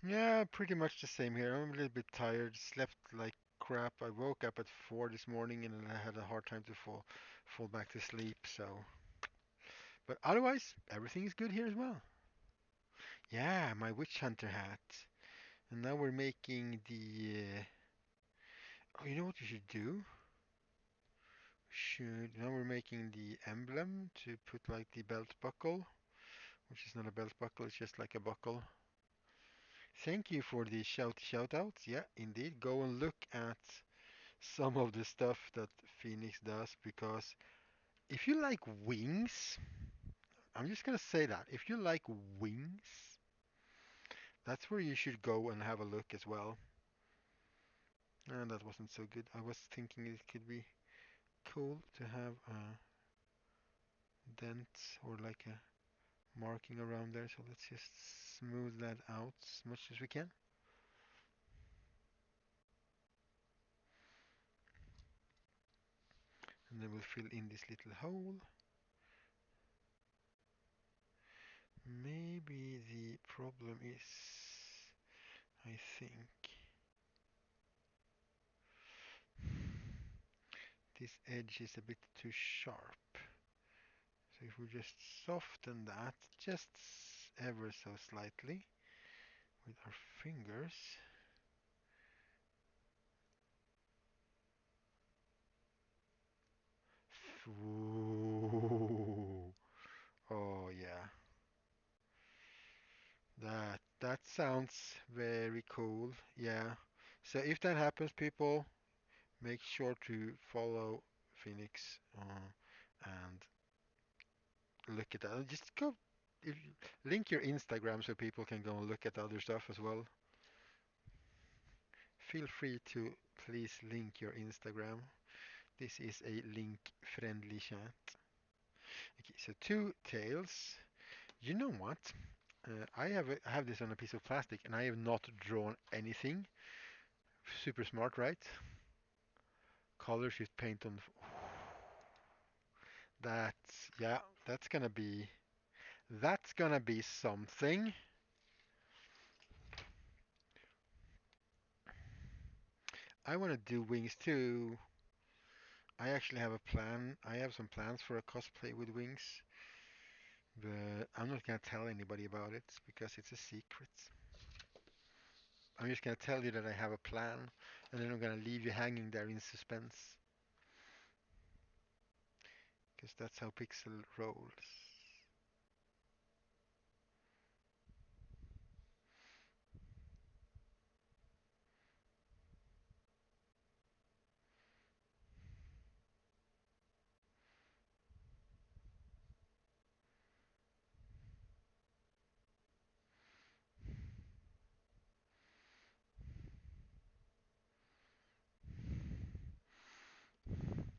Yeah, pretty much the same here. I'm a little bit tired, slept like crap. I woke up at 4 this morning and I had a hard time to fall back to sleep. So, but otherwise, everything is good here as well. Yeah, my witch hunter hat. And now we're making the. Oh, you know what we should do? Should now we're making the emblem to put like the belt buckle, which is not a belt buckle, it's just like a buckle. Thank you for the shout outs. Yeah, indeed. Go and look at some of the stuff that Phoenix does because if you like wings, I'm just gonna say that. If you like wings, that's where you should go and have a look as well. And that wasn't so good. I was thinking it could be cool to have a dent or like a marking around there. So let's just smooth that out as much as we can. And then we'll fill in this little hole. Maybe the problem is, I think, this edge is a bit too sharp. So if we just soften that just ever so slightly with our fingers. Ooh. Oh yeah. That sounds very cool. Yeah. So if that happens, people, make sure to follow Phoenix and look at that. Just go if, link your Instagram so people can go and look at other stuff as well. Feel free to please link your Instagram. This is a link-friendly chat. Okay, so two tails. You know what? I have this on a piece of plastic and I have not drawn anything. Super smart, right? Color shift paint on. That's yeah. That's gonna be something. I want to do wings too. I actually have a plan. I have some plans for a cosplay with wings, but I'm not gonna tell anybody about it because it's a secret. I'm just gonna tell you that I have a plan, and then I'm gonna leave you hanging there in suspense, because that's how Pixel rolls.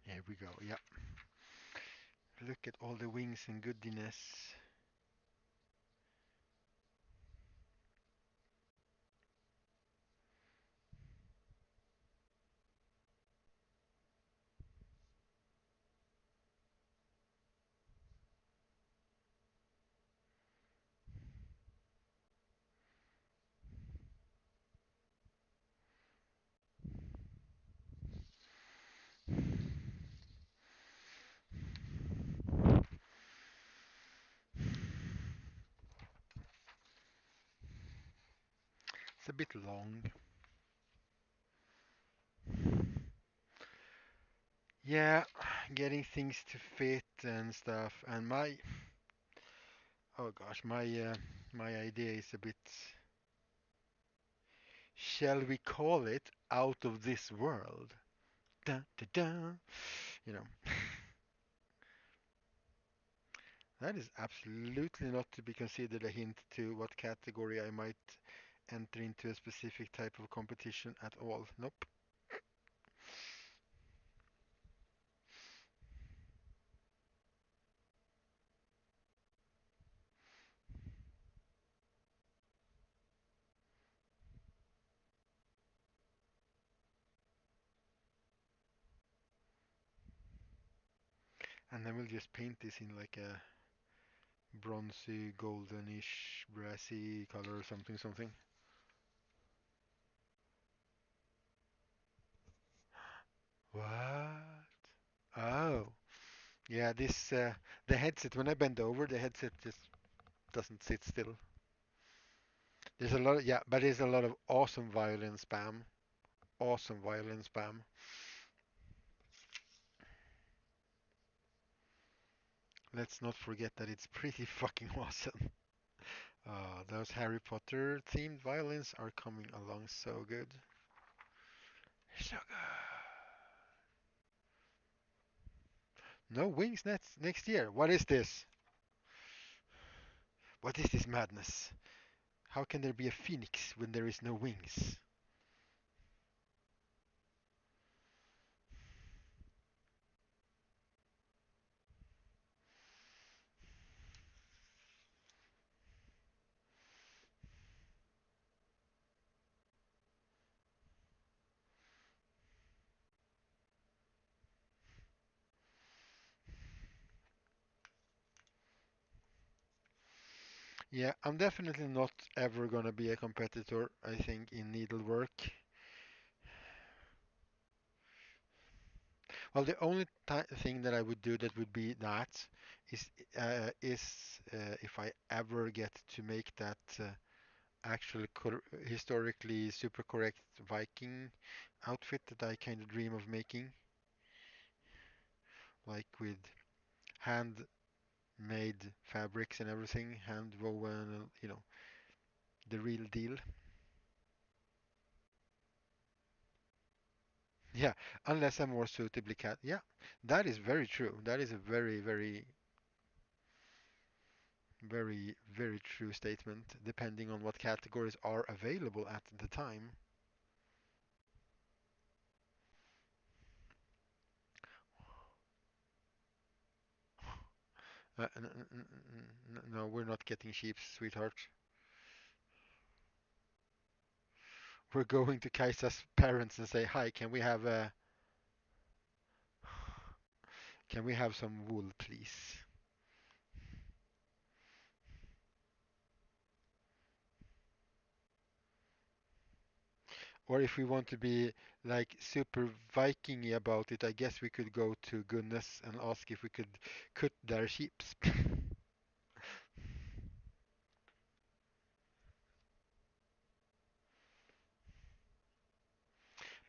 Here we go. Yeah. Look at all the wings and goodiness. It's a bit long. Yeah, getting things to fit and stuff. And oh gosh, my idea is a bit, shall we call it, out of this world? Da da da. You know, that is absolutely not to be considered a hint to what category I might enter into a specific type of competition at all. Nope. And then we'll just paint this in like a bronzy, goldenish, brassy color or something, something. What? Oh, yeah, the headset, when I bend over, the headset just doesn't sit still. There's a lot of, yeah, but there's a lot of awesome violin spam. Awesome violin spam. Let's not forget that it's pretty fucking awesome. Those Harry Potter themed violins are coming along so good. So good. No wings next year. What is this? What is this madness? How can there be a phoenix when there is no wings? Yeah, I'm definitely not ever gonna be a competitor, I think, in needlework. Well, the only thing that I would do that would be that is if I ever get to make that actual historically super correct Viking outfit that I kind of dream of making, like with handmade fabrics and everything, hand woven, the real deal. Yeah, unless I'm more suitably cat. Yeah, that is very true. That is a very, very, very, very true statement, depending on what categories are available at the time. No, we're not getting sheep, sweetheart. We're going to Kaisa's parents and say, "Hi, can we have some wool, please?" Or if we want to be like super Vikingy about it, I guess we could go to Gunnes and ask if we could cut their sheep.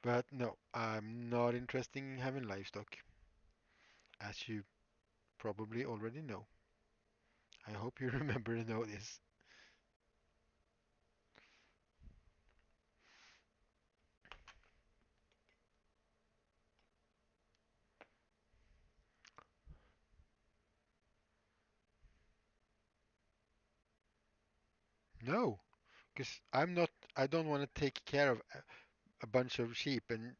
But no, I'm not interested in having livestock, as you probably already know. I hope you remember to know this. No, because I don't want to take care of a bunch of sheep and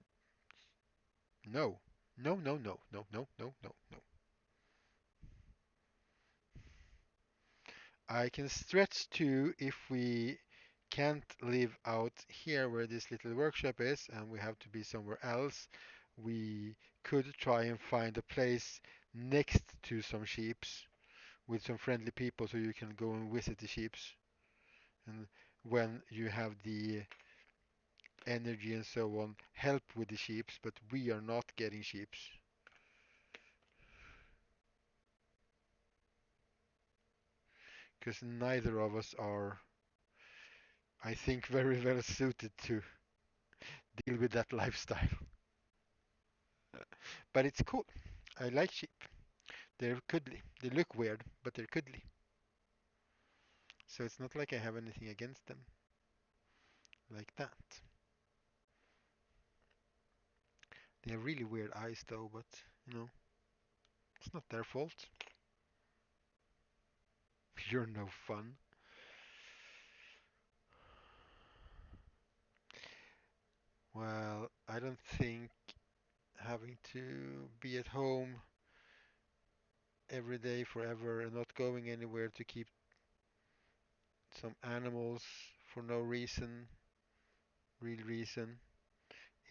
no, no, no, no, no, no, no, no, no. I can stretch to if we can't live out here where this little workshop is and we have to be somewhere else. We could try and find a place next to some sheeps with some friendly people so you can go and visit the sheeps. And when you have the energy and so on, help with the sheeps, but we are not getting sheeps because neither of us are, I think, very well suited to deal with that lifestyle. But it's cool. I like sheep. They're cuddly. They look weird, but they're cuddly. So it's not like I have anything against them like that. They have really weird eyes though, but it's not their fault. You're no fun. Well, I don't think having to be at home every day forever and not going anywhere to keep some animals for no reason, real reason,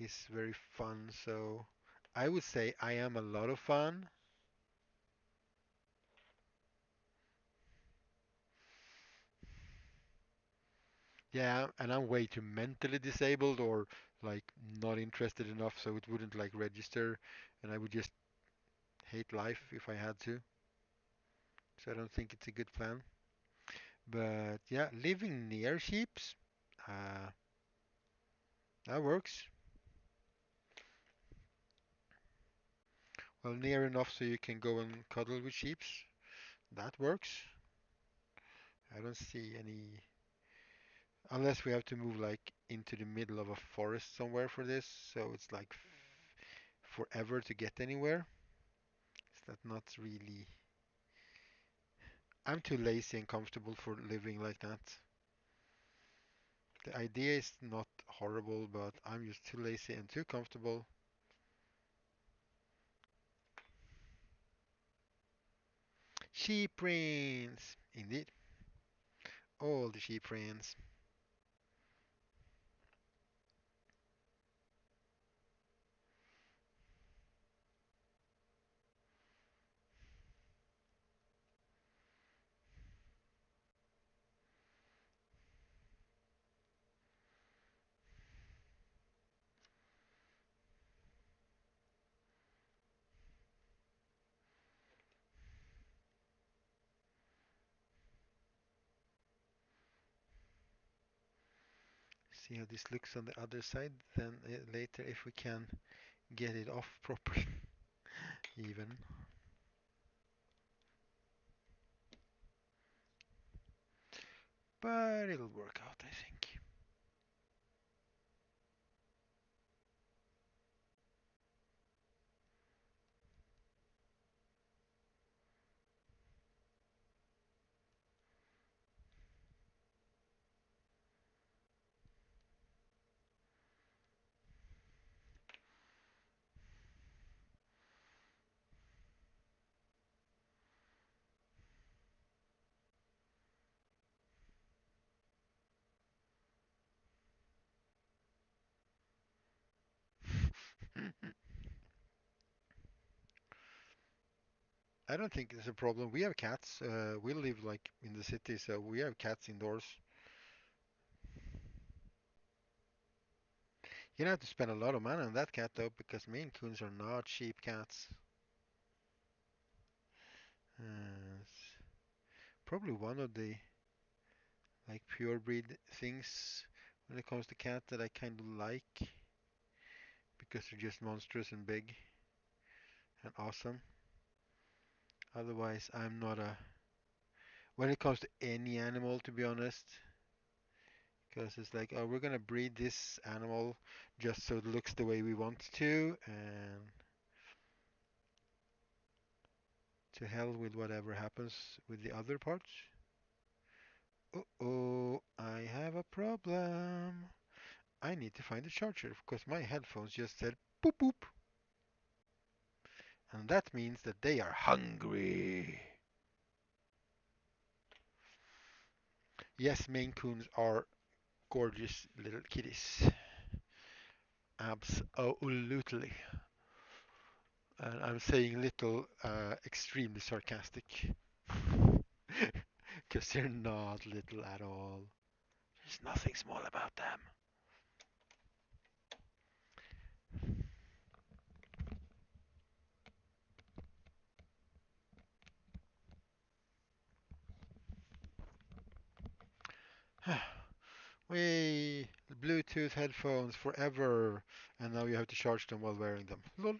is very fun. So I would say I am a lot of fun. Yeah, and I'm way too mentally disabled or like not interested enough so it wouldn't like register and I would just hate life if I had to. So I don't think it's a good plan. But yeah, living near sheeps, uh, that works. Well, near enough so you can go and cuddle with sheeps, that works. I don't see any, unless we have to move like into the middle of a forest somewhere for this, so it's like forever to get anywhere. Is that not really? I'm too lazy and comfortable for living like that. The idea is not horrible, but I'm just too lazy and too comfortable. Sheep brains! Indeed. All the sheep brains. See how this looks on the other side. Then later, if we can get it off properly, even. But it'll work out, I think. I don't think it's a problem. We have cats. We live like in the city, so we have cats indoors. You don't have to spend a lot of money on that cat though, because Maine Coons are not cheap cats. It's probably one of the like pure breed things when it comes to cat that I kind of like because they're just monstrous and big and awesome. Otherwise, I'm not a when it comes to any animal, to be honest, because it's like, oh, we're gonna breed this animal just so it looks the way we want to, and to hell with whatever happens with the other parts. Uh-oh, I have a problem. I need to find the charger because my headphones just said boop boop, and that means that they are hungry. Yes, Maine Coons are gorgeous little kitties. Absolutely. And I'm saying little extremely sarcastic. Because they're not little at all. There's nothing small about them. We Bluetooth headphones forever, and now you have to charge them while wearing them. Lol.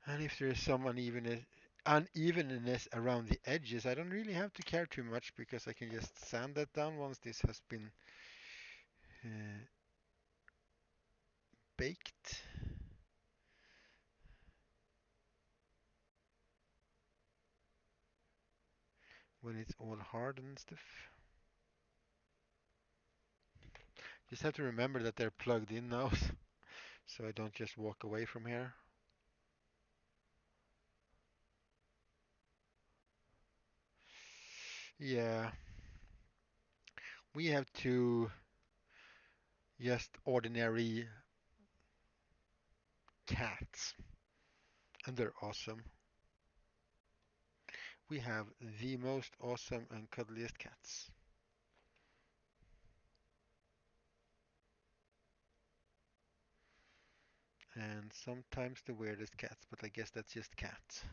And if there is some unevenness around the edges, I don't really have to care too much because I can just sand that down once this has been uh, baked. When it's all hard and stuff. Just have to remember that they're plugged in now, so I don't just walk away from here. Yeah, we have two just ordinary cats, and they're awesome. We have the most awesome and cuddliest cats. And sometimes the weirdest cats, but I guess that's just cats.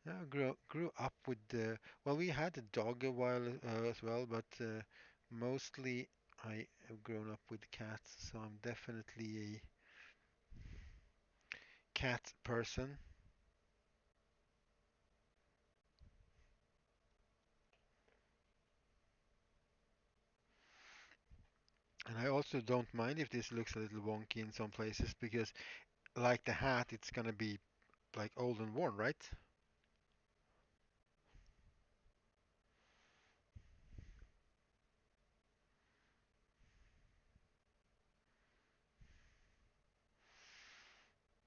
I grew up with the well, we had a dog a while as well, but mostly I have grown up with cats, so I'm definitely a cat person. And I also don't mind if this looks a little wonky in some places because, like the hat, it's gonna be like old and worn, right?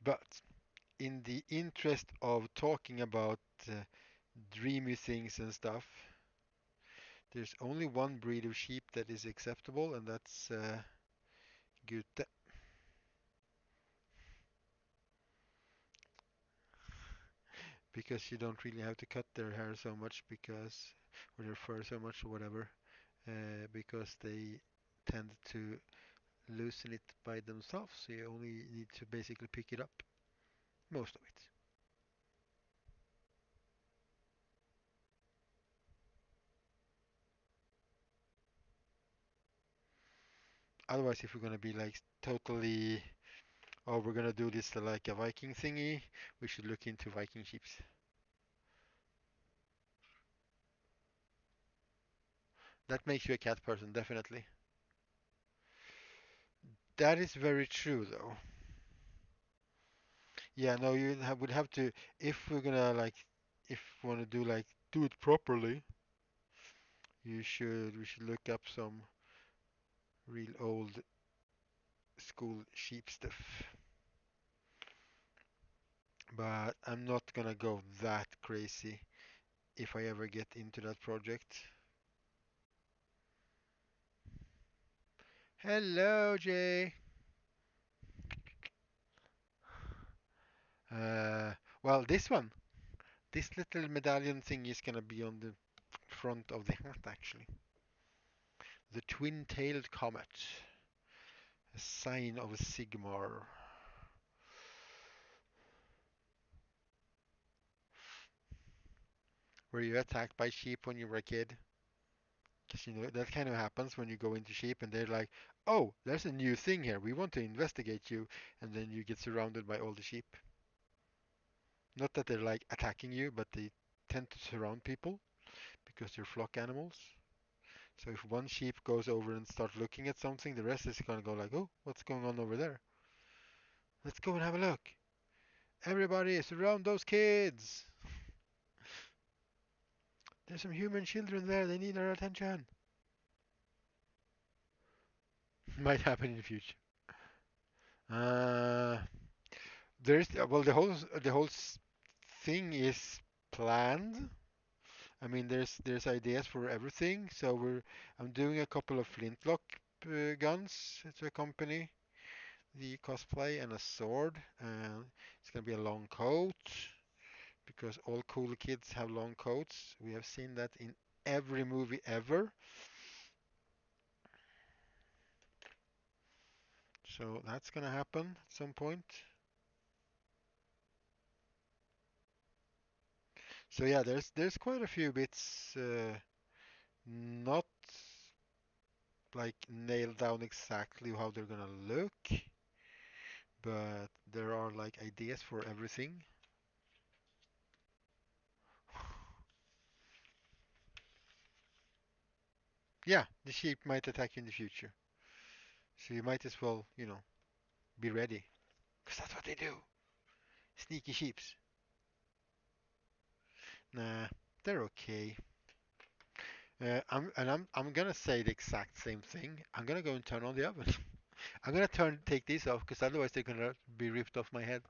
But in the interest of talking about dreamy things and stuff, there's only one breed of sheep that is acceptable, and that's Gute, because you don't really have to cut their hair so much because, or their fur so much or whatever, because they tend to loosen it by themselves. So you only need to basically pick it up, most of it. Otherwise, if we're gonna be like totally, oh, we're gonna do this like a Viking thingy, we should look into Viking ships. That makes you a cat person, definitely. That is very true, though. Yeah, no, would have to, if we're gonna like, if we want to do like, do it properly, we should look up some real old school sheep stuff. But I'm not gonna go that crazy if I ever get into that project. Hello, Jay. Uh, well, this little medallion thing is gonna be on the front of the hat, actually. The twin-tailed comet, a sign of Sigmar. Were you attacked by sheep when you were a kid? Because you know that kind of happens when you go into sheep and they're like, "Oh, there's a new thing here. We want to investigate you," and then you get surrounded by all the sheep. Not that they're like attacking you, but they tend to surround people because they're flock animals. So if one sheep goes over and starts looking at something, the rest is gonna go like, "Oh, what's going on over there? Let's go and have a look. Everybody, surround those kids. There's some human children there. They need our attention." Might happen in the future. Uh, there's well, the whole thing is planned. I mean, there's ideas for everything. So I'm doing a couple of flintlock guns to accompany the cosplay and a sword. It's gonna be a long coat because all cool kids have long coats. We have seen that in every movie ever. So that's gonna happen at some point. So yeah, there's quite a few bits not like nailed down exactly how they're gonna look, but there are like ideas for everything. Yeah, the sheep might attack you in the future, so you might as well, be ready, because that's what they do. Sneaky sheeps. Nah, they're okay. I'm gonna say the exact same thing. I'm gonna go and turn on the oven. I'm gonna take these off because otherwise they're gonna be ripped off my head.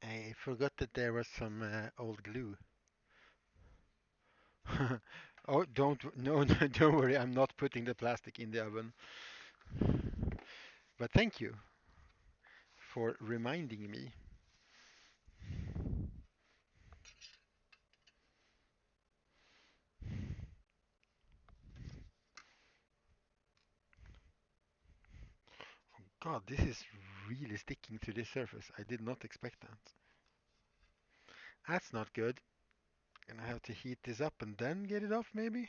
I forgot that there was some old glue. Oh, no, no, don't worry. I'm not putting the plastic in the oven. But thank you for reminding me. God, this is really sticking to this surface. I did not expect that. That's not good. Gonna have to heat this up and then get it off, maybe?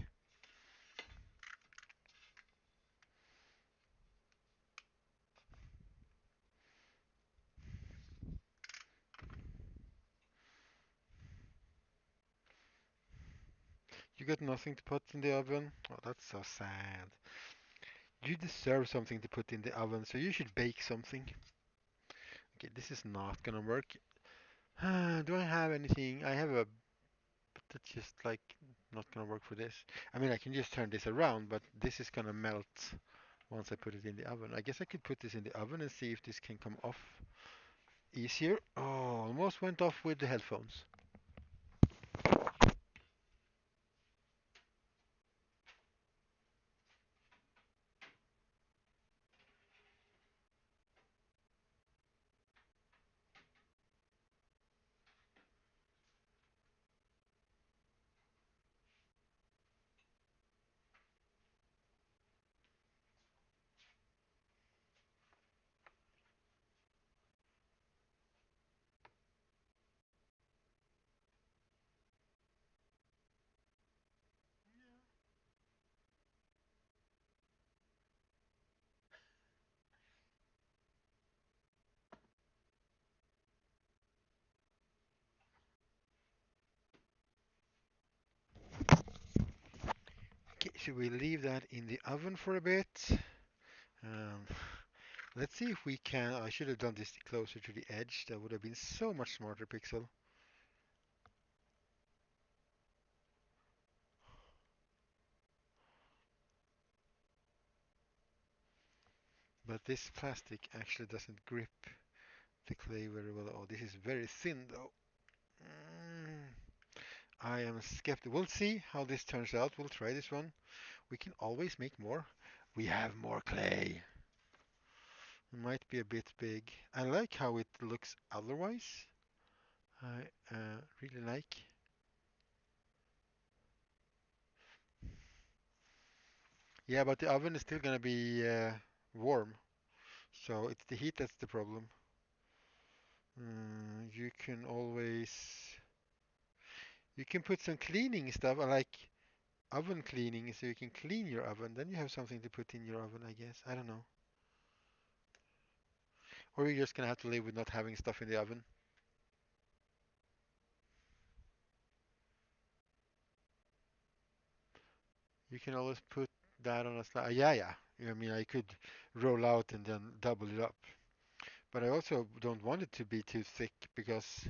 You got nothing to put in the oven? Oh, that's so sad. You deserve something to put in the oven, so you should bake something. Okay, this is not gonna work. Do I have anything? I have a, but that's just like not gonna work for this. I mean, I can just turn this around, but this is gonna melt once I put it in the oven. I guess I could put this in the oven and see if this can come off easier. Oh, almost went off with the headphones. Okay, should we leave that in the oven for a bit? Um, let's see if we can. I should have done this closer to the edge. That would have been so much smarter, Pixel. But this plastic actually doesn't grip the clay very well. Oh, this is very thin though. Mm, I am skeptical. We'll see how this turns out. We'll try this one. We can always make more. We have more clay. It might be a bit big. I like how it looks otherwise. I really like. Yeah, but the oven is still gonna be warm. So it's the heat that's the problem. You can always you can put some cleaning stuff like oven cleaning so you can clean your oven. Then you have something to put in your oven, I guess. I don't know. Or you're just gonna have to live with not having stuff in the oven. You can always put that on a slab. Yeah, yeah. I mean, I could roll out and then double it up. But I also don't want it to be too thick because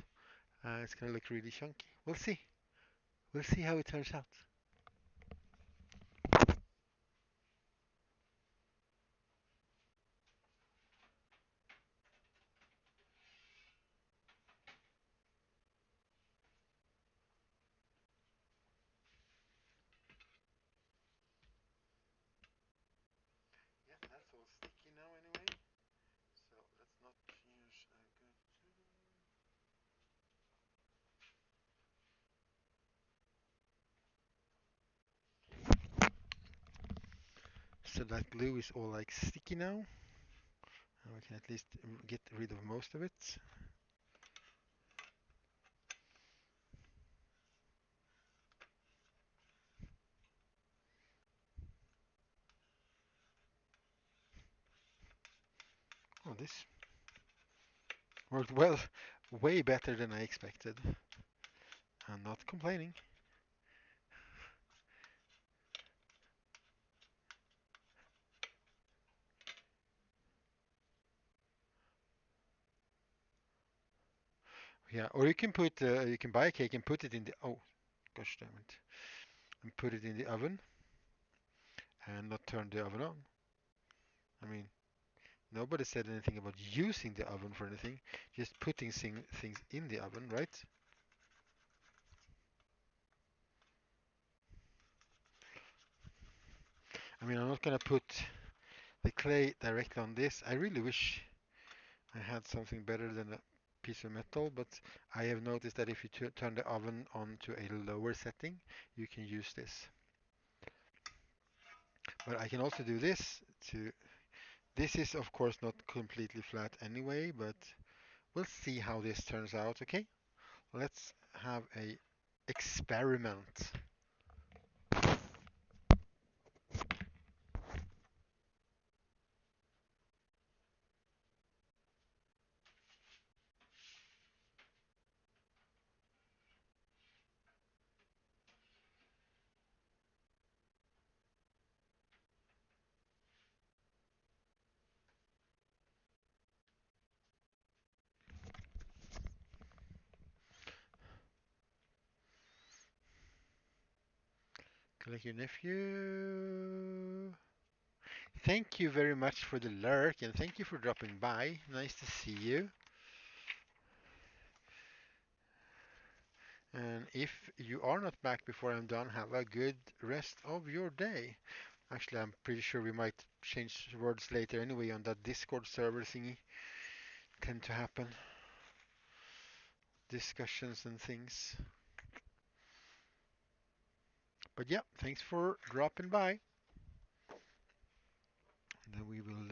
it's gonna look really chunky. We'll see. We'll see how it turns out. Yeah, that's all sticky now anyway. So let's not use a good. So that glue is all like sticky now. Now we can at least get rid of most of it. Oh, this worked well, way better than I expected. I'm not complaining. Yeah, or you can buy a cake and put it in the, oh, gosh damn it, and put it in the oven and not turn the oven on. I mean, nobody said anything about using the oven for anything, just putting things in the oven, right? I mean, I'm not gonna put the clay directly on this. I really wish I had something better than a piece of metal, but I have noticed that if you turn the oven on to a lower setting, you can use this. But I can also do this to This is of course not completely flat anyway, but we'll see how this turns out, okay? Let's have a experiment. Collect your nephew. Thank you very much for the lurk and thank you for dropping by. Nice to see you. And if you are not back before I'm done, have a good rest of your day. Actually, I'm pretty sure we might change words later anyway on that Discord server thingy. Tend to happen. Discussions and things. But yeah, thanks for dropping by. Then we will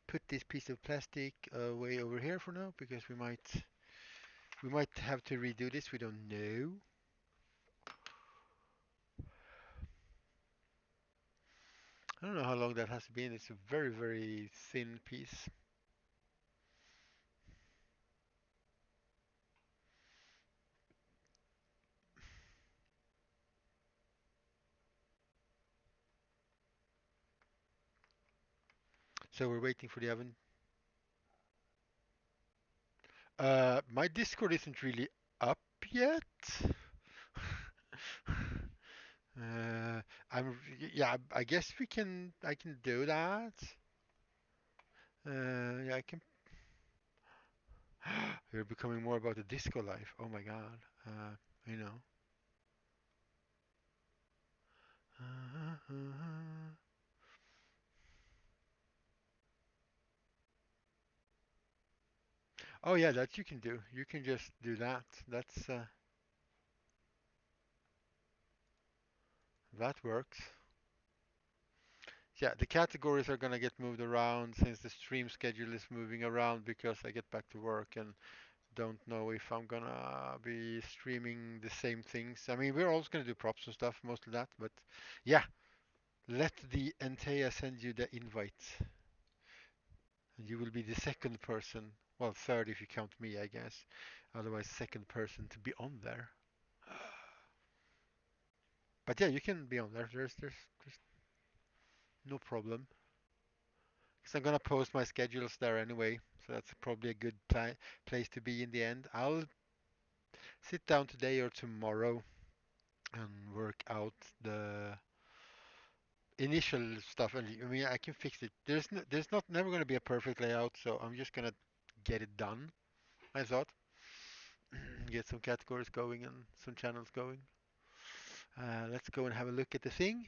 put this piece of plastic way over here for now because we might have to redo this. We don't know. I don't know how long that has been. It's a very, very thin piece. So we're waiting for the oven. My Discord isn't really up yet. Uh, yeah, I guess I can do that. Yeah, I can. You're becoming more about the disco life. Oh my God. I know. Oh yeah, that you can do. You can just do that. That works. Yeah, the categories are gonna get moved around since the stream schedule is moving around because I get back to work and don't know if I'm gonna be streaming the same things. I mean, we're always gonna do props and stuff, most of that, but yeah, let the Antea send you the invite, and you will be the second person, well, third if you count me, I guess. Otherwise, second person to be on there. But yeah, you can be on there. There's no problem. Because I'm gonna post my schedules there anyway, so that's probably a good place to be in the end. I'll sit down today or tomorrow and work out the initial stuff. And I mean, I can fix it. There's not never gonna be a perfect layout, so I'm just gonna get it done. I thought, get some categories going and some channels going. Let's go and have a look at the thing.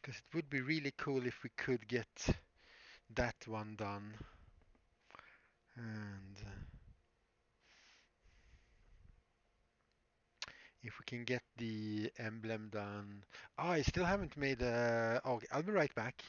Because it would be really cool if we could get that one done. And if we can get the emblem done. Oh, I still haven't made a. Oh, I'll be right back.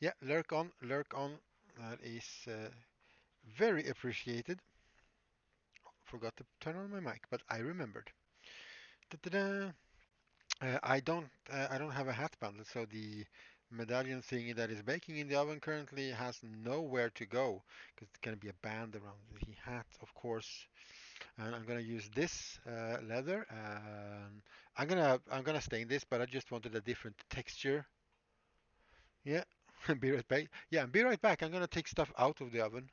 Yeah, lurk on, lurk on. That is very appreciated. Forgot to turn on my mic, but I remembered. Da-da-da. I don't have a hat bundle, so the medallion thingy that is baking in the oven currently has nowhere to go because it's gonna be a band around the hat, of course. And I'm gonna use this leather, and I'm gonna stain this, but I just wanted a different texture. Yeah, be right back. Yeah, be right back. I'm gonna take stuff out of the oven.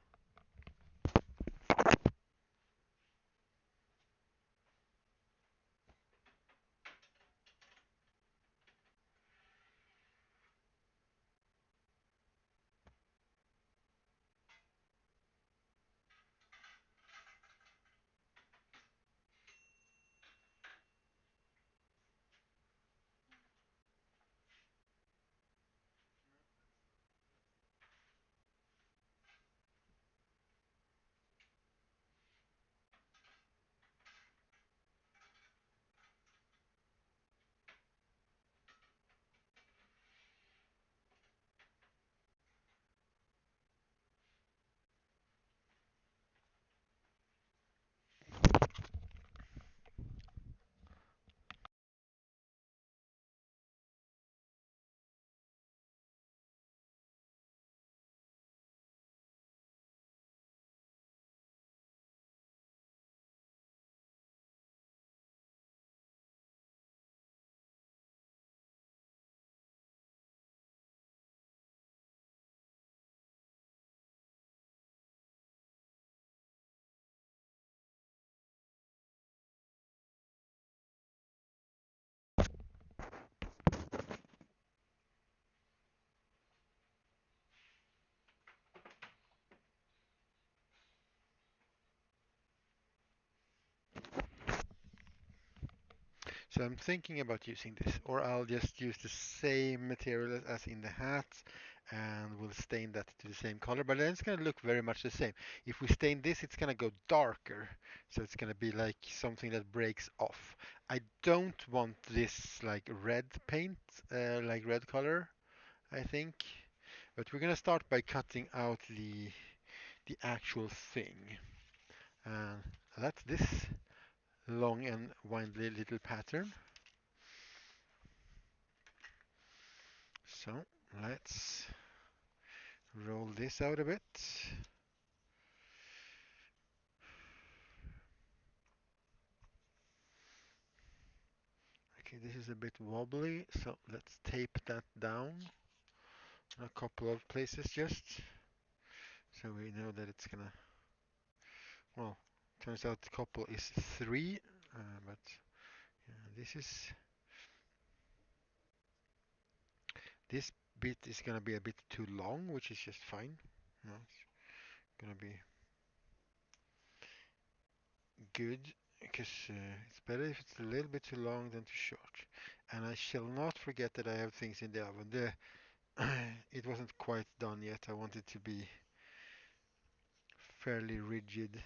So I'm thinking about using this, or I'll just use the same material as in the hat and we'll stain that to the same color, but then it's going to look very much the same. If we stain this, it's going to go darker, so it's going to be like something that breaks off. I don't want this like red paint, like red color, I think, but we're going to start by cutting out the actual thing. And that's this long and windly little pattern. So let's roll this out a bit. Okay, this is a bit wobbly, so let's tape that down in a couple of places just so we know that it's gonna, well, turns out the couple is three, but this bit is gonna be a bit too long, which is just fine. It's gonna be good because it's better if it's a little bit too long than too short. And I shall not forget that I have things in the oven. It wasn't quite done yet. I want it to be fairly rigid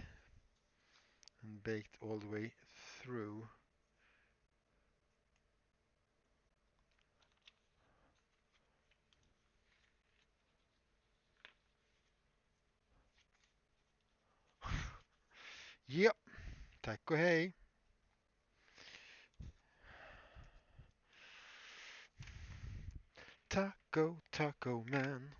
and baked all the way through. Yep, tack och hej. Taco, taco man.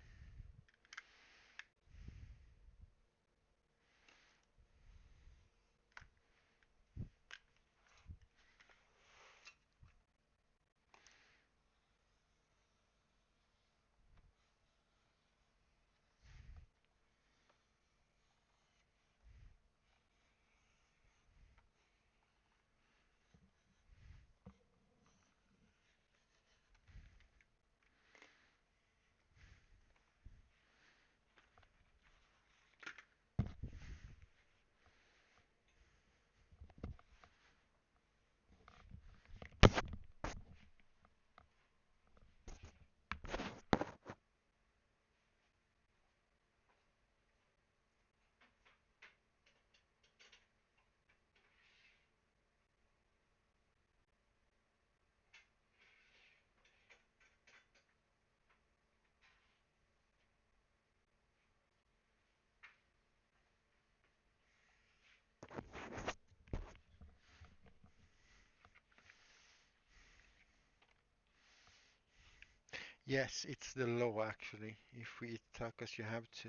Yes, it's the law actually. If we eat tacos, you have to.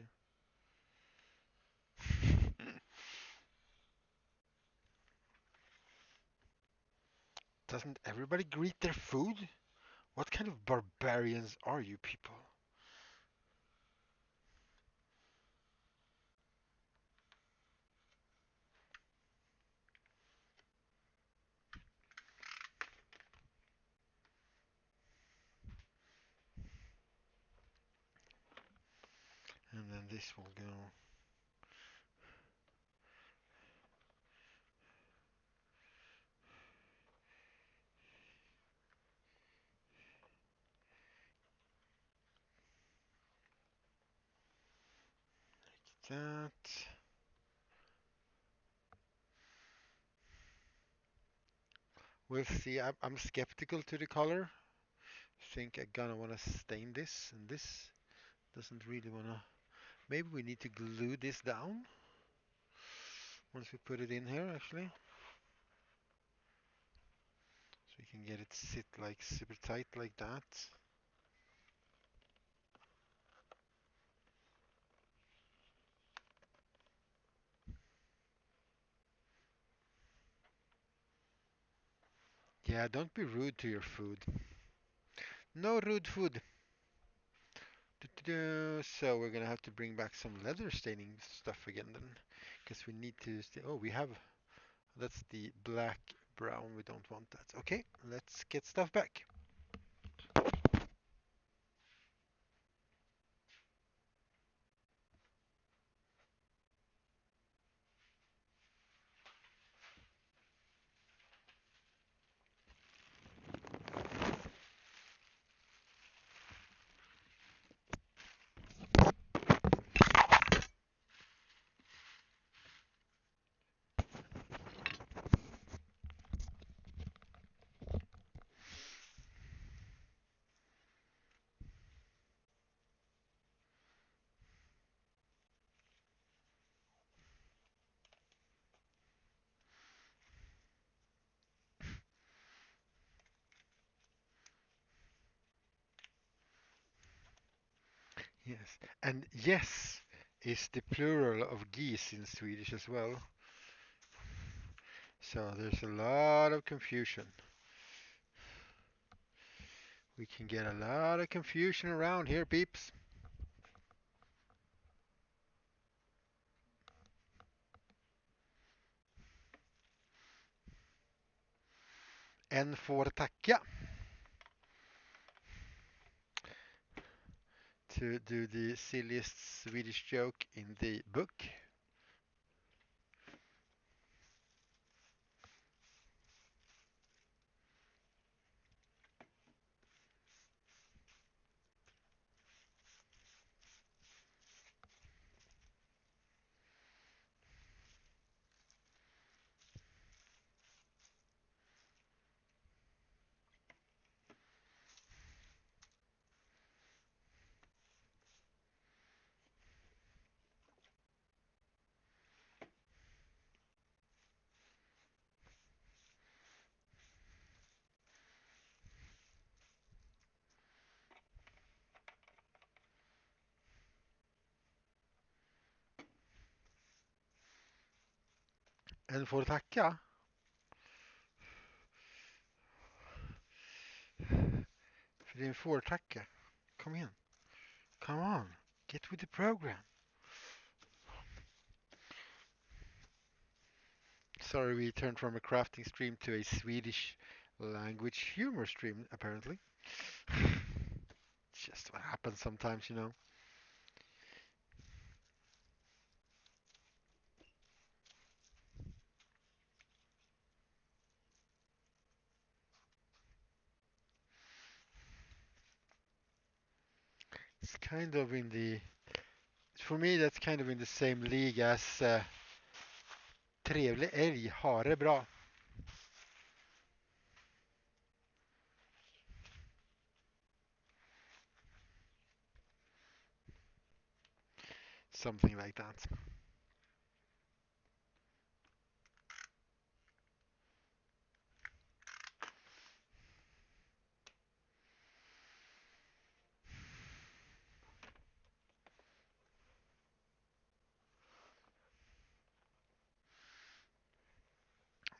Doesn't everybody greet their food? What kind of barbarians are you people? And then this will go like that. We'll see. I'm skeptical to the color. Think I'm gonna wanna stain this, and this doesn't really wanna. Maybe we need to glue this down once we put it in here, actually, so we can get it sit like super tight like that. Yeah, don't be rude to your food. No rude food. So we're gonna have to bring back some leather staining stuff again then, because we need to. Oh, we have. That's the black brown. We don't want that. Okay, let's get stuff back. Yes, and yes is the plural of geese in Swedish as well. So there's a lot of confusion. We can get a lot of confusion around here, peeps. En får tacka, to do the silliest Swedish joke in the book. En får tacka. För det är en fårtacka. Kom igen. Come on. Get with the program. Sorry, we turned from a crafting stream to a Swedish language humor stream, apparently. It's just what happens sometimes, you know. It's kind of in the, for me, that's kind of in the same league as trevlig älg, ha det bra. Something like that.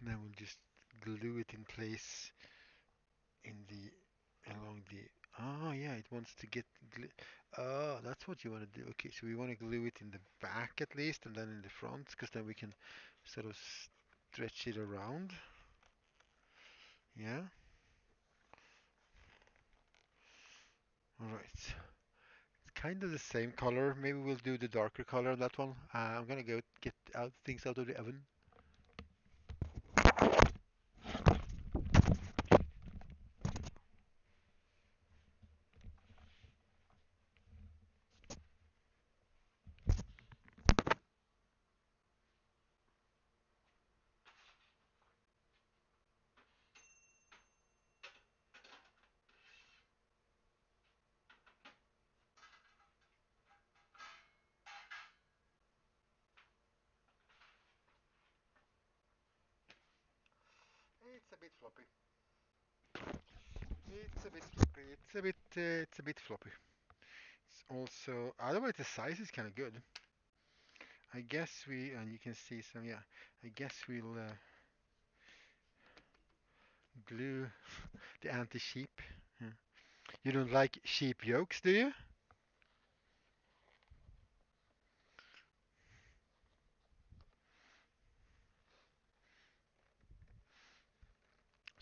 And then we'll just glue it in place in the along the. Oh yeah, it wants to get. Oh, that's what you want to do. Okay, so we want to glue it in the back at least, and then in the front, because then we can sort of stretch it around. Yeah. All right. It's kind of the same color. Maybe we'll do the darker color on that one. I'm gonna go get out things out of the oven. It's a bit floppy. It's a bit floppy. It's a bit floppy. It's also, otherwise the size is kind of good. I guess and you can see some, yeah. I guess we'll glue the anti-sheep. Yeah. You don't like sheep yolks, do you?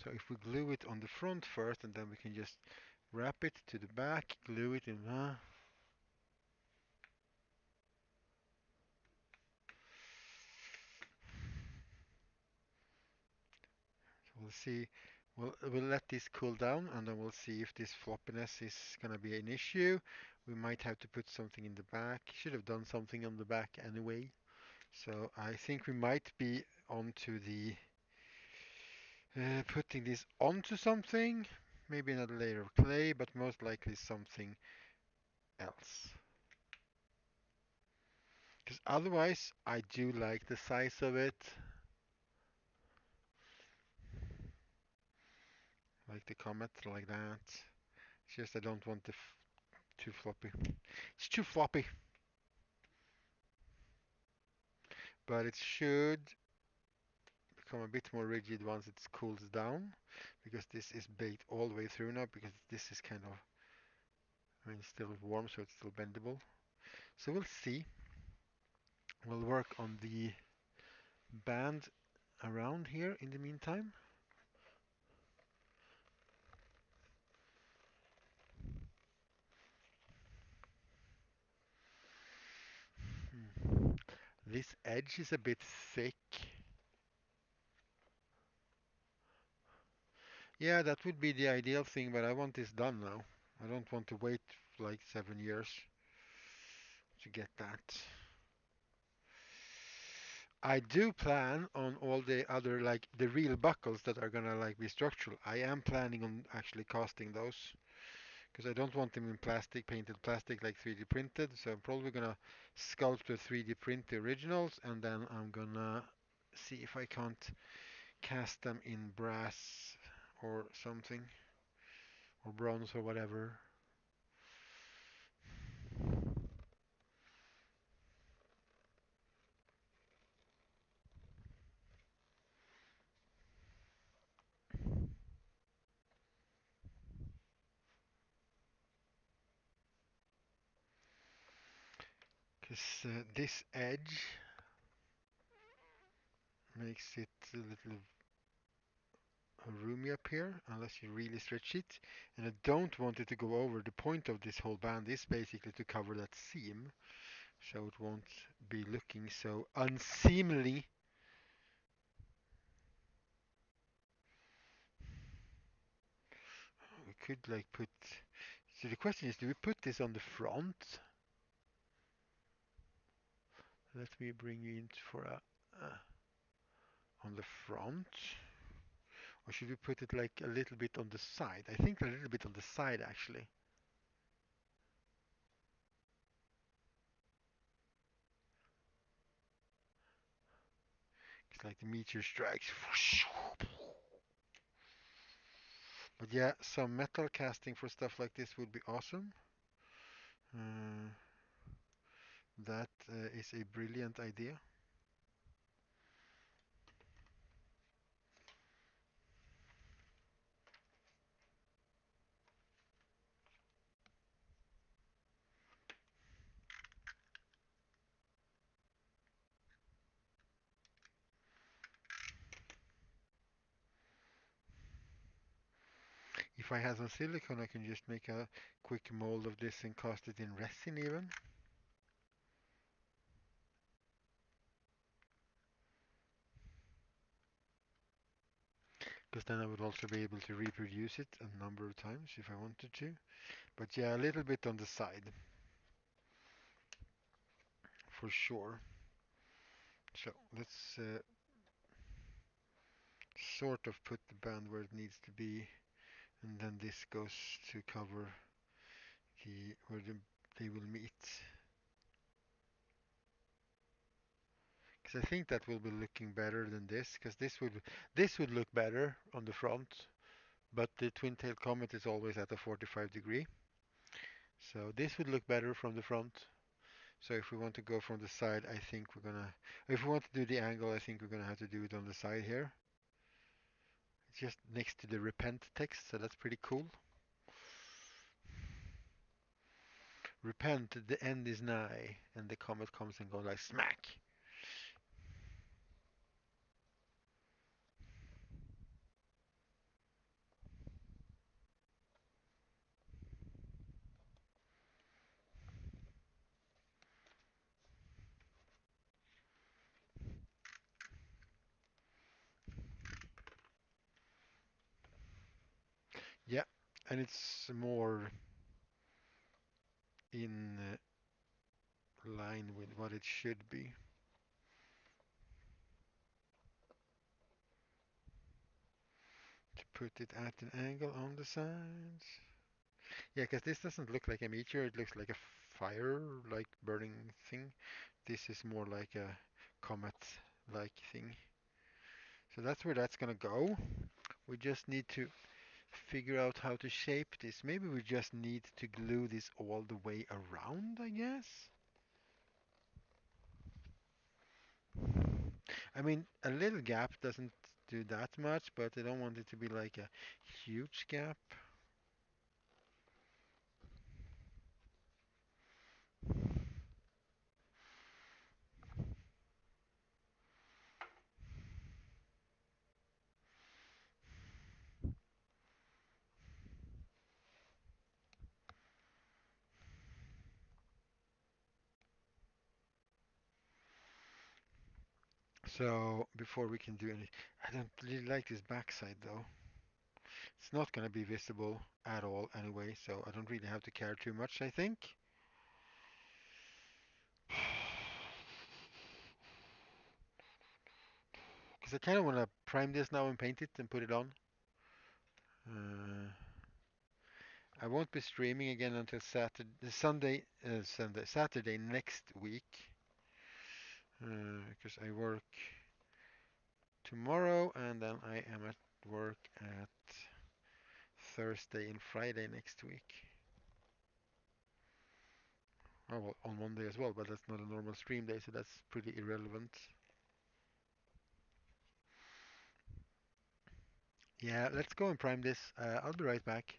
So if we glue it on the front first, and then we can just wrap it to the back, glue it in. So we'll see. We'll let this cool down, and then we'll see if this floppiness is gonna be an issue. We might have to put something in the back. Should have done something on the back anyway. So I think we might be onto the putting this onto something. Maybe another layer of clay, but most likely something else. Because otherwise, I do like the size of it. Like the comet, like that. It's just I don't want the too floppy. It's too floppy, but it should become a bit more rigid once it cools down, because this is baked all the way through now, because this is kind of, I mean, still warm, so it's still bendable. So we'll see. We'll work on the band around here in the meantime. Hmm. This edge is a bit thick. Yeah, that would be the ideal thing, but I want this done now. I don't want to wait like 7 years to get that. I do plan on all the other, like the real buckles that are gonna like be structural. I am planning on actually casting those because I don't want them in plastic, painted plastic like 3D printed. So I'm probably gonna sculpt or 3D print the originals, and then I'm gonna see if I can't cast them in brass or something, or bronze or whatever. Because this edge makes it a little roomy up here unless you really stretch it, and I don't want it to go over. The point of this whole band is basically to cover that seam so it won't be looking so unseemly. We could like put, so the question is, do we put this on the front? Let me bring you in for on the front, or should we put it like a little bit on the side? I think a little bit on the side actually. It's like the meteor strikes. But yeah, some metal casting for stuff like this would be awesome. Uh, that is a brilliant idea. I had some silicone, I can just make a quick mold of this and cast it in resin even. Because then I would also be able to reproduce it a number of times if I wanted to. But yeah, a little bit on the side, for sure. So let's sort of put the band where it needs to be, and then this goes to cover they will meet. Because I think that will be looking better than this, because this would look better on the front, but the twin-tailed comet is always at a 45 degree. So this would look better from the front. So if we want to go from the side, I think we're gonna, if we want to do the angle, I think we're gonna have to do it on the side here. It's just next to the repent text, so that's pretty cool. Repent, the end is nigh, and the comet comes and goes like smack. Yeah, and it's more in line with what it should be. To put it at an angle on the sides. Yeah, because this doesn't look like a meteor, it looks like a fire, like burning thing. This is more like a comet-like thing. So that's where that's gonna go. We just need to figure out how to shape this. Maybe we just need to glue this all the way around, I guess. I mean, a little gap doesn't do that much, but I don't want it to be like a huge gap. So before we can do any, I don't really like this backside though. It's not going to be visible at all anyway, so I don't really have to care too much, I think. Because I kind of want to prime this now and paint it and put it on. Uh, I won't be streaming again until Saturday next week. Because I work tomorrow and then I am at work at Thursday and Friday next week. Oh, well, on Monday as well, but that's not a normal stream day, so that's pretty irrelevant. Yeah, let's go and prime this. I'll be right back.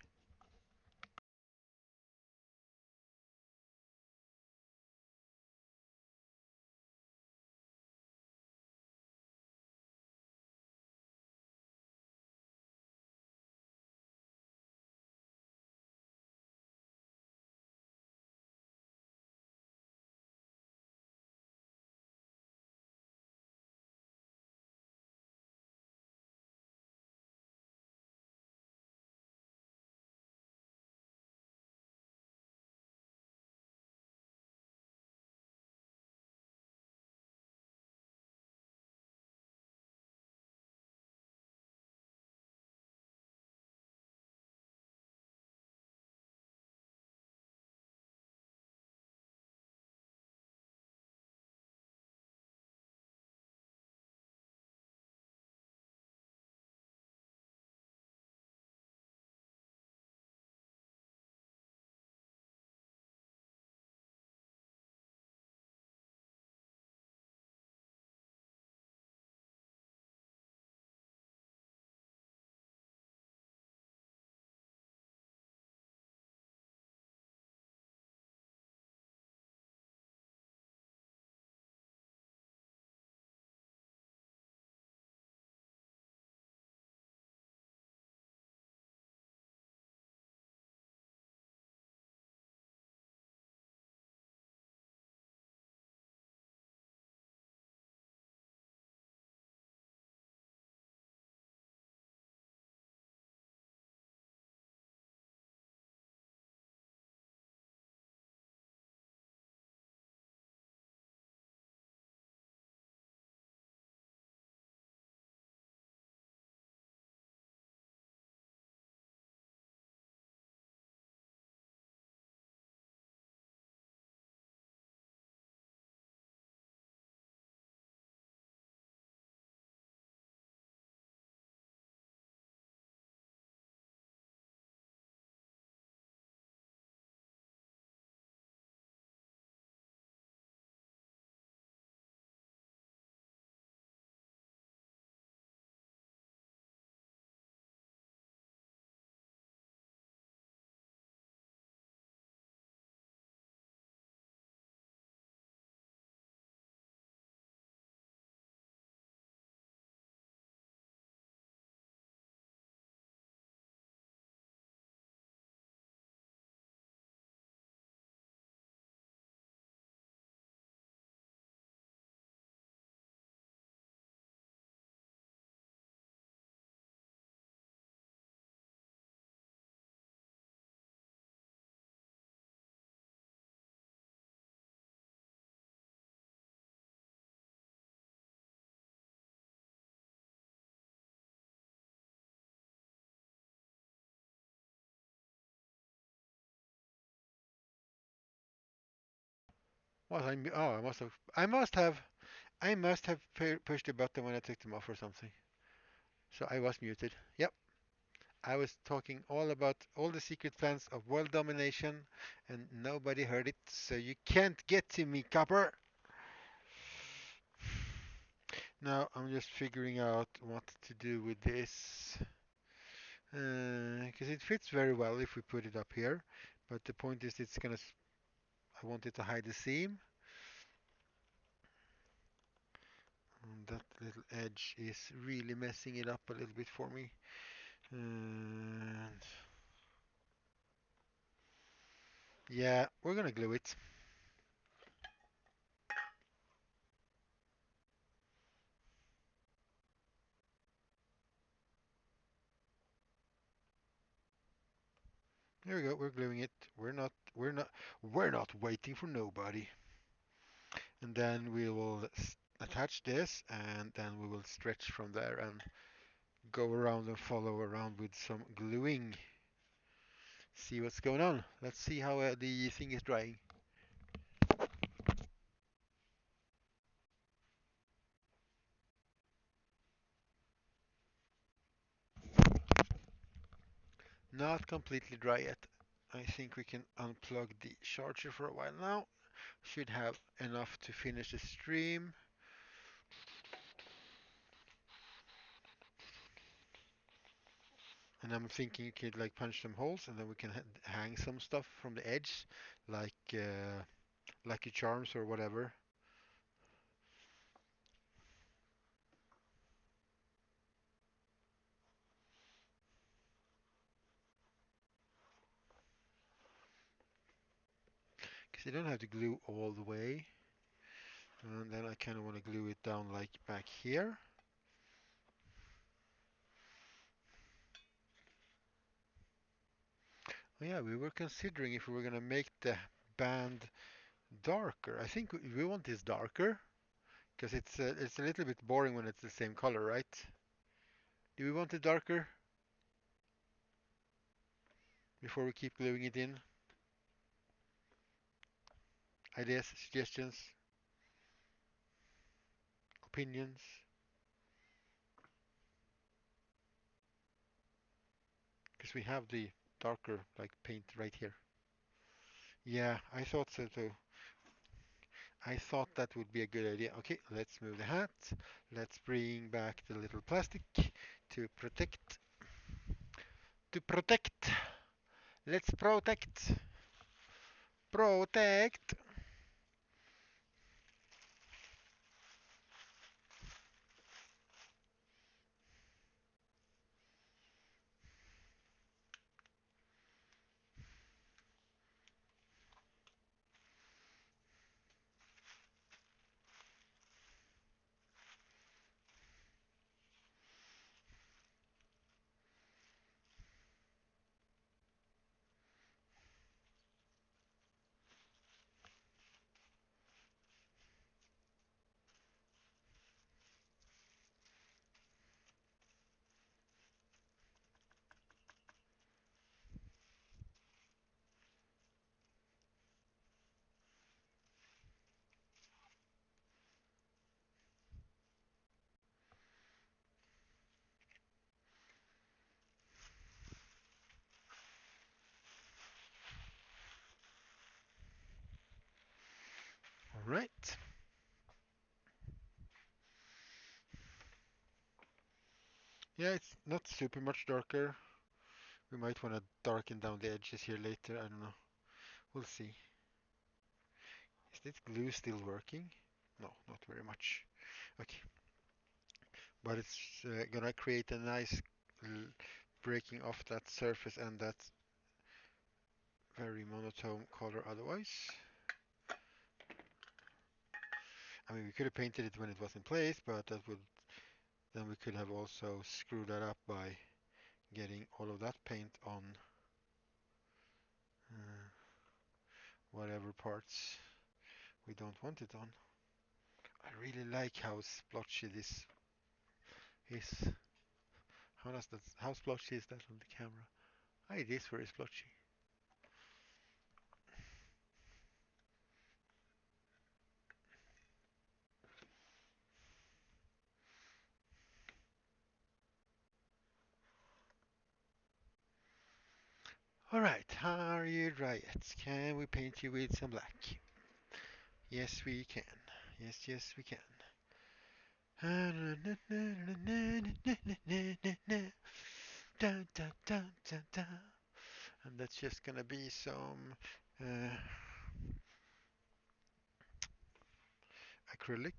Oh, I must have pushed the button when I took them off or something. So I was muted. Yep. I was talking all about all the secret plans of world domination, and nobody heard it, so you can't get to me, copper. Now I'm just figuring out what to do with this, because it fits very well if we put it up here. But the point is, I want it to hide the seam, and that little edge is really messing it up a little bit for me. And yeah, we're gonna glue it. There we go. We're gluing it. We're not waiting for nobody. And then we will attach this, and then we will stretch from there and go around and follow around with some gluing. See what's going on. Let's see how the thing is drying. Not completely dry yet. I think we can unplug the charger for a while now. Should have enough to finish the stream. And I'm thinking you could like punch some holes, and then we can hang some stuff from the edge, like Lucky Charms or whatever. Because you don't have to glue all the way. And then I kind of want to glue it down like back here. Oh yeah, we were considering if we were going to make the band darker. I think we want this darker because it's a little bit boring when it's the same color, right? Do we want it darker before we keep gluing it in? Ideas, suggestions, opinions? Because we have the darker like paint right here. Yeah, I thought so too. I thought that would be a good idea. Okay, let's move the hat. Let's bring back the little plastic to protect. To protect. Let's protect. Protect. All right. Yeah, it's not super much darker. We might want to darken down the edges here later. I don't know. We'll see. Is this glue still working? No, not very much. Okay, but it's gonna create a nice breaking off that surface and that very monotone color otherwise. I mean, we could have painted it when it was in place, but then we could have also screwed that up by getting all of that paint on uh, whatever parts we don't want it on. I really like how splotchy this is. How splotchy is that on the camera? Ah, it is very splotchy. Alright, are you dry yet? Can we paint you with some black? Yes, we can. Yes, yes, we can. And that's just gonna be some uh, acrylic,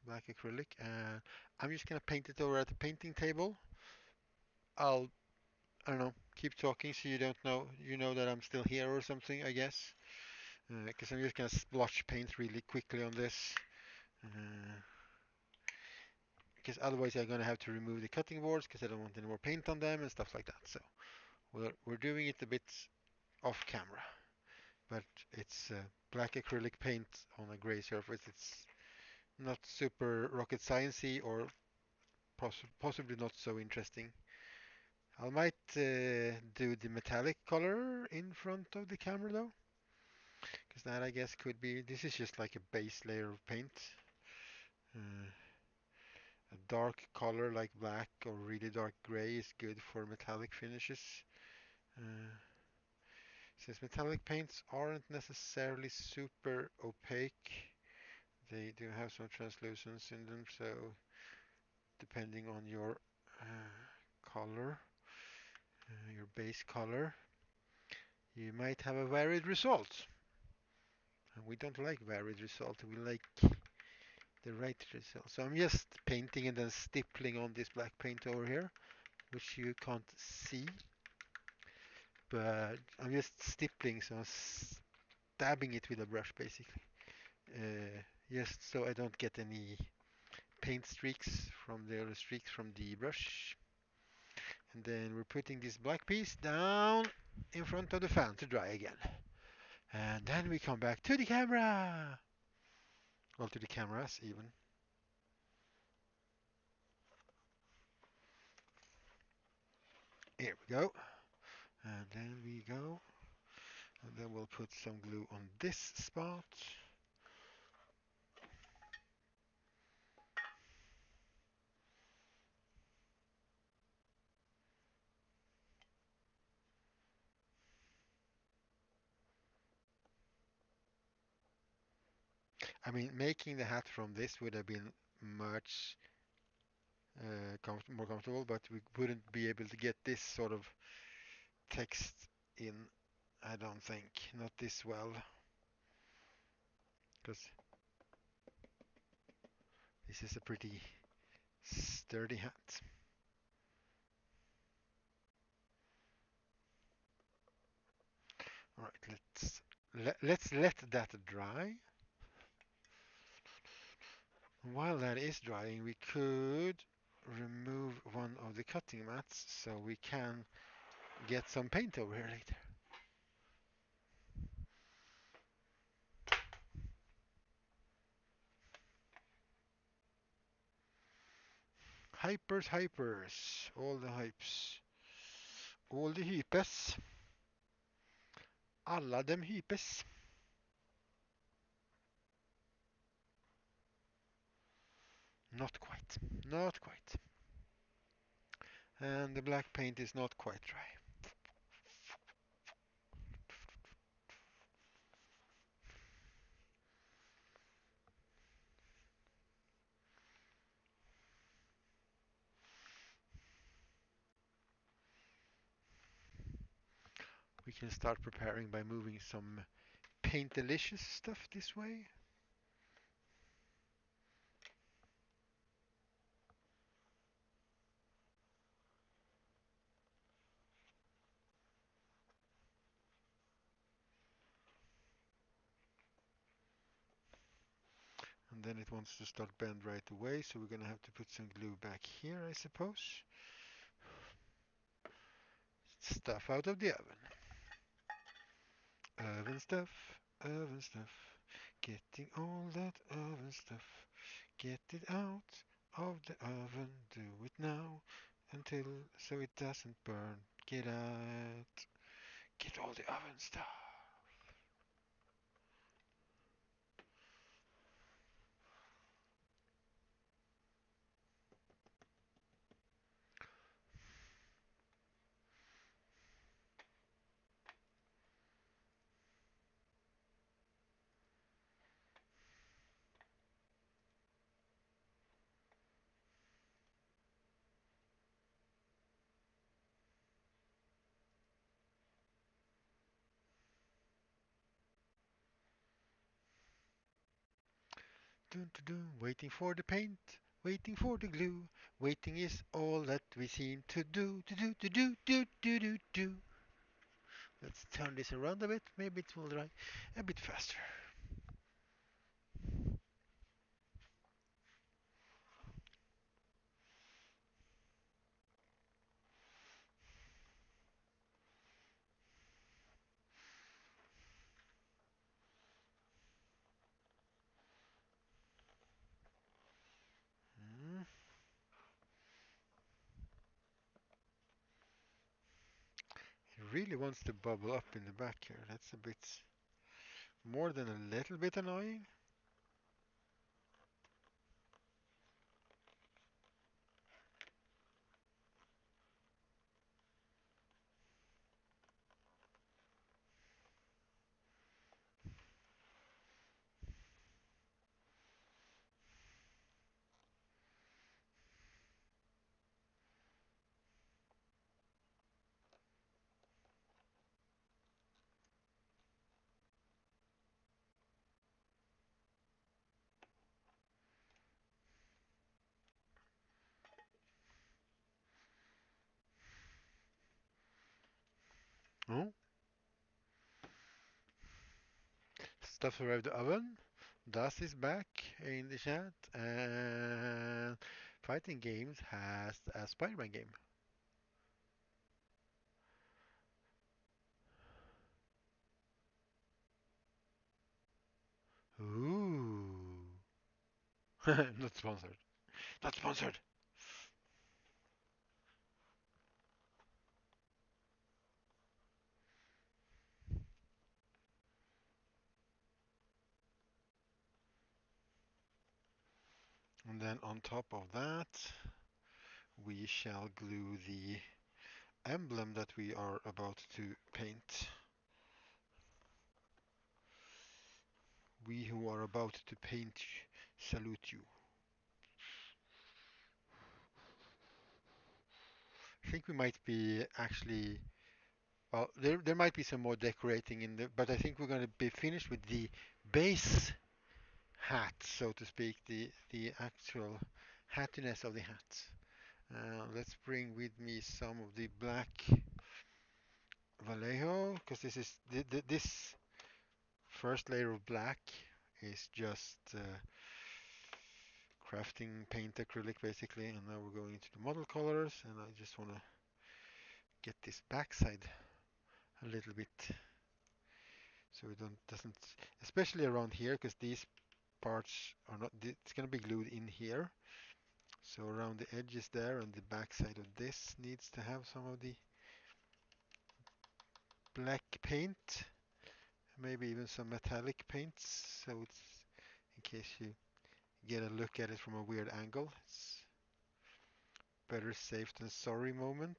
black acrylic, and I'm just gonna paint it over at the painting table. I'll, I don't know, keep talking so you don't know, you know that I'm still here or something, I guess. Because I'm just gonna splotch paint really quickly on this. Because otherwise I'm gonna have to remove the cutting boards because I don't want any more paint on them and stuff like that. So we're doing it a bit off camera, but it's black acrylic paint on a gray surface. It's not super rocket sciencey or possibly not so interesting. I might do the metallic color in front of the camera though, because that I guess could be. This is just like a base layer of paint. Uh, a dark color like black or really dark gray is good for metallic finishes. Uh, since metallic paints aren't necessarily super opaque, they do have some translucence in them, so depending on your color, your base color, you might have a varied result. And we don't like varied result, we like the right result. So I'm just painting and then stippling on this black paint over here, which you can't see, but I'm just stippling, so I'm stabbing it with a brush basically. Just so I don't get any paint streaks from the brush. And then we're putting this black piece down in front of the fan to dry again. And then we come back to the camera. Well, to the cameras even. Here we go. And then we go. And then we'll put some glue on this spot. I mean, making the hat from this would have been much more comfortable, but we wouldn't be able to get this sort of text in, I don't think. Not this well, because this is a pretty sturdy hat. All right, let's let that dry. While that is drying, we could remove one of the cutting mats so we can get some paint over here later. Hypers, hypers, all the hypes. All the hypes. Alla dem hypes. Not quite. Not quite. And the black paint is not quite dry. We can start preparing by moving some paint-delicious stuff this way. And then it wants to start bend right away, so we're gonna have to put some glue back here, I suppose. Stuff out of the oven. Oven stuff, oven stuff. Getting all that oven stuff. Get it out of the oven, do it now, until so it doesn't burn. Get out. Get all the oven stuff. Waiting for the paint, waiting for the glue. Waiting is all that we seem to do. Do do do do do do do do. Let's turn this around a bit. Maybe it will dry a bit faster. Mm. It really wants to bubble up in the back here. That's a bit more than a little bit annoying. Oh, stuff arrived the oven. Das is back in the chat, and Fighting Games has a Spider-Man game. Ooh. Not sponsored. Not sponsored. And then on top of that, we shall glue the emblem that we are about to paint. We who are about to paint salute you. I think we might be actually, well, there might be some more decorating in the, but I think we're going to be finished with the base hat, so to speak, the actual hattiness of the hat. Let's bring with me some of the black Vallejo, because this first layer of black is just crafting paint acrylic basically, and now we're going into the model colors, and I just want to get this backside a little bit so it doesn't, especially around here, because these parts are not, it's going to be glued in here. So around the edges there and the back side of this needs to have some of the black paint, maybe even some metallic paints, so it's in case you get a look at it from a weird angle. It's better safe than sorry moment.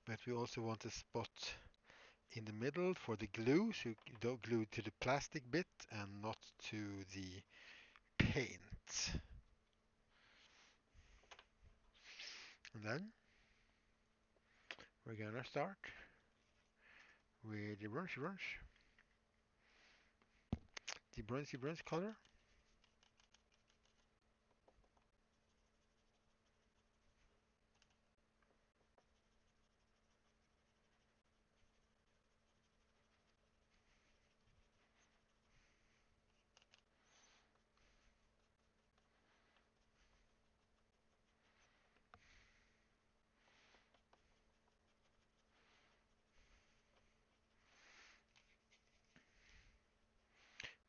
But we also want a spot in the middle for the glue, so you don't glue to the plastic bit and not to the paint. And then we're gonna start with the bronzy color.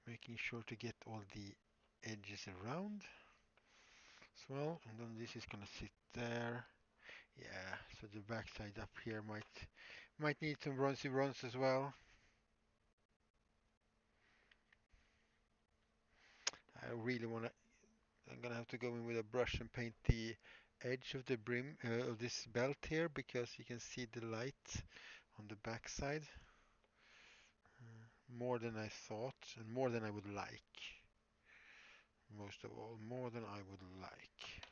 Making sure to get all the edges around as well, and then this is gonna sit there. Yeah, so the backside up here might need some bronze as well. I really wanna, I'm gonna have to go in with a brush and paint the edge of the brim of this belt here, because you can see the light on the backside. more than I thought and more than I would like. Most of all, more than I would like.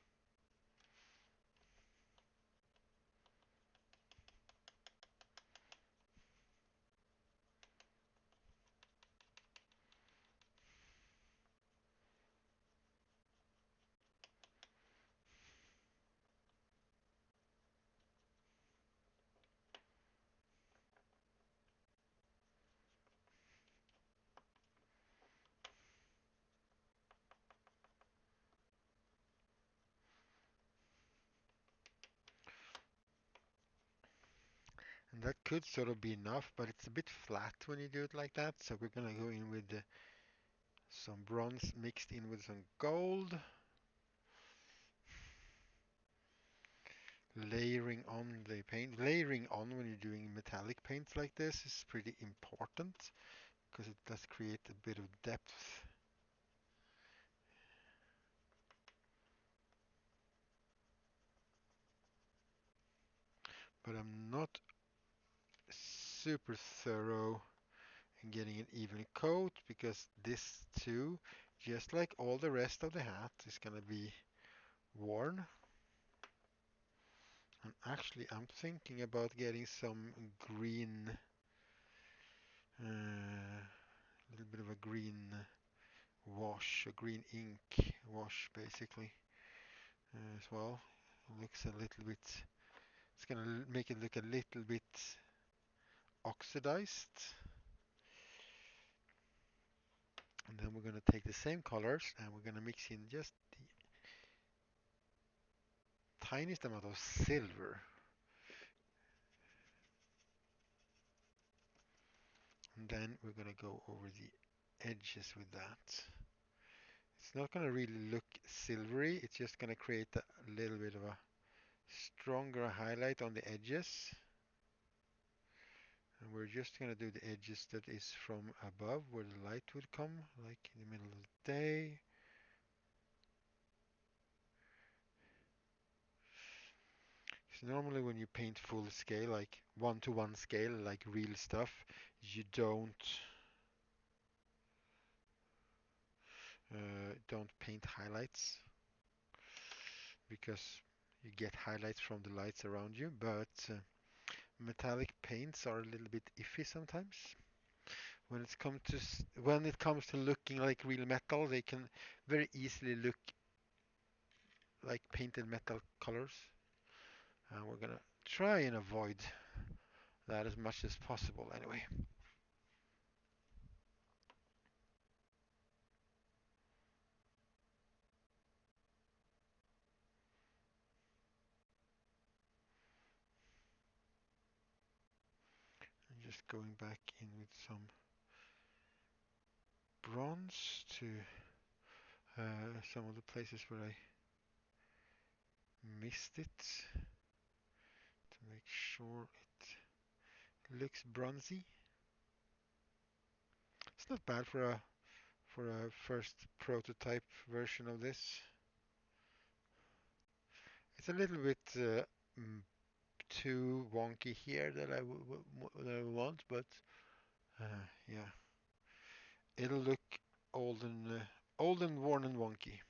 And that could sort of be enough, but it's a bit flat when you do it like that. So we're gonna go in with some bronze mixed in with some gold. Layering on the paint. Layering on when you're doing metallic paints like this is pretty important because it does create a bit of depth. But I'm not super thorough in getting an even coat because this too, just like all the rest of the hat, is gonna be worn. And actually, I'm thinking about getting some green, a little bit of a green wash, a green ink wash, basically, as well. It looks a little bit. It's gonna make it look a little bit oxidized. And then we're gonna take the same colors and we're gonna mix in just the tiniest amount of silver. And then we're gonna go over the edges with that. It's not gonna really look silvery, it's just gonna create a little bit of a stronger highlight on the edges. And we're just gonna do the edges that is from above where the light would come, like in the middle of the day. So normally when you paint full scale, like 1-to-1 scale, like real stuff, you don't paint highlights because you get highlights from the lights around you, but metallic paints are a little bit iffy sometimes. When it comes to looking like real metal, they can very easily look like painted metal colors. And we're gonna try and avoid that as much as possible anyway. And just going back in with some bronze to some of the places where I missed it to make sure it looks bronzy. It's not bad for a first prototype version of this. It's a little bit too wonky here that that I want, but yeah, it'll look old and worn and wonky.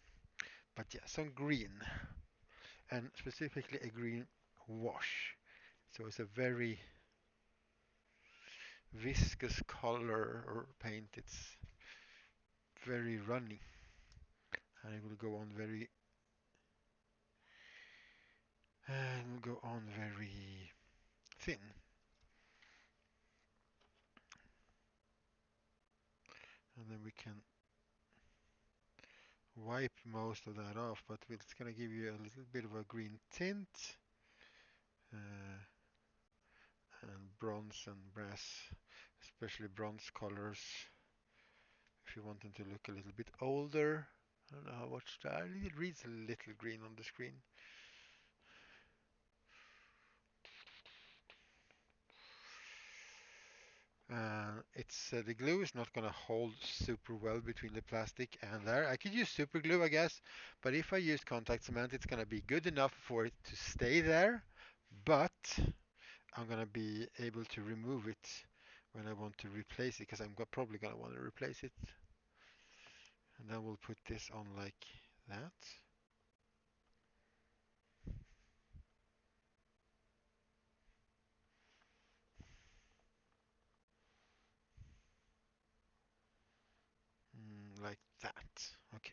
But yeah, some green, and specifically a green wash. So it's a very viscous color or paint. It's very runny, and it will go on very thin. And then we can wipe most of that off, but it's going to give you a little bit of a green tint, uh, and bronze and brass, especially bronze colors, if you want them to look a little bit older. I don't know how much that, it reads a little green on the screen. It's the glue is not going to hold super well between the plastic and there. I could use super glue, I guess, but if I use contact cement, it's going to be good enough for it to stay there, but I'm going to be able to remove it when I want to replace it, because probably gonna want to replace it. And then we'll put this on like that. Like that. Okay.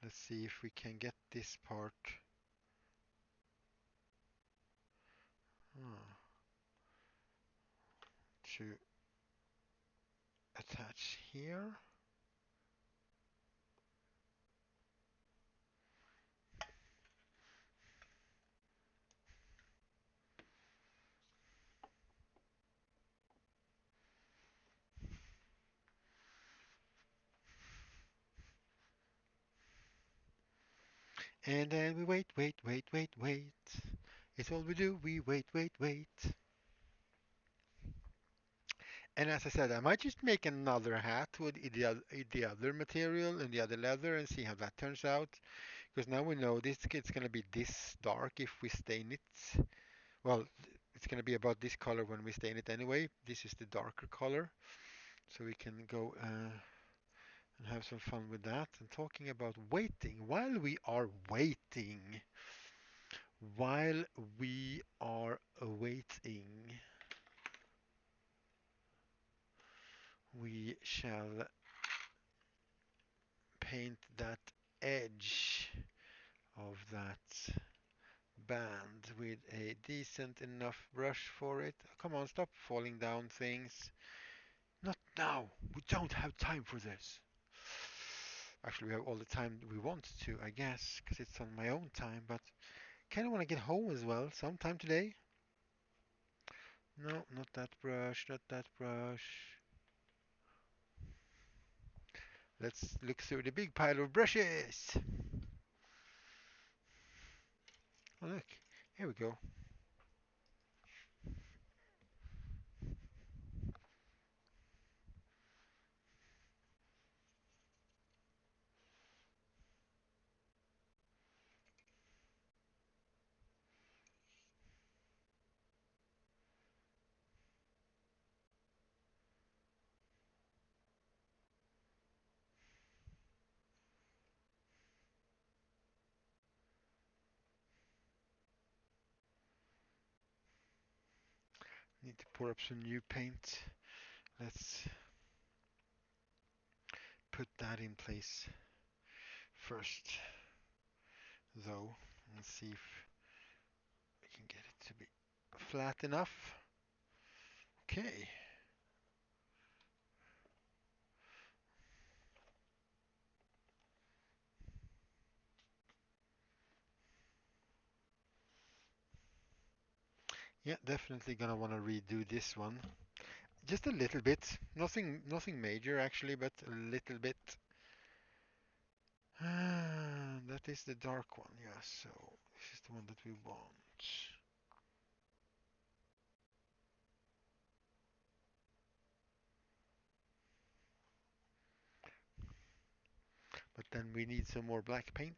Let's see if we can get this part to attach here. And then we wait, wait, wait, wait, wait. It's all we do. We wait, wait, wait. And as I said, I might just make another hat with the other material and the other leather and see how that turns out. Because now we know this it's going to be this dark if we stain it. Well, it's going to be about this color when we stain it anyway. This is the darker color. So we can go and have some fun with that. And talking about waiting, while we are waiting, we shall paint that edge of that band with a decent enough brush for it. Come on, stop falling down things. Not now. We don't have time for this. Actually, we have all the time we want to, I guess, because it's on my own time, but kind of want to get home as well sometime today. No, not that brush, not that brush. Let's look through the big pile of brushes. Oh, look, here we go. Need to pour up some new paint. Let's put that in place first, though, and see if we can get it to be flat enough. Okay. Yeah, definitely gonna want to redo this one. Just a little bit. Nothing major actually, but a little bit. That is the dark one, yeah, so this is the one that we want. But then we need some more black paint.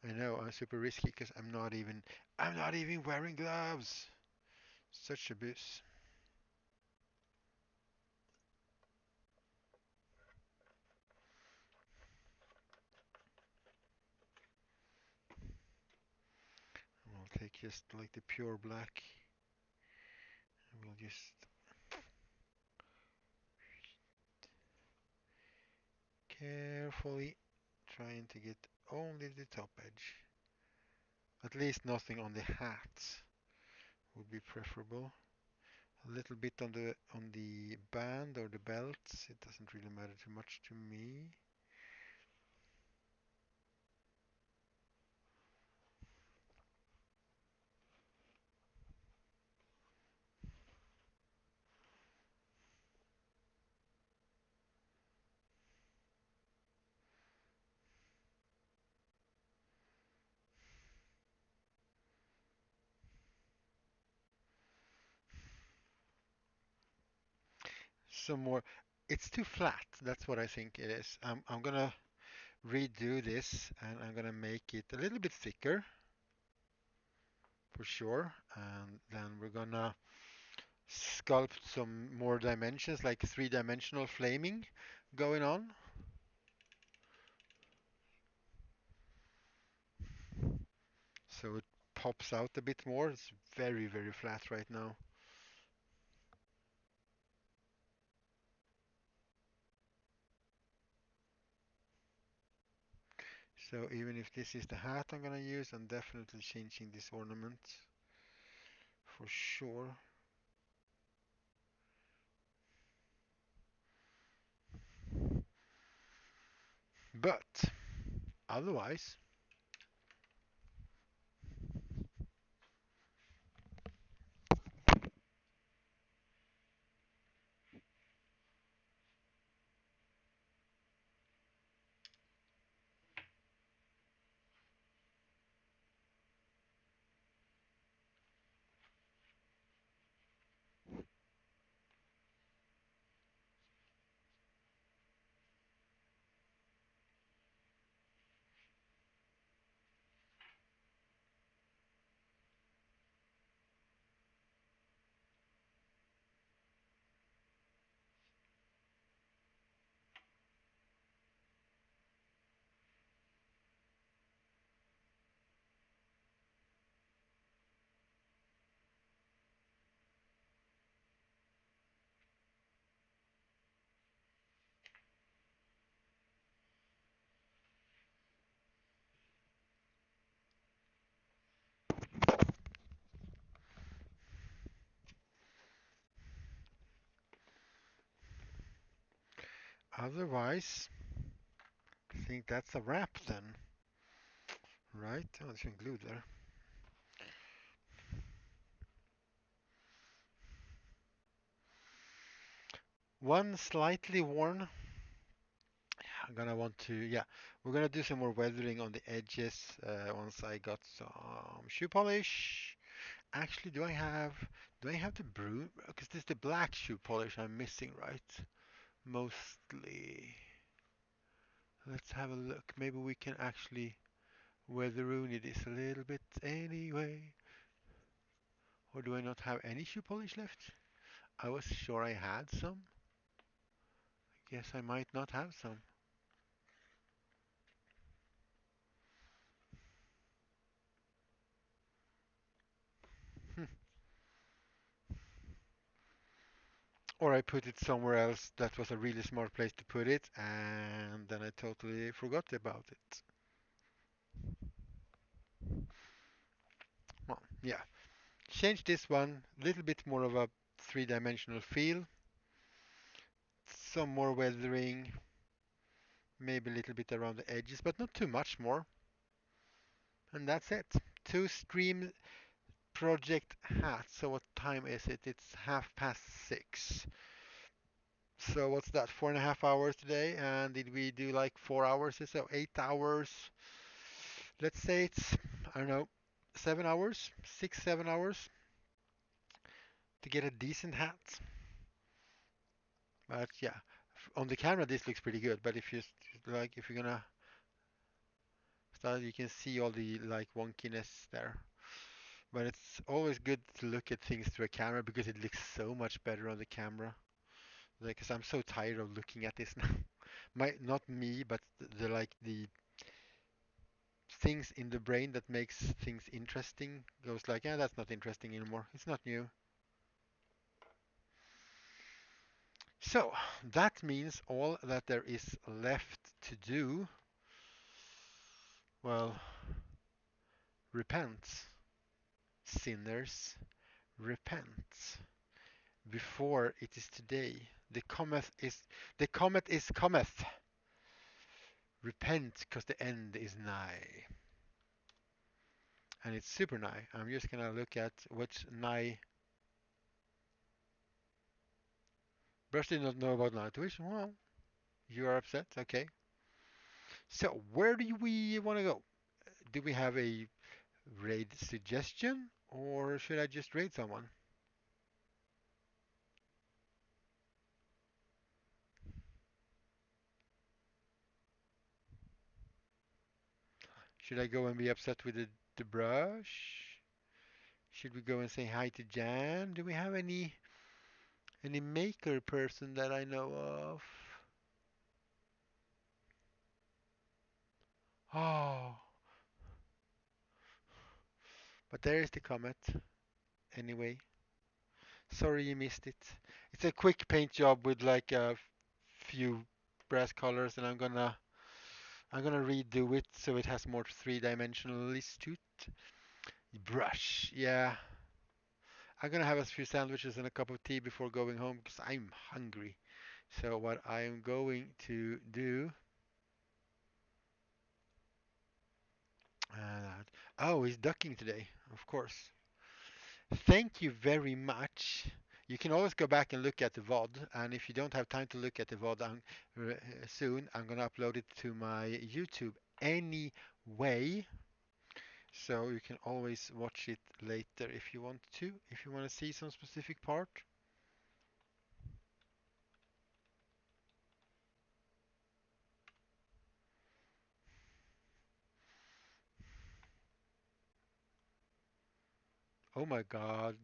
I know I'm super risky because I'm not even wearing gloves. Such a boost. We'll take just like the pure black. And we'll just carefully trying to get only the top edge. At least nothing on the hat would be preferable. A little bit on the band or the belts. It doesn't really matter too much to me. Some more. It's too flat. That's what I think it is. I'm gonna redo this and I'm gonna make it a little bit thicker for sure. And then we're gonna sculpt some more dimensions, like three-dimensional flaming going on. So it pops out a bit more. It's very, very flat right now. So even if this is the hat I'm gonna use, I'm definitely changing this ornament for sure. But otherwise, otherwise, I think that's a wrap then, right? Oh, there's some glue there. One slightly worn. I'm gonna want to, yeah, we're gonna do some more weathering on the edges once I got some shoe polish. Actually, do I have the broom? Because this is the black shoe polish I'm missing, right? Mostly. Let's have a look. Maybe we can actually weatheroony this a little bit anyway. Or do I not have any shoe polish left? I was sure I had some. Guess I might not have some. Hmm. Or I put it somewhere else that was a really smart place to put it, and then I totally forgot about it. Well, yeah. Change this one, a little bit more of a three-dimensional feel. Some more weathering, maybe a little bit around the edges, but not too much more. And that's it. Two stream project hats. So what time is it? It's 6:30. So what's that? 4.5 hours today, and did we do like 4 hours or so? 8 hours. Let's say it's, I don't know, 7 hours, 6, 7 hours to get a decent hat. But yeah, on the camera this looks pretty good. But if you're gonna start, you can see all the like wonkiness there. But it's always good to look at things through a camera because it looks so much better on the camera. Like, 'cause I'm so tired of looking at this now. Not me, but the things in the brain that makes things interesting goes like, yeah, that's not interesting anymore. It's not new. So that means all that there is left to do, well, repent, sinners, repent before it is today. The comet is cometh. Repent, because the end is nigh. And it's super nigh. I'm just gonna look at which nigh. Brush did not know about night vision. Well, you are upset. Okay. So where do we want to go? Do we have a raid suggestion, or should I just raid someone? Should I go and be upset with the brush? Should we go and say hi to Jan? Do we have any maker person that I know of? Oh, but there is the comet. Anyway, sorry you missed it. It's a quick paint job with like a few brass colors, and I'm gonna redo it so it has more three-dimensionalist to it. Brush, yeah. I'm gonna have a few sandwiches and a cup of tea before going home because I'm hungry. So what I'm going to do, uh, oh, he's ducking today, of course. Thank you very much. You can always go back and look at the VOD, and if you don't have time to look at the VOD soon, I'm gonna upload it to my YouTube anyway, so you can always watch it later if you want to, if you want to see some specific part. Oh my God,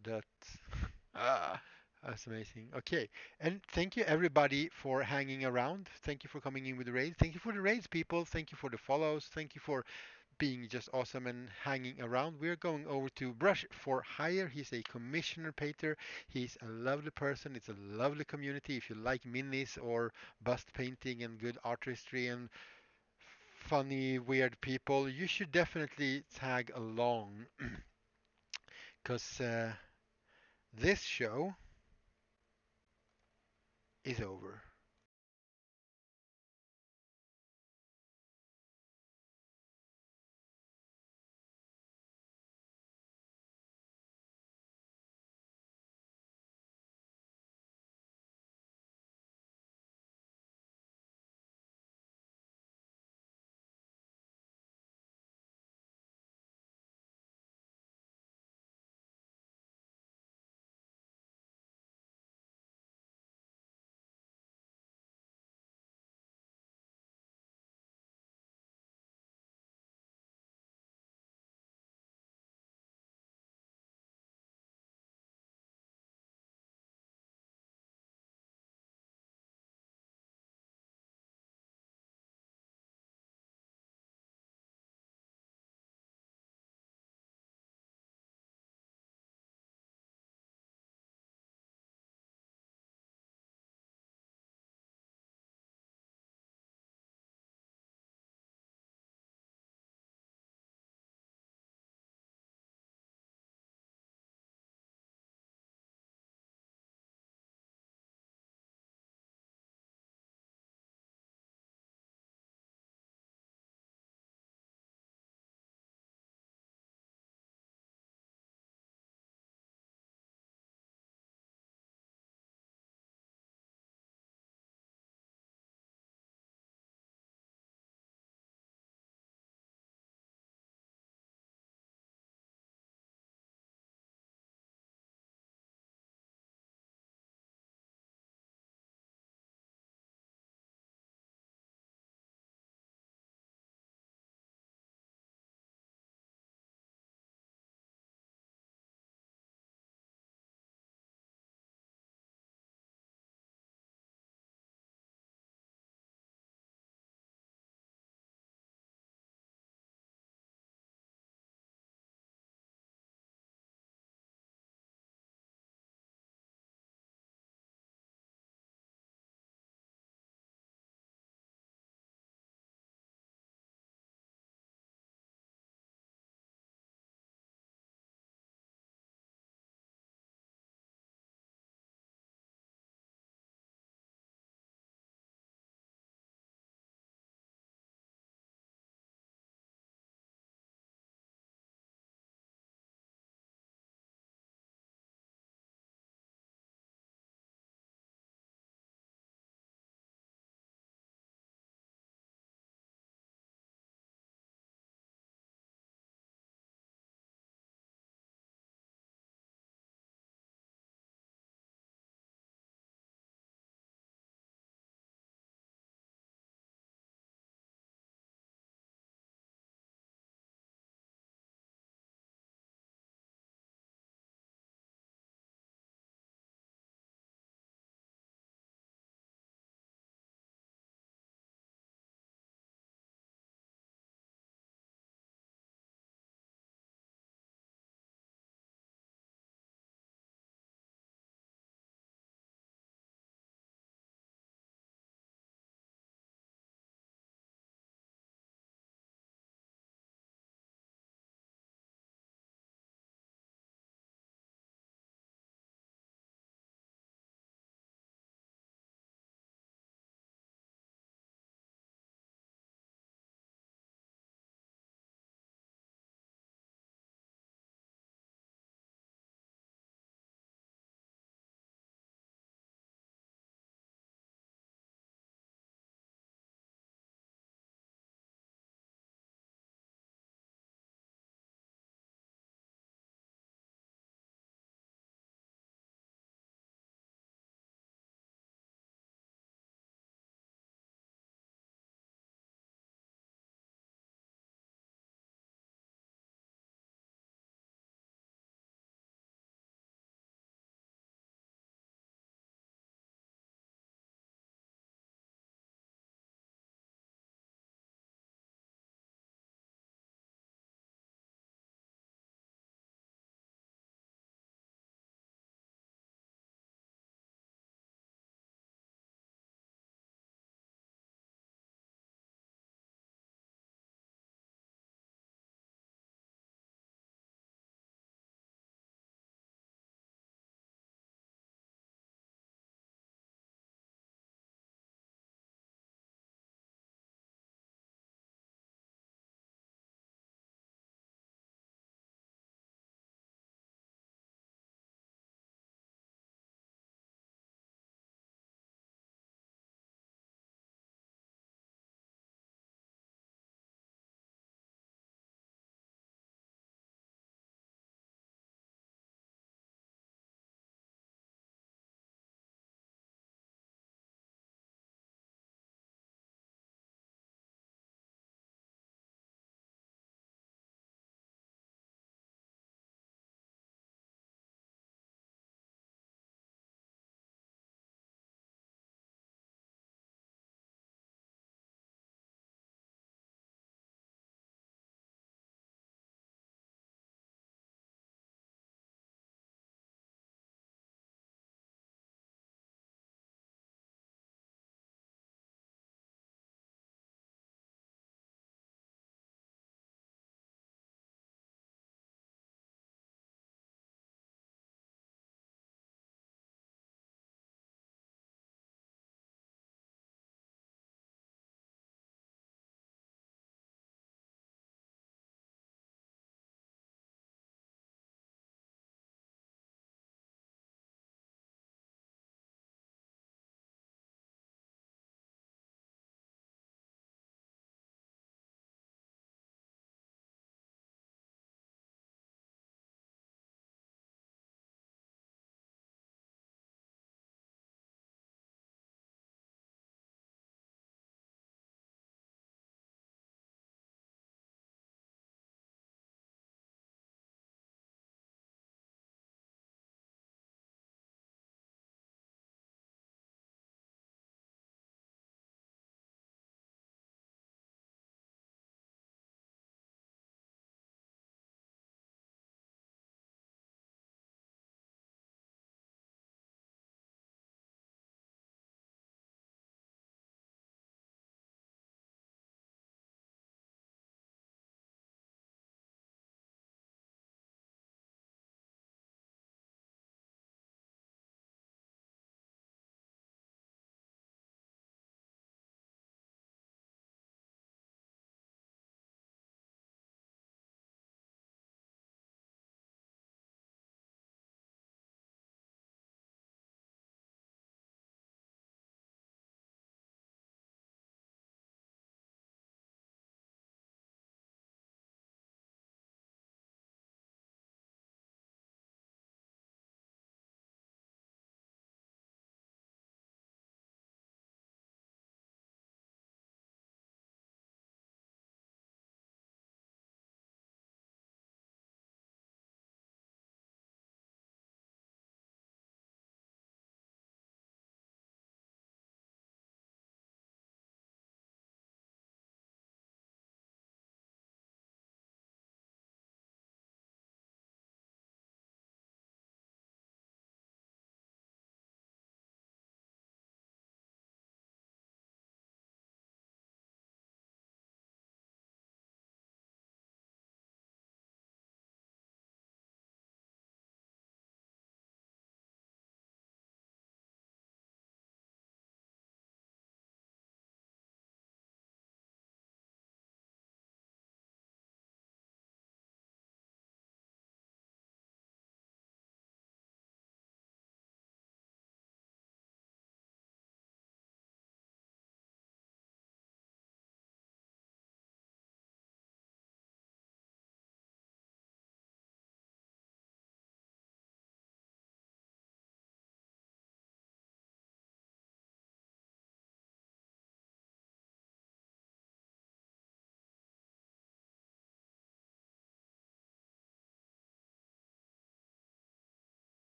ah, that's amazing. Okay, and thank you everybody for hanging around. Thank you for coming in with the raids. Thank you for the raids, people. Thank you for the follows. Thank you for being just awesome and hanging around. We're going over to Brush for Hire. He's a commissioner painter. He's a lovely person. It's a lovely community. If you like minis or bust painting and good artistry and funny, weird people, you should definitely tag along because this show is over.